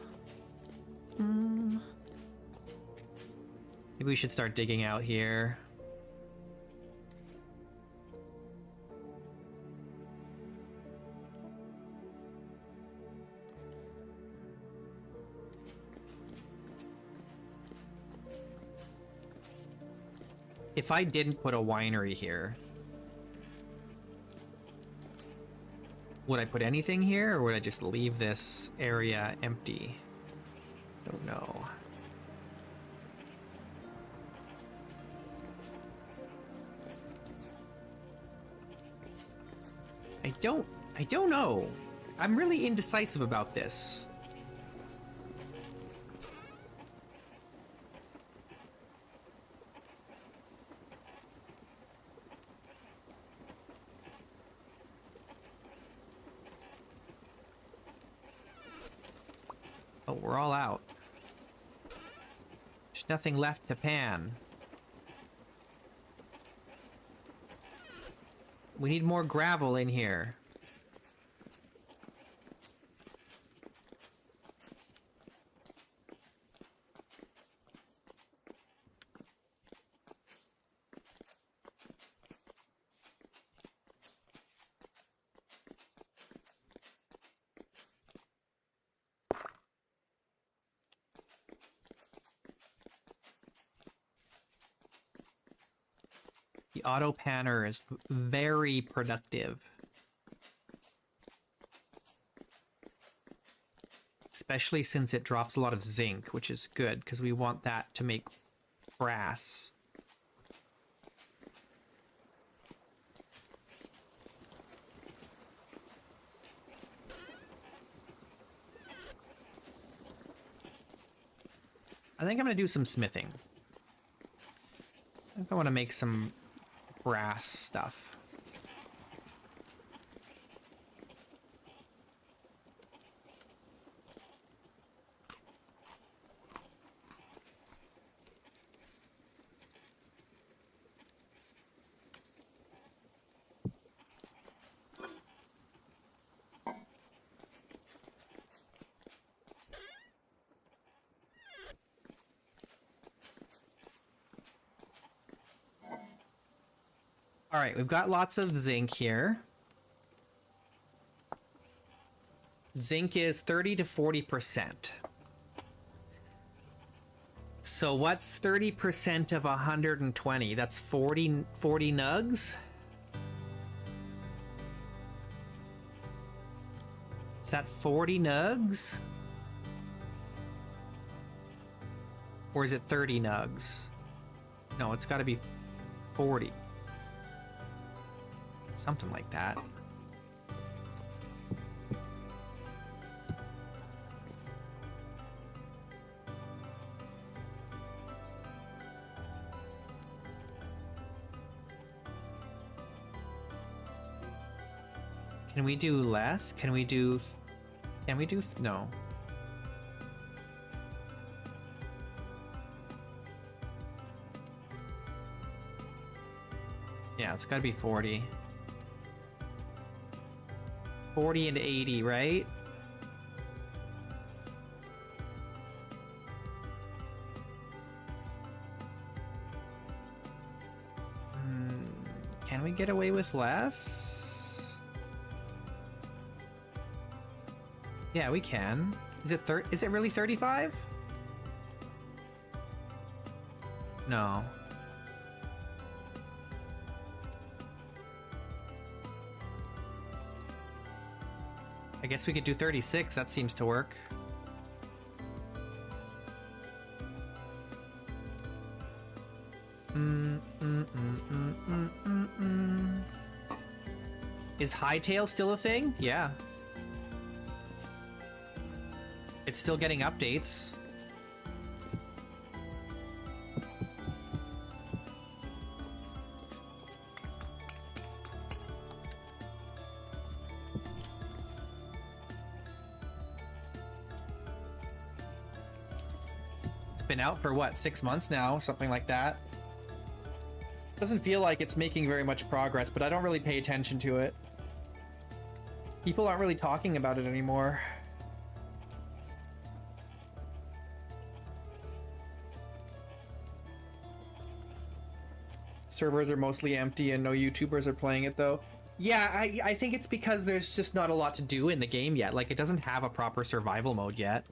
[SPEAKER 1] Maybe we should start digging out here. If I didn't put a winery here, would I put anything here, or would I just leave this area empty? Don't know. I don't know. I'm really indecisive about this. Oh, we're all out. There's nothing left to pan. We need more gravel in here. The auto panner is very productive. Especially since it drops a lot of zinc, which is good, because we want that to make brass. I think I'm going to do some smithing. I think I want to make some brass stuff. All right, we've got lots of zinc here. Zinc is 30 to 40%. So what's 30% of 120? That's 40 nugs? Is that 40 nugs? Or is it 30 nugs? No, it's got to be 40. Something like that. Can we do less? Can we do no. Yeah, it's gotta be 40. 40 and 80, right? Can we get away with less? Yeah, we can. Is it really 35? No. I guess we could do 36. That seems to work. Is Hightail still a thing? Yeah. It's still getting updates. Been out for what, 6 months now, something like that. Doesn't feel like it's making very much progress, but I don't really pay attention to it. People aren't really talking about it anymore. Servers are mostly empty and no YouTubers are playing it though. Yeah, I think it's because there's just not a lot to do in the game yet. Like, it doesn't have a proper survival mode yet.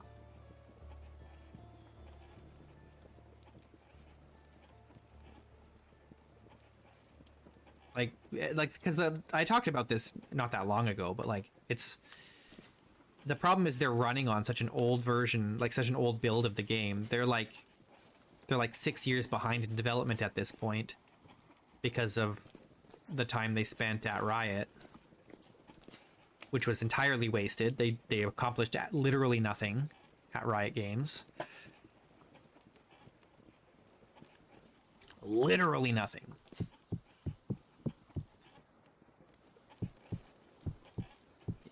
[SPEAKER 1] Like because I talked about this not that long ago, but like the problem is they're running on such an old version, like such an old build of the game. They're like 6 years behind in development at this point because of the time they spent at Riot, which was entirely wasted. They accomplished literally nothing at Riot Games. Literally nothing.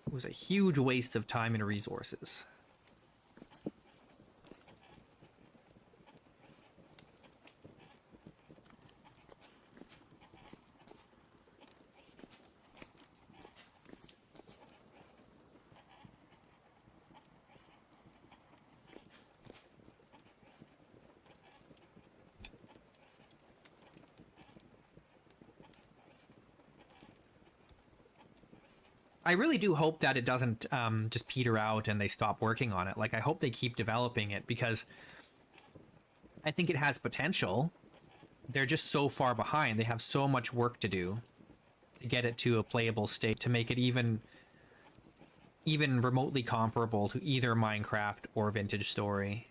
[SPEAKER 1] It was a huge waste of time and resources. I really do hope that it doesn't just peter out and they stop working on it. Like, I hope they keep developing it because I think it has potential. They're just so far behind. They have so much work to do to get it to a playable state, to make it even remotely comparable to either Minecraft or Vintage Story.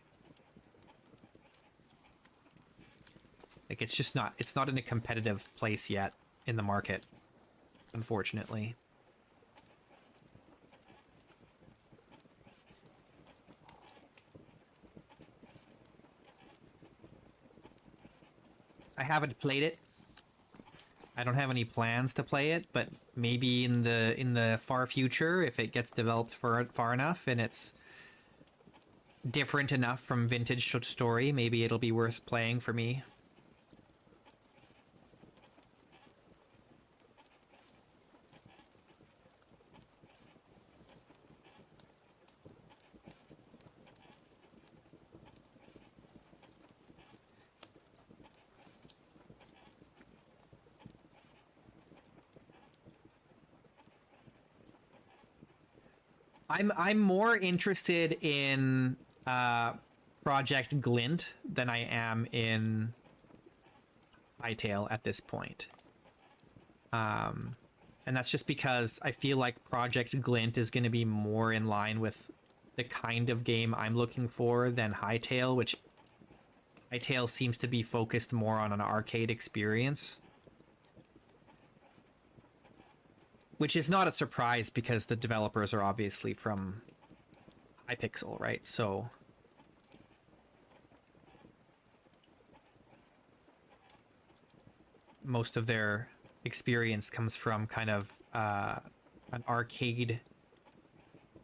[SPEAKER 1] Like, it's not in a competitive place yet in the market, unfortunately. I haven't played it. I don't have any plans to play it, but maybe in the far future, if it gets developed far enough and it's different enough from Vintage Story, maybe it'll be worth playing for me. I'm more interested in Project Glint than I am in Hytale at this point. And that's just because I feel like Project Glint is going to be more in line with the kind of game I'm looking for than Hytale, which Hytale seems to be focused more on an arcade experience. Which is not a surprise because the developers are obviously from Hypixel, right? So most of their experience comes from kind of an arcade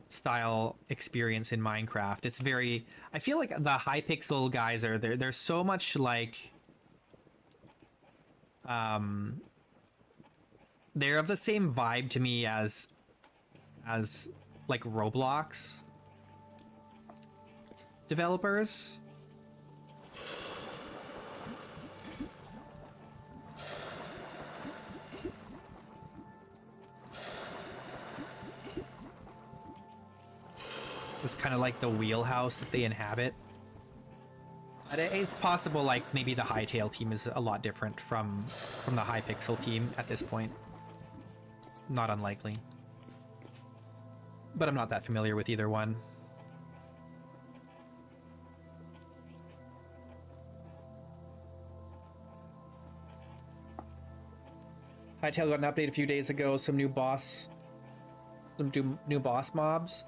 [SPEAKER 1] style experience in Minecraft. It's very, I feel like the Hypixel guys are there. They're so much like they're of the same vibe to me as like Roblox developers. It's kind of like the wheelhouse that they inhabit. But it's possible like maybe the Hytale team is a lot different from the Hypixel team at this point. Not unlikely. But I'm not that familiar with either one. Hytale got an update a few days ago, some new boss mobs.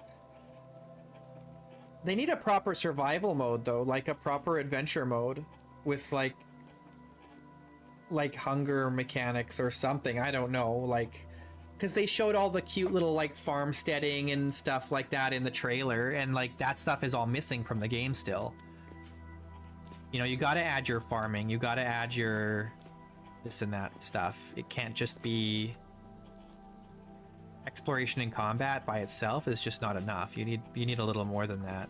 [SPEAKER 1] They need a proper survival mode though, like a proper adventure mode with like hunger mechanics or something. I don't know, like, because they showed all the cute little like farmsteading and stuff like that in the trailer, and like that stuff is all missing from the game still. You know, you got to add your farming, you got to add your this and that stuff. It can't just be exploration and combat by itself is just not enough. You need a little more than that.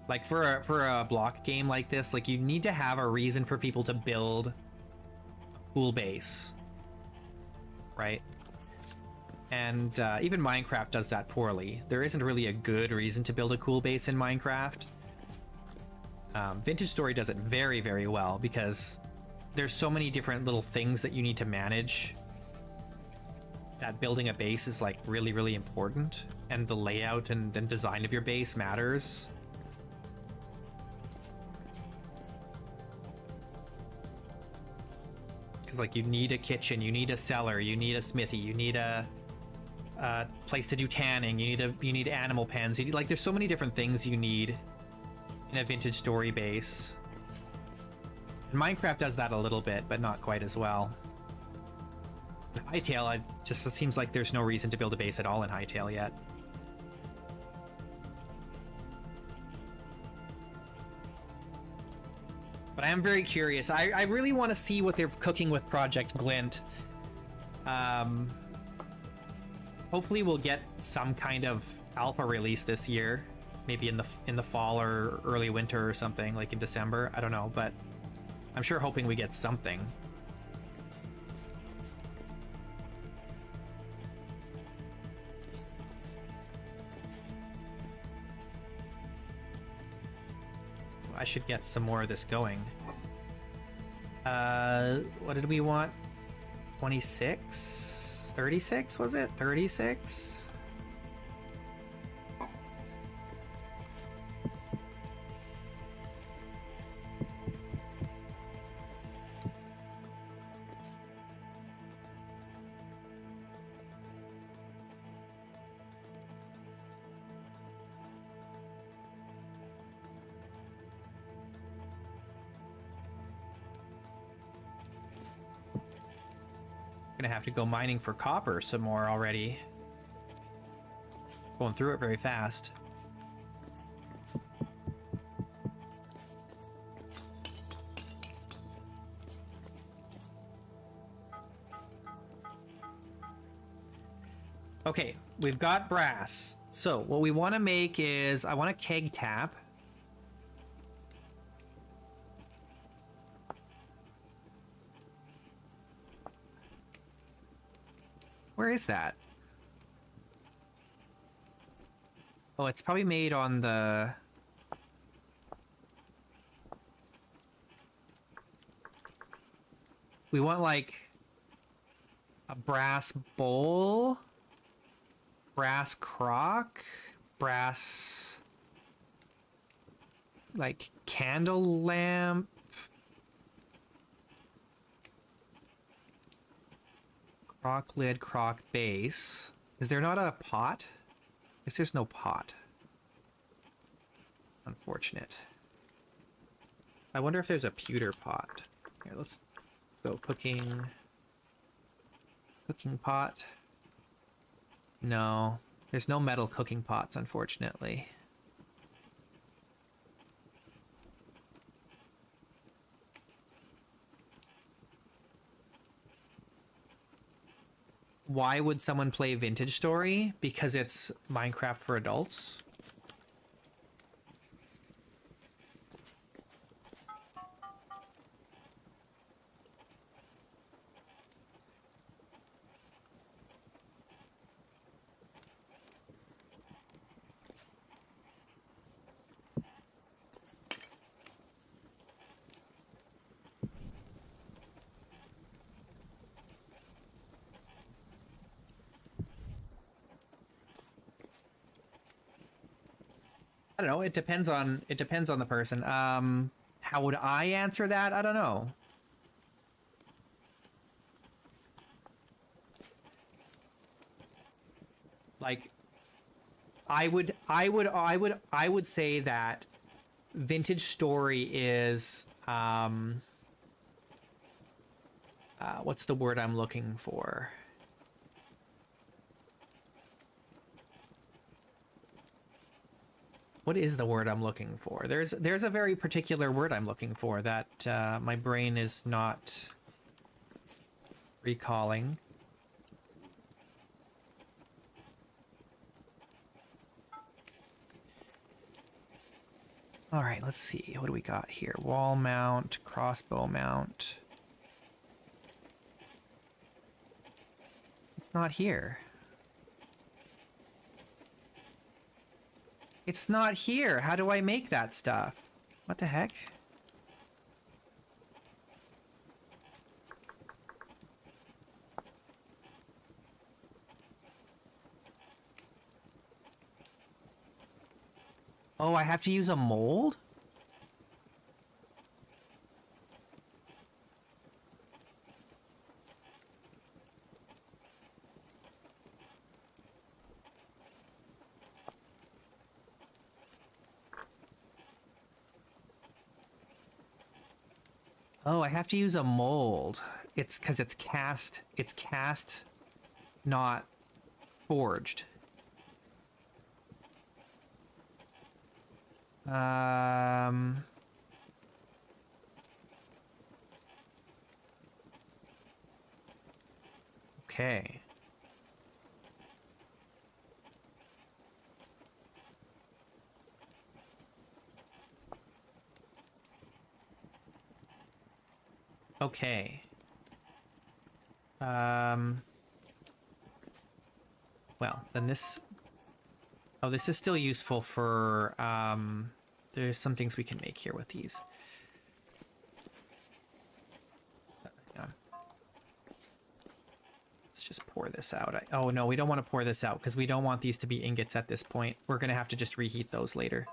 [SPEAKER 1] Like for a block game like this, like you need to have a reason for people to build cool base, right? And even Minecraft does that poorly. There isn't really a good reason to build a cool base in Minecraft. Vintage Story does it very, very well because there's so many different little things that you need to manage that building a base is like really, really important, and the layout and design of your base matters. Because like you need a kitchen, you need a cellar, you need a smithy, you need a place to do tanning, you need animal pens, like there's so many different things you need in a Vintage Story base. And Minecraft does that a little bit, but not quite as well. In Hytale, it just seems like there's no reason to build a base at all in Hytale yet. But I am very curious. I really want to see what they're cooking with Project Glint. Hopefully we'll get some kind of alpha release this year, maybe in the fall or early winter or something, like in December. I don't know, but I'm sure hoping we get something. I should get some more of this going. What did we want? 26? 36 was it? 36? Gonna have to go mining for copper some more already. Going through it very fast. Okay, we've got brass. So what we want to make is, I want a keg tap. Where is that? Oh, it's probably made on the... We want like a brass bowl, brass crock, brass like candle lamp. Crock lid, crock base. Is there not a pot? I guess there's no pot. Unfortunate. I wonder if there's a pewter pot. Here, let's go cooking. Cooking pot. No, there's no metal cooking pots, unfortunately. Why would someone play Vintage Story? Because it's Minecraft for adults? I don't know. It depends on the person. How would I answer that? I don't know. Like, I would say that Vintage Story is what's the word I'm looking for? What is the word I'm looking for? There's a very particular word I'm looking for that my brain is not recalling. All right, let's see. What do we got here? Wall mount, crossbow mount. not here. It's not here. How do I make that stuff? What the heck? Oh, I have to use a mold? Oh, I have to use a mold. It's because it's cast, not forged. Okay. Okay. Well, then this... Oh, this is still useful for, there's some things we can make here with these. Yeah. Let's just pour this out. Oh, no, we don't want to pour this out because we don't want these to be ingots at this point. We're going to have to just reheat those later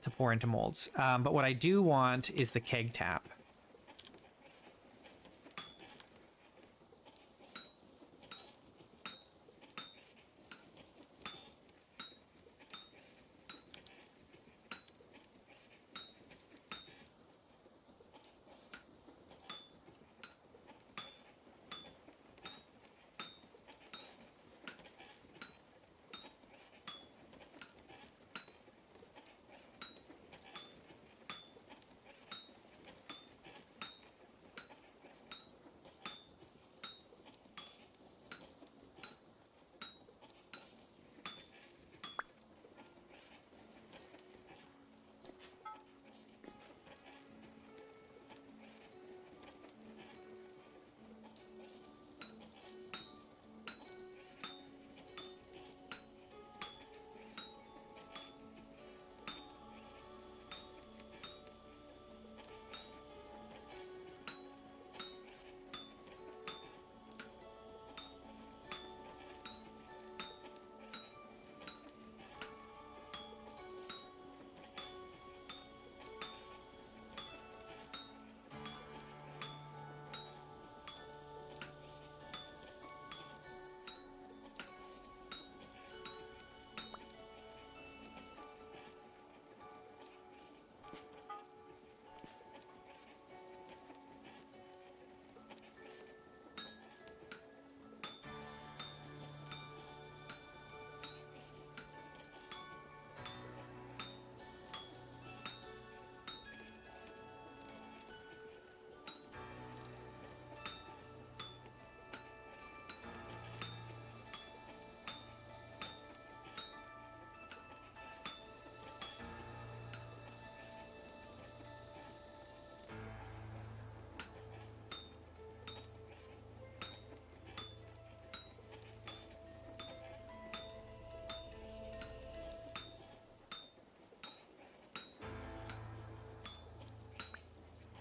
[SPEAKER 1] to pour into molds. But what I do want is the keg tap.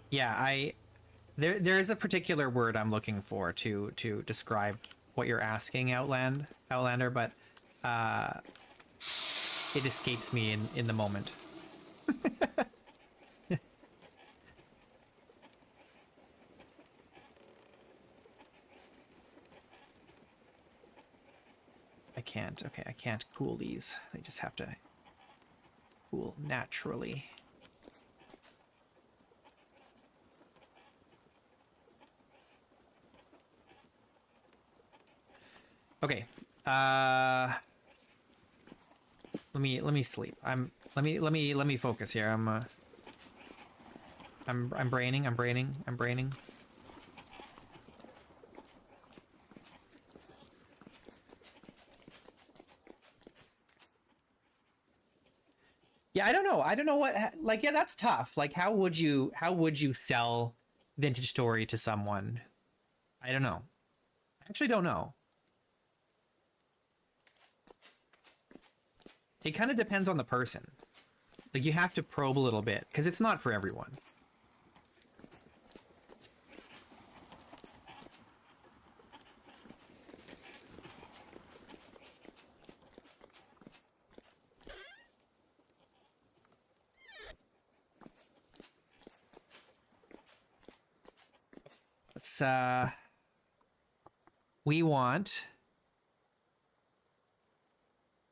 [SPEAKER 1] Yeah, there is a particular word I'm looking for to describe what you're asking, Outlander, but it escapes me in the moment. I can't cool these. They just have to cool naturally. Okay. Let me sleep. Let me focus here. I'm braining. Yeah, I don't know. I don't know what, like, yeah, that's tough. Like, how would you sell Vintage Story to someone? I don't know. Actually, don't know. It kind of depends on the person. Like, you have to probe a little bit, because it's not for everyone. Let's, we want...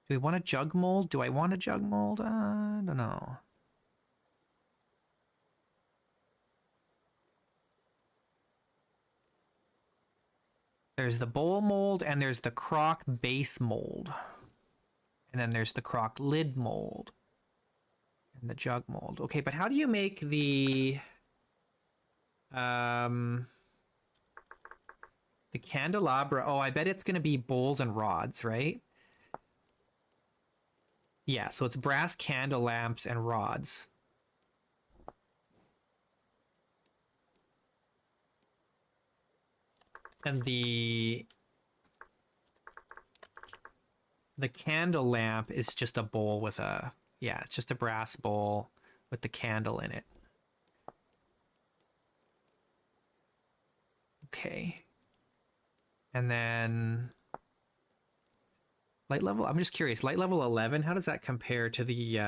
[SPEAKER 1] Do we want a jug mold? Do I want a jug mold? I don't know. There's the bowl mold and there's the crock base mold. And then there's the crock lid mold. And the jug mold. Okay, but how do you make the candelabra? Oh, I bet it's going to be bowls and rods, right? Yeah, so it's brass candle lamps and rods. And the candle lamp is just a bowl with a, yeah, it's just a brass bowl with the candle in it. Okay. And then light level, I'm just curious, light level 11, how does that compare to the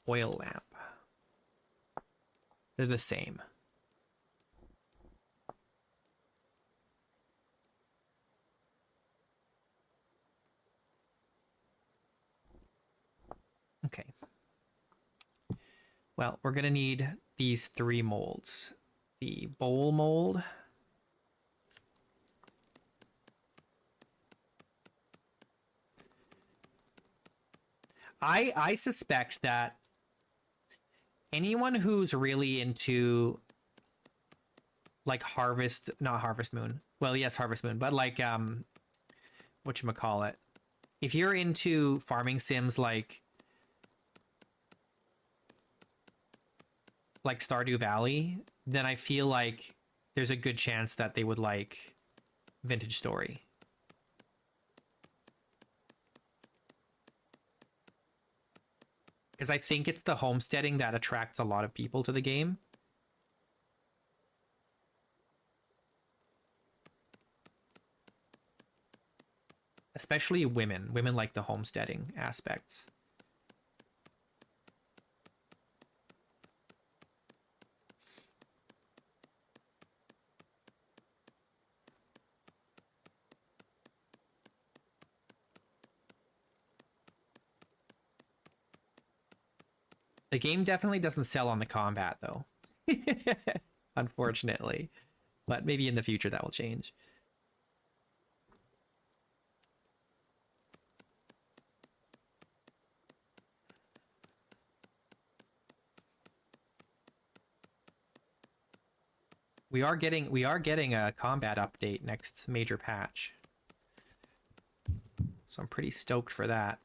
[SPEAKER 1] oil lamp? They're the same. Okay. Well, we're going to need these 3 molds. The bowl mold. I suspect that anyone who's really into like not Harvest Moon. Well, yes, Harvest Moon, but like whatchamacallit. If you're into farming sims like Stardew Valley, then I feel like there's a good chance that they would like Vintage Story. Because I think it's the homesteading that attracts a lot of people to the game. Especially women. Women like the homesteading aspects. The game definitely doesn't sell on the combat, though. Unfortunately. But maybe in the future that will change. We are getting a combat update next major patch. So I'm pretty stoked for that.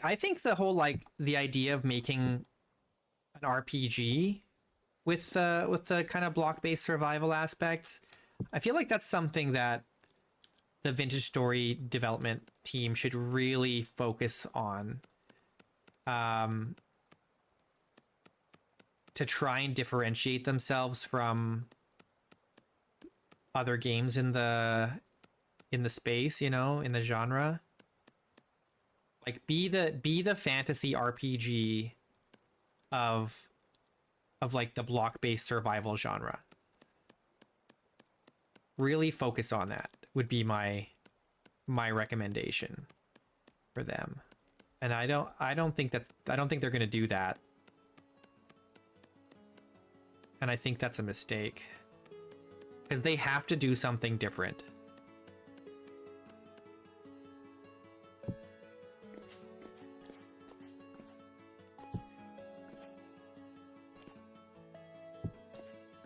[SPEAKER 1] I think the whole like the idea of making an RPG with the kind of block-based survival aspects, I feel like that's something that the Vintage Story development team should really focus on, to try and differentiate themselves from other games in the space, you know, in the genre. Like be the fantasy RPG of like the block-based survival genre. Really focus on that would be my recommendation for them. And I don't think they're going to do that. And I think that's a mistake. Because they have to do something different.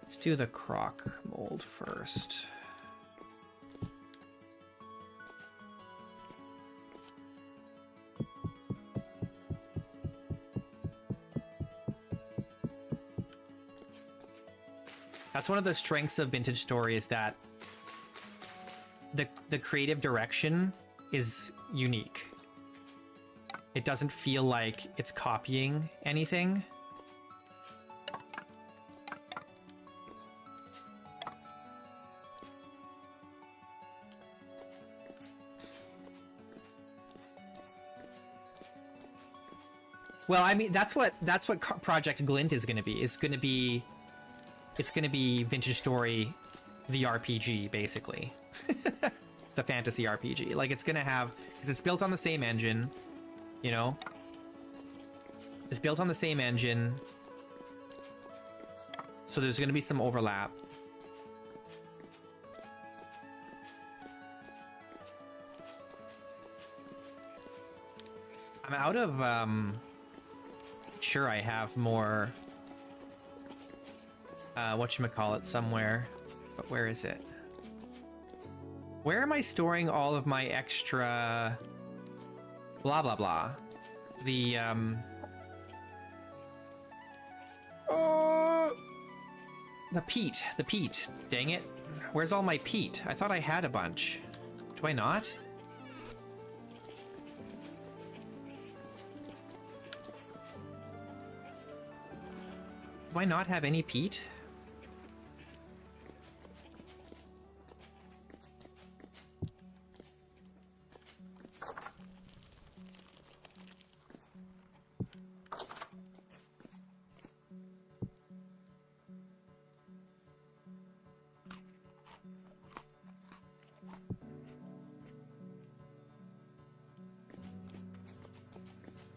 [SPEAKER 1] Let's do the croc mold first. That's one of the strengths of Vintage Story, is that the creative direction is unique. It doesn't feel like it's copying anything. Well, I mean, that's what Project Glint is going to be. It's going to be Vintage Story, the RPG, basically. The fantasy RPG. Like, it's going to have, because it's built on the same engine, you know? It's built on the same engine. So there's going to be some overlap. I'm out of, sure I have more whatchamacallit somewhere, but where is it? Where am I storing all of my extra blah blah blah? The peat, dang it. Where's all my peat? I thought I had a bunch. Do I not? Do I not have any peat?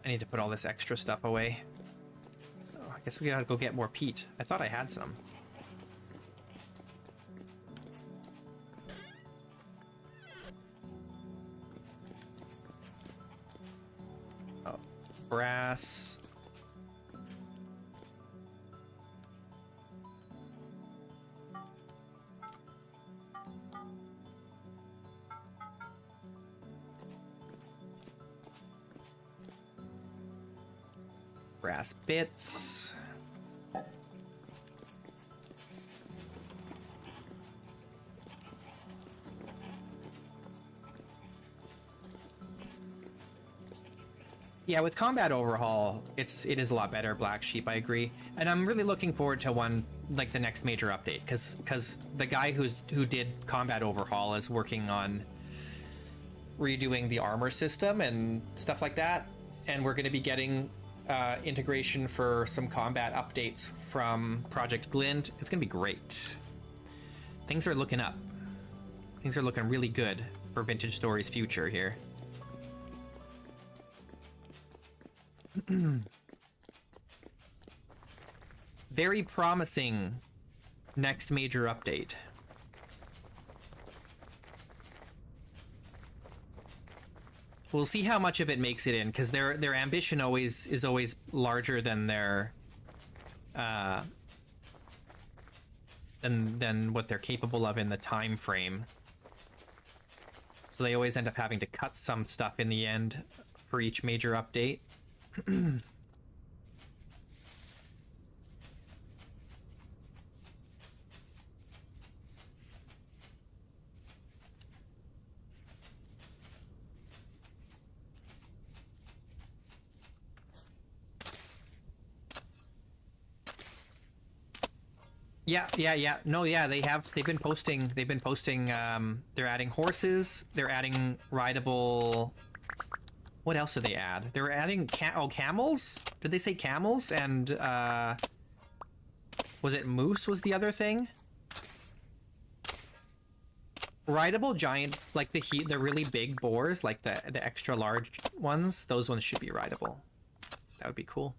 [SPEAKER 1] I need to put all this extra stuff away. Oh, I guess we gotta go get more peat. I thought I had some. Oh, brass. Brass bits. Yeah, with Combat Overhaul, it is a lot better, Black Sheep, I agree. And I'm really looking forward to one, like the next major update, because the guy who did Combat Overhaul is working on redoing the armor system and stuff like that, and we're going to be getting integration for some combat updates from Project Glint. It's gonna be great. Things are looking up. Things are looking really good for Vintage Story's future here. Very promising next major update. We'll see how much of it makes it in, because their ambition is always larger than their than what they're capable of in the time frame. So they always end up having to cut some stuff in the end for each major update. Yeah. No, yeah, they've been posting, they're adding horses, they're adding rideable, What else did they add? They were adding camels? Did they say camels? And was it moose was the other thing? Rideable giant, like the really big boars, like the extra large ones, those ones should be rideable. That would be cool.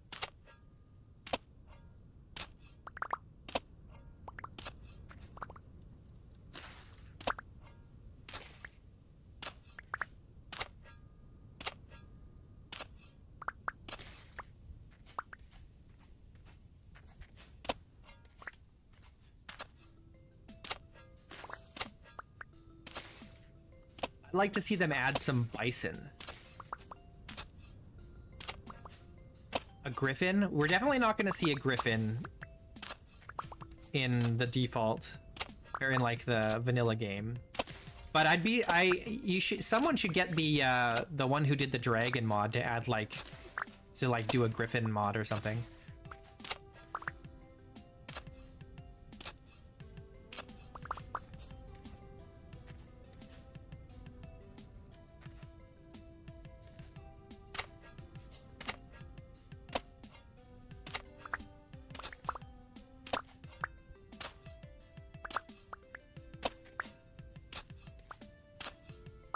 [SPEAKER 1] I'd like to see them add some bison. A griffin? We're definitely not going to see a griffin in the default or in like the vanilla game. But someone should get the one who did the dragon mod to add like do a griffin mod or something.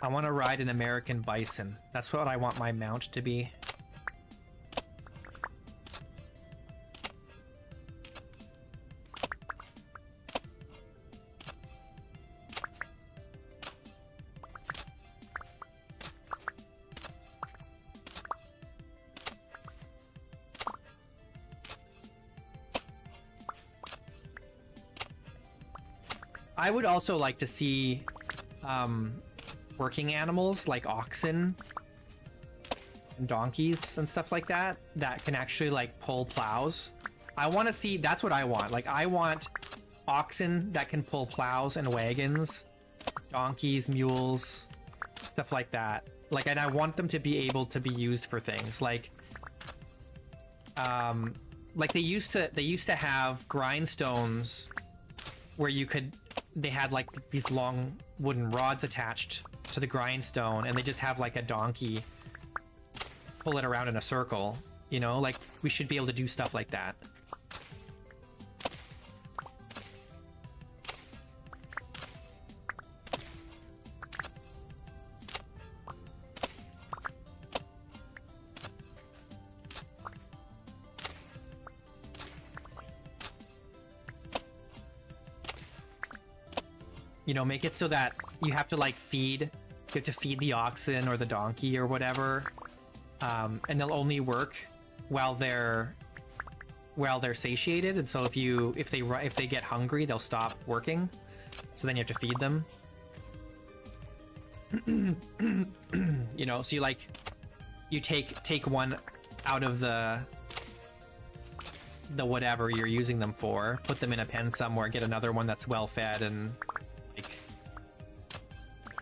[SPEAKER 1] I want to ride an American bison. That's what I want my mount to be. I would also like to see working animals like oxen and donkeys and stuff like that can actually like pull plows. I want to see, that's what I want. Like I want oxen that can pull plows and wagons, donkeys, mules, stuff like that. Like, and I want them to be able to be used for things like they used to have grindstones where they had like these long wooden rods attached to the grindstone, and they just have like a donkey pull it around in a circle, you know? Like, we should be able to do stuff like that. You know, make it so that you have to like you have to feed the oxen or the donkey or whatever, and they'll only work while they're satiated. And so if they get hungry, they'll stop working. So then you have to feed them. You know, so you take one out of the whatever you're using them for, put them in a pen somewhere, get another one that's well fed, and like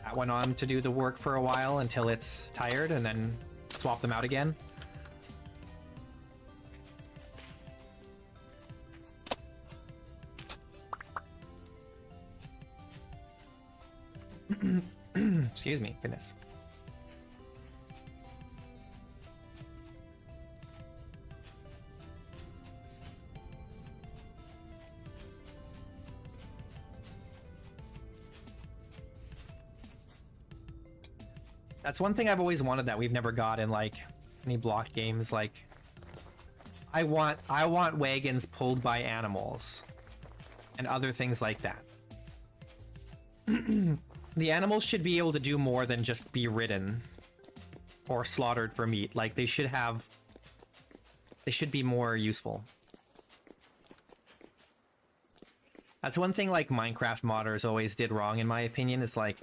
[SPEAKER 1] that one on to do the work for a while until it's tired, and then swap them out again. Excuse me, goodness. That's one thing I've always wanted that we've never got in like any blocked games. Like, I want wagons pulled by animals and other things like that. The animals should be able to do more than just be ridden or slaughtered for meat. Like, they should be more useful. That's one thing like Minecraft modders always did wrong, in my opinion, is like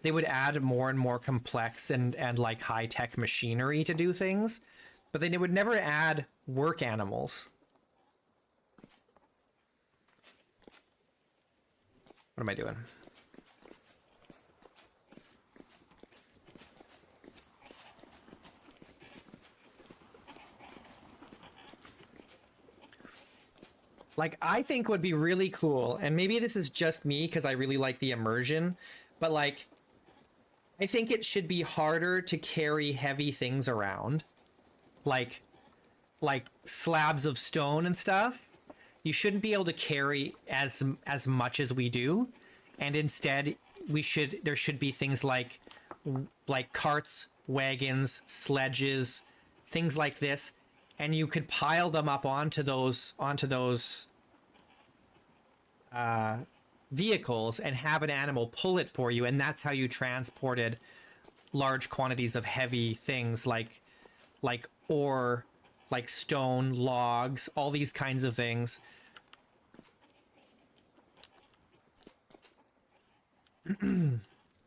[SPEAKER 1] they would add more and more complex and like high-tech machinery to do things, but then they would never add work animals. What am I doing? Like, I think would be really cool, and maybe this is just me because I really like the immersion, but like, I think it should be harder to carry heavy things around, like slabs of stone and stuff. You shouldn't be able to carry as much as we do, and instead there should be things like carts, wagons, sledges, things like this, and you could pile them up onto those vehicles and have an animal pull it for you, and that's how you transported large quantities of heavy things like ore, like stone, logs, all these kinds of things.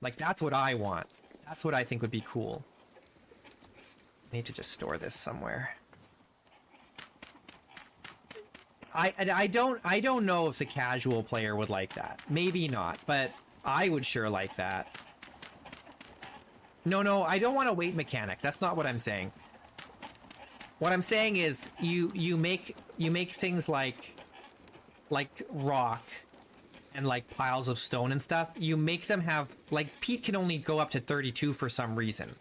[SPEAKER 1] Like, that's what I want. That's what I think would be cool. I need to just store this somewhere. I don't know if the casual player would like that. Maybe not, but I would sure like that. No, I don't want a weight mechanic. That's not what I'm saying. What I'm saying is you make things like rock and like piles of stone and stuff. You make them have, like, peat can only go up to 32 for some reason,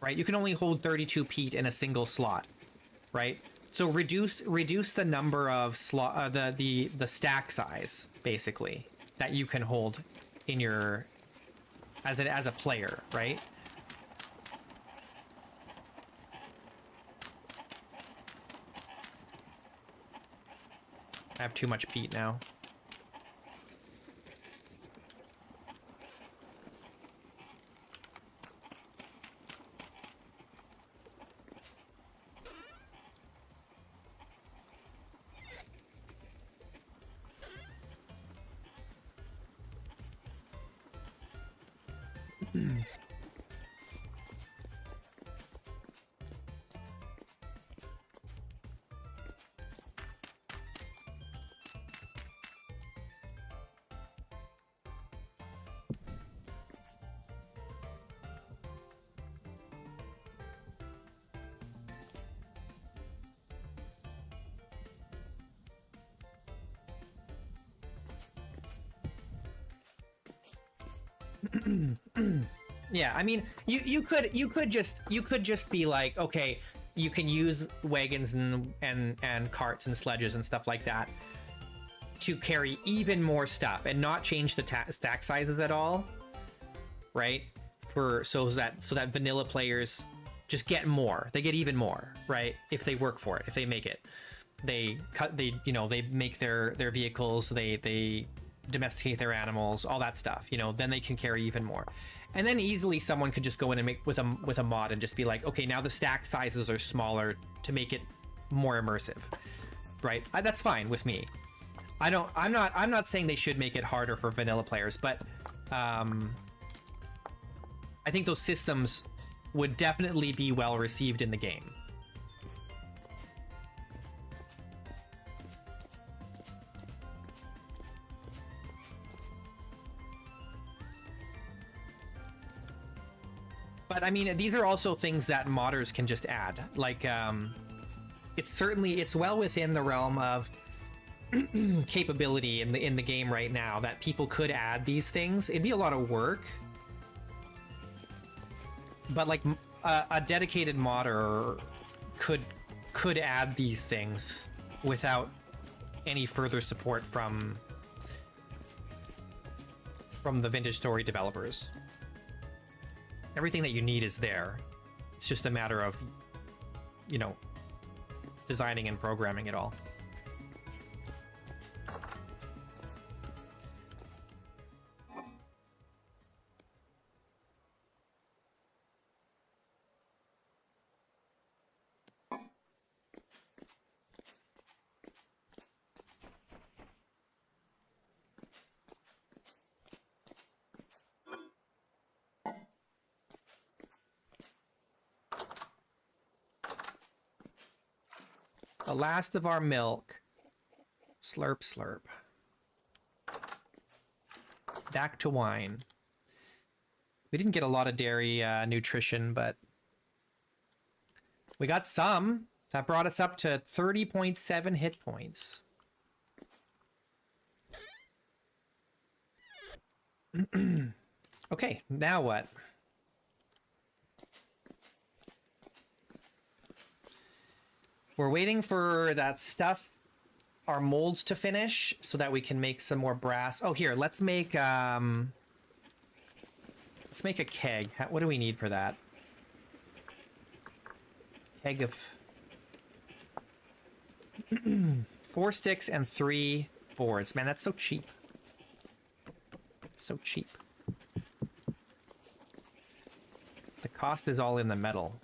[SPEAKER 1] right? You can only hold 32 peat in a single slot, right? So reduce the number of the stack size, basically, that you can hold in your as a player, right? I have too much peat now. Yeah, I mean, you could just be like, okay, you can use wagons and carts and sledges and stuff like that to carry even more stuff and not change the stack sizes at all, right? So that vanilla players just get more. They get even more, right? If they work for it, if they make it, they make their vehicles, they domesticate their animals, all that stuff, then they can carry even more. And then easily someone could just go in and make with a mod and just be like, okay, now the stack sizes are smaller to make it more immersive, right? That's fine with me. I'm not saying they should make it harder for vanilla players, but I think those systems would definitely be well received in the game. But I mean, these are also things that modders can just add. Like, it's well within the realm of capability in the game right now that people could add these things. It'd be a lot of work, but like a dedicated modder could add these things without any further support from the Vintage Story developers. Everything that you need is there. It's just a matter of, designing and programming it all. The last of our milk. Slurp, slurp. Back to wine. We didn't get a lot of dairy nutrition, but we got some. That brought us up to 30.7 hit points. Okay, now what? We're waiting for that stuff, our molds to finish so that we can make some more brass. Oh, here, let's make a keg. What do we need for that? Keg of 4 sticks and 3 boards. Man, that's so cheap. So cheap. The cost is all in the metal.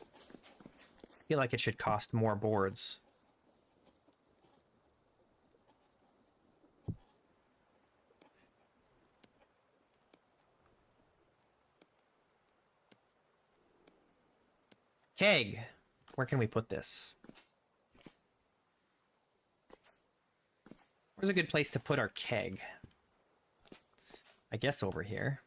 [SPEAKER 1] I feel like it should cost more boards. Keg. Where can we put this? Where's a good place to put our keg? I guess over here.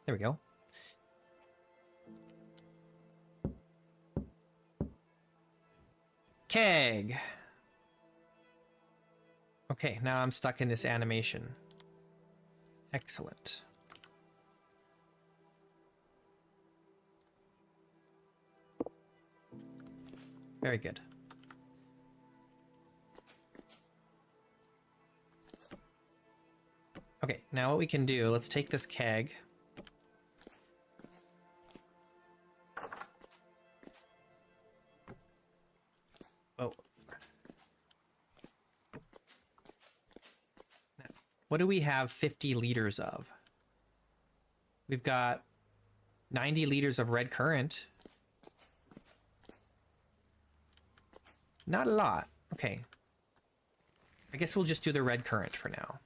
[SPEAKER 1] There we go. Keg. Okay, now I'm stuck in this animation. Excellent. Very good. Okay, now what we can do, let's take this keg. Oh. Now, what do we have 50 liters of? We've got 90 liters of red currant. Not a lot. Okay. I guess we'll just do the red currant for now.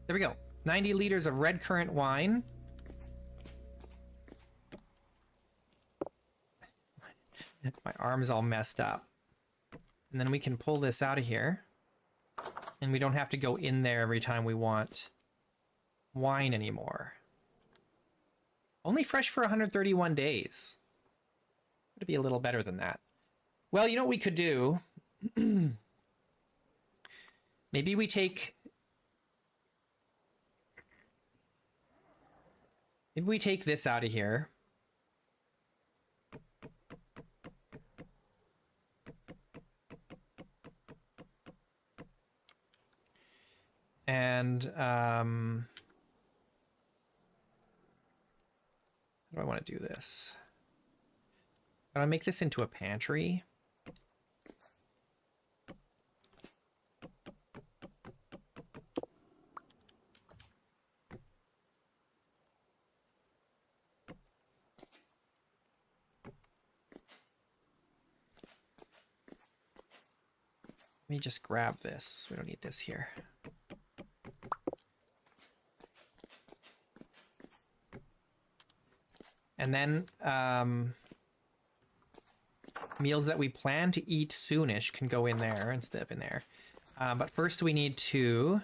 [SPEAKER 1] There we go. 90 liters of red currant wine. My arm's all messed up. And then we can pull this out of here. And we don't have to go in there every time we want wine anymore. Only fresh for 131 days. It'd be a little better than that. Well, you know what we could do? Maybe we take... Maybe we take this out of here. And how do I want to do this? Can I make this into a pantry? Let me just grab this. We don't need this here. And then meals that we plan to eat soonish can go in there instead of in there. But first we need to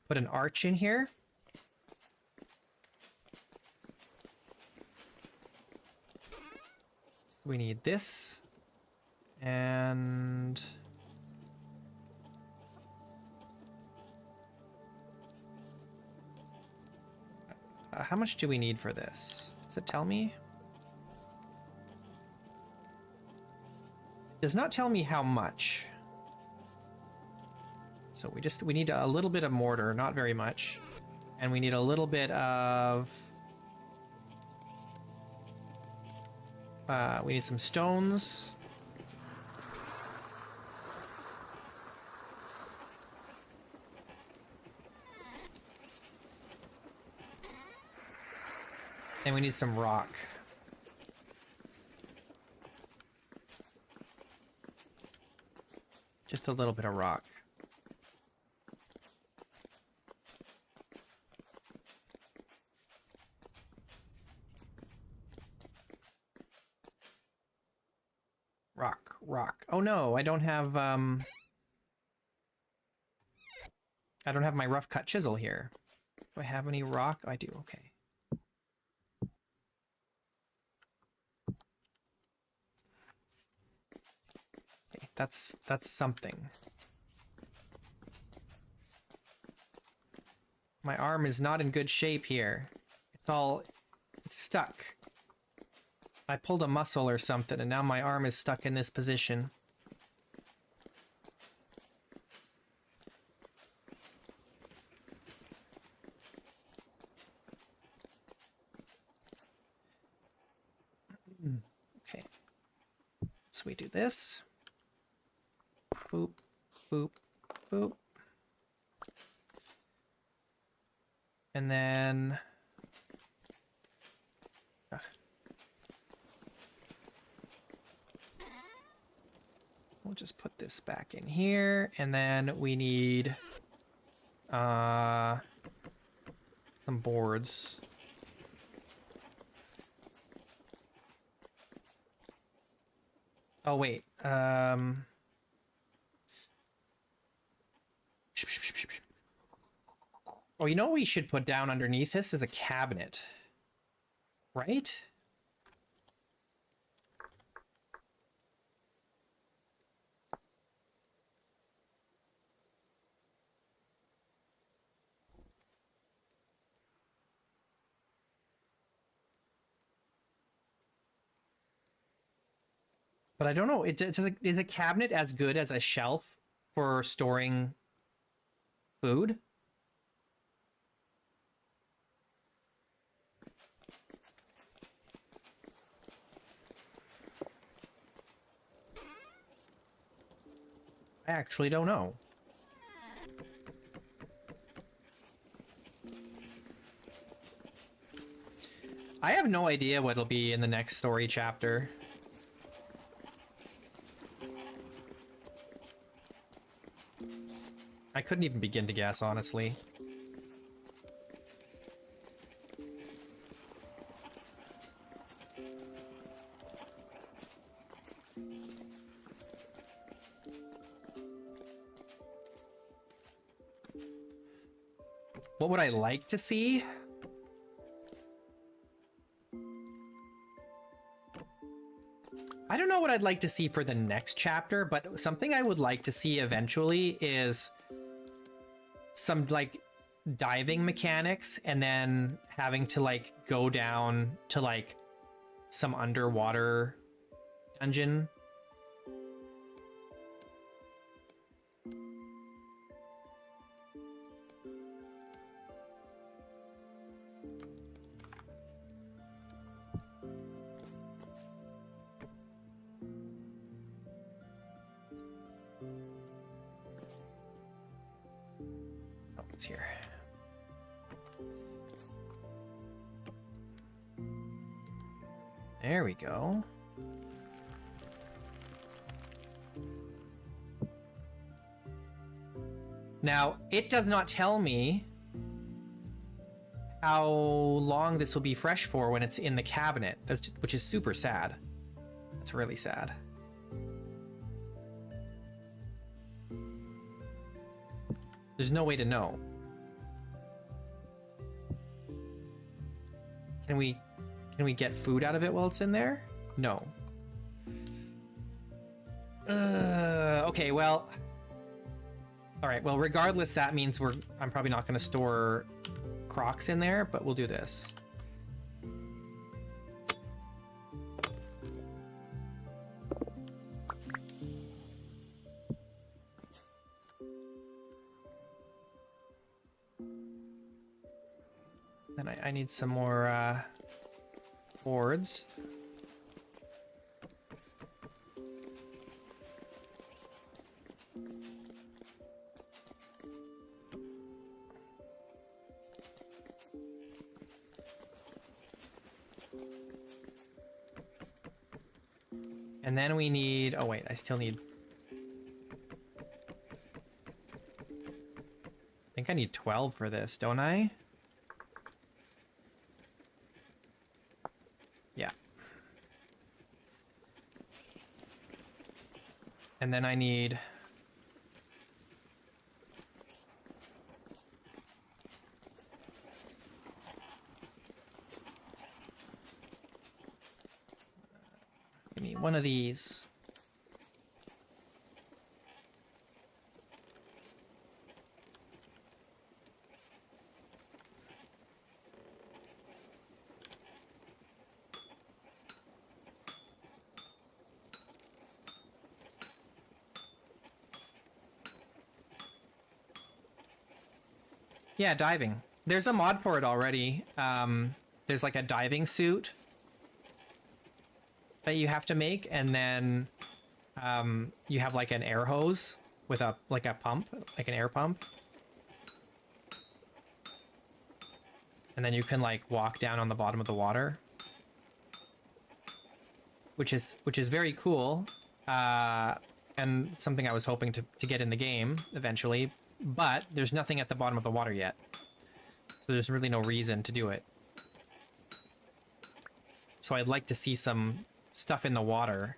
[SPEAKER 1] put an arch in here. So we need this. And... how much do we need for this? Does it tell me? It does not tell me how much. So we need a little bit of mortar, not very much. And we need a little bit of... we need some stones. And we need some rock. Just a little bit of rock. Rock, rock. Oh no, I don't have my rough cut chisel here. Do I have any rock? I do, okay. Okay, that's something. My arm is not in good shape here. It's stuck. I pulled a muscle or something, and now my arm is stuck in this position. Okay. So we do this. Boop, boop, boop. And then... we'll just put this back in here, and then we need some boards. Oh wait, oh, you know what we should put down underneath this is a cabinet, right? But I don't know. Is a cabinet as good as a shelf for storing food? I actually don't know. I have no idea what it'll be in the next story chapter. I couldn't even begin to guess, honestly. What would I like to see? I don't know what I'd like to see for the next chapter, but something I would like to see eventually is some like diving mechanics, and then having to like go down to like some underwater dungeon. Oh, it's here. There we go. Now, it does not tell me how long this will be fresh for when it's in the cabinet, which is super sad. That's really sad. There's no way to know. Can we get food out of it while it's in there? No. Okay, well... Alright, well, regardless, that means I'm probably not going to store Crocs in there, but we'll do this. Then I need some more boards. And then we need... oh wait, I still need... I think I need 12 for this, don't I? Yeah. And then I need... give me one of these. Yeah, diving. There's a mod for it already. There's like a diving suit that you have to make, and then you have like an air hose with a pump, like an air pump. And then you can like walk down on the bottom of the water. Which is very cool. And something I was hoping to get in the game eventually. But there's nothing at the bottom of the water yet. So there's really no reason to do it. So I'd like to see some stuff in the water.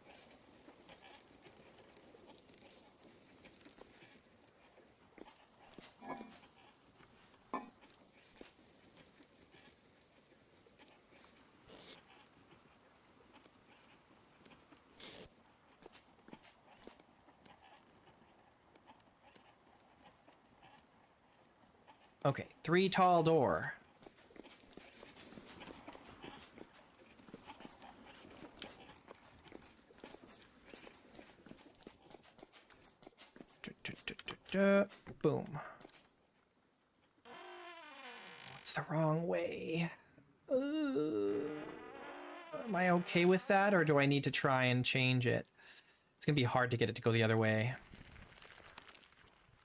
[SPEAKER 1] Okay, 3 tall door. Boom. What's the wrong way? Am I okay with that, or do I need to try and change it? It's gonna be hard to get it to go the other way.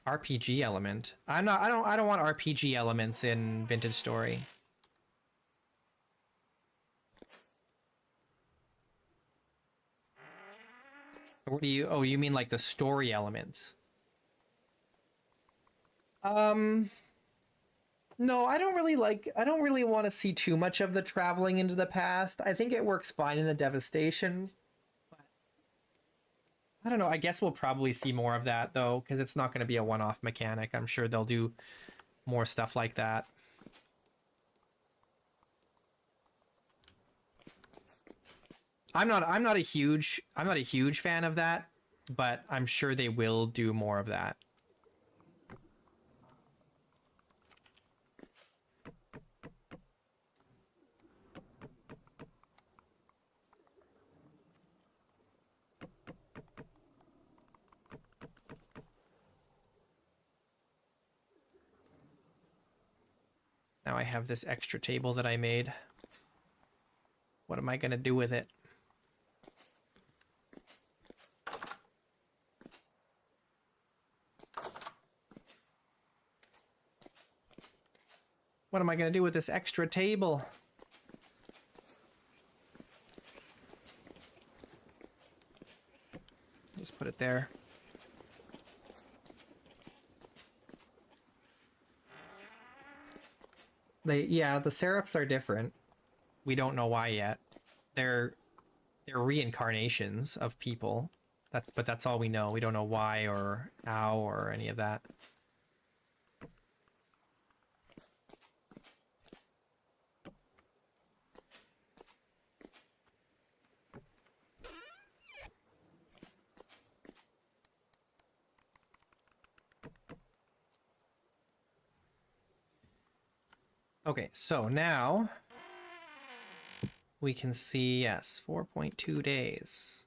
[SPEAKER 1] RPG element. I don't want RPG elements in Vintage Story. What do you... oh, you mean like the story elements? No, I don't really want to see too much of the traveling into the past. I think it works fine in the Devastation. But I don't know, I guess we'll probably see more of that though, because it's not going to be a one-off mechanic. I'm sure they'll do more stuff like that. I'm not a huge fan of that, but I'm sure they will do more of that. Now I have this extra table that I made. What am I going to do with it? What am I going to do with this extra table? Just put it there. Yeah, the Seraphs are different. We don't know why yet. They're reincarnations of people. But that's all we know. We don't know why or how or any of that. Okay, so now we can see, yes, 4.2 days.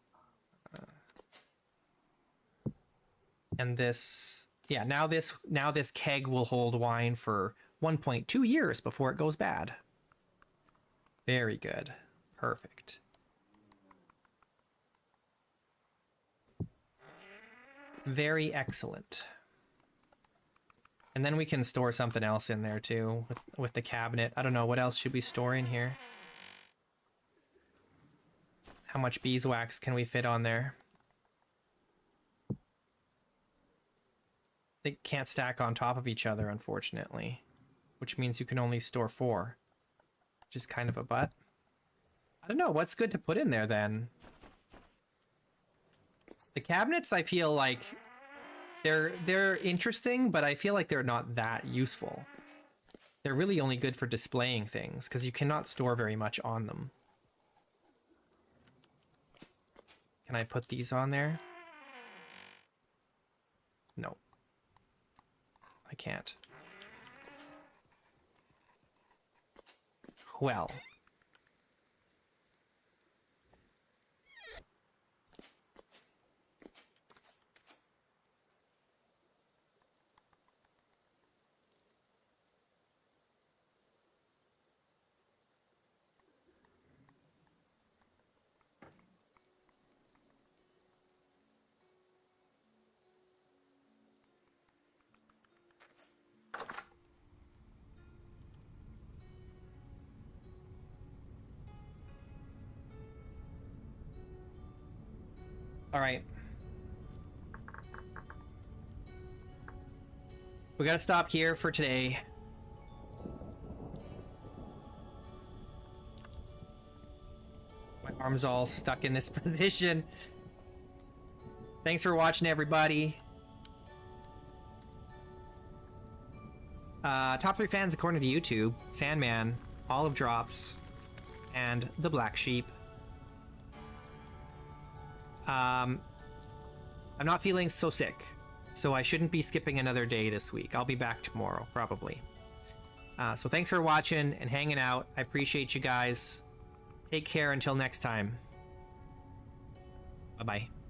[SPEAKER 1] And this, yeah, now this keg will hold wine for 1.2 years before it goes bad. Very good. Perfect. Very excellent. And then we can store something else in there too with the cabinet. I don't know, what else should we store in here? How much beeswax can we fit on there? They can't stack on top of each other, unfortunately. Which means you can only store 4. Which is kind of a butt. I don't know, what's good to put in there then? The cabinets, I feel like they're interesting, but I feel like they're not that useful. They're really only good for displaying things because you cannot store very much on them. Can I put these on there? No. I can't. Well. All right. We gotta stop here for today. My arm's all stuck in this position. Thanks for watching, everybody. Top 3 fans according to YouTube: Sandman, Olive Drops, and the Black Sheep. I'm not feeling so sick, so I shouldn't be skipping another day this week. I'll be back tomorrow, probably. So thanks for watching and hanging out. I appreciate you guys. Take care until next time. Bye-bye.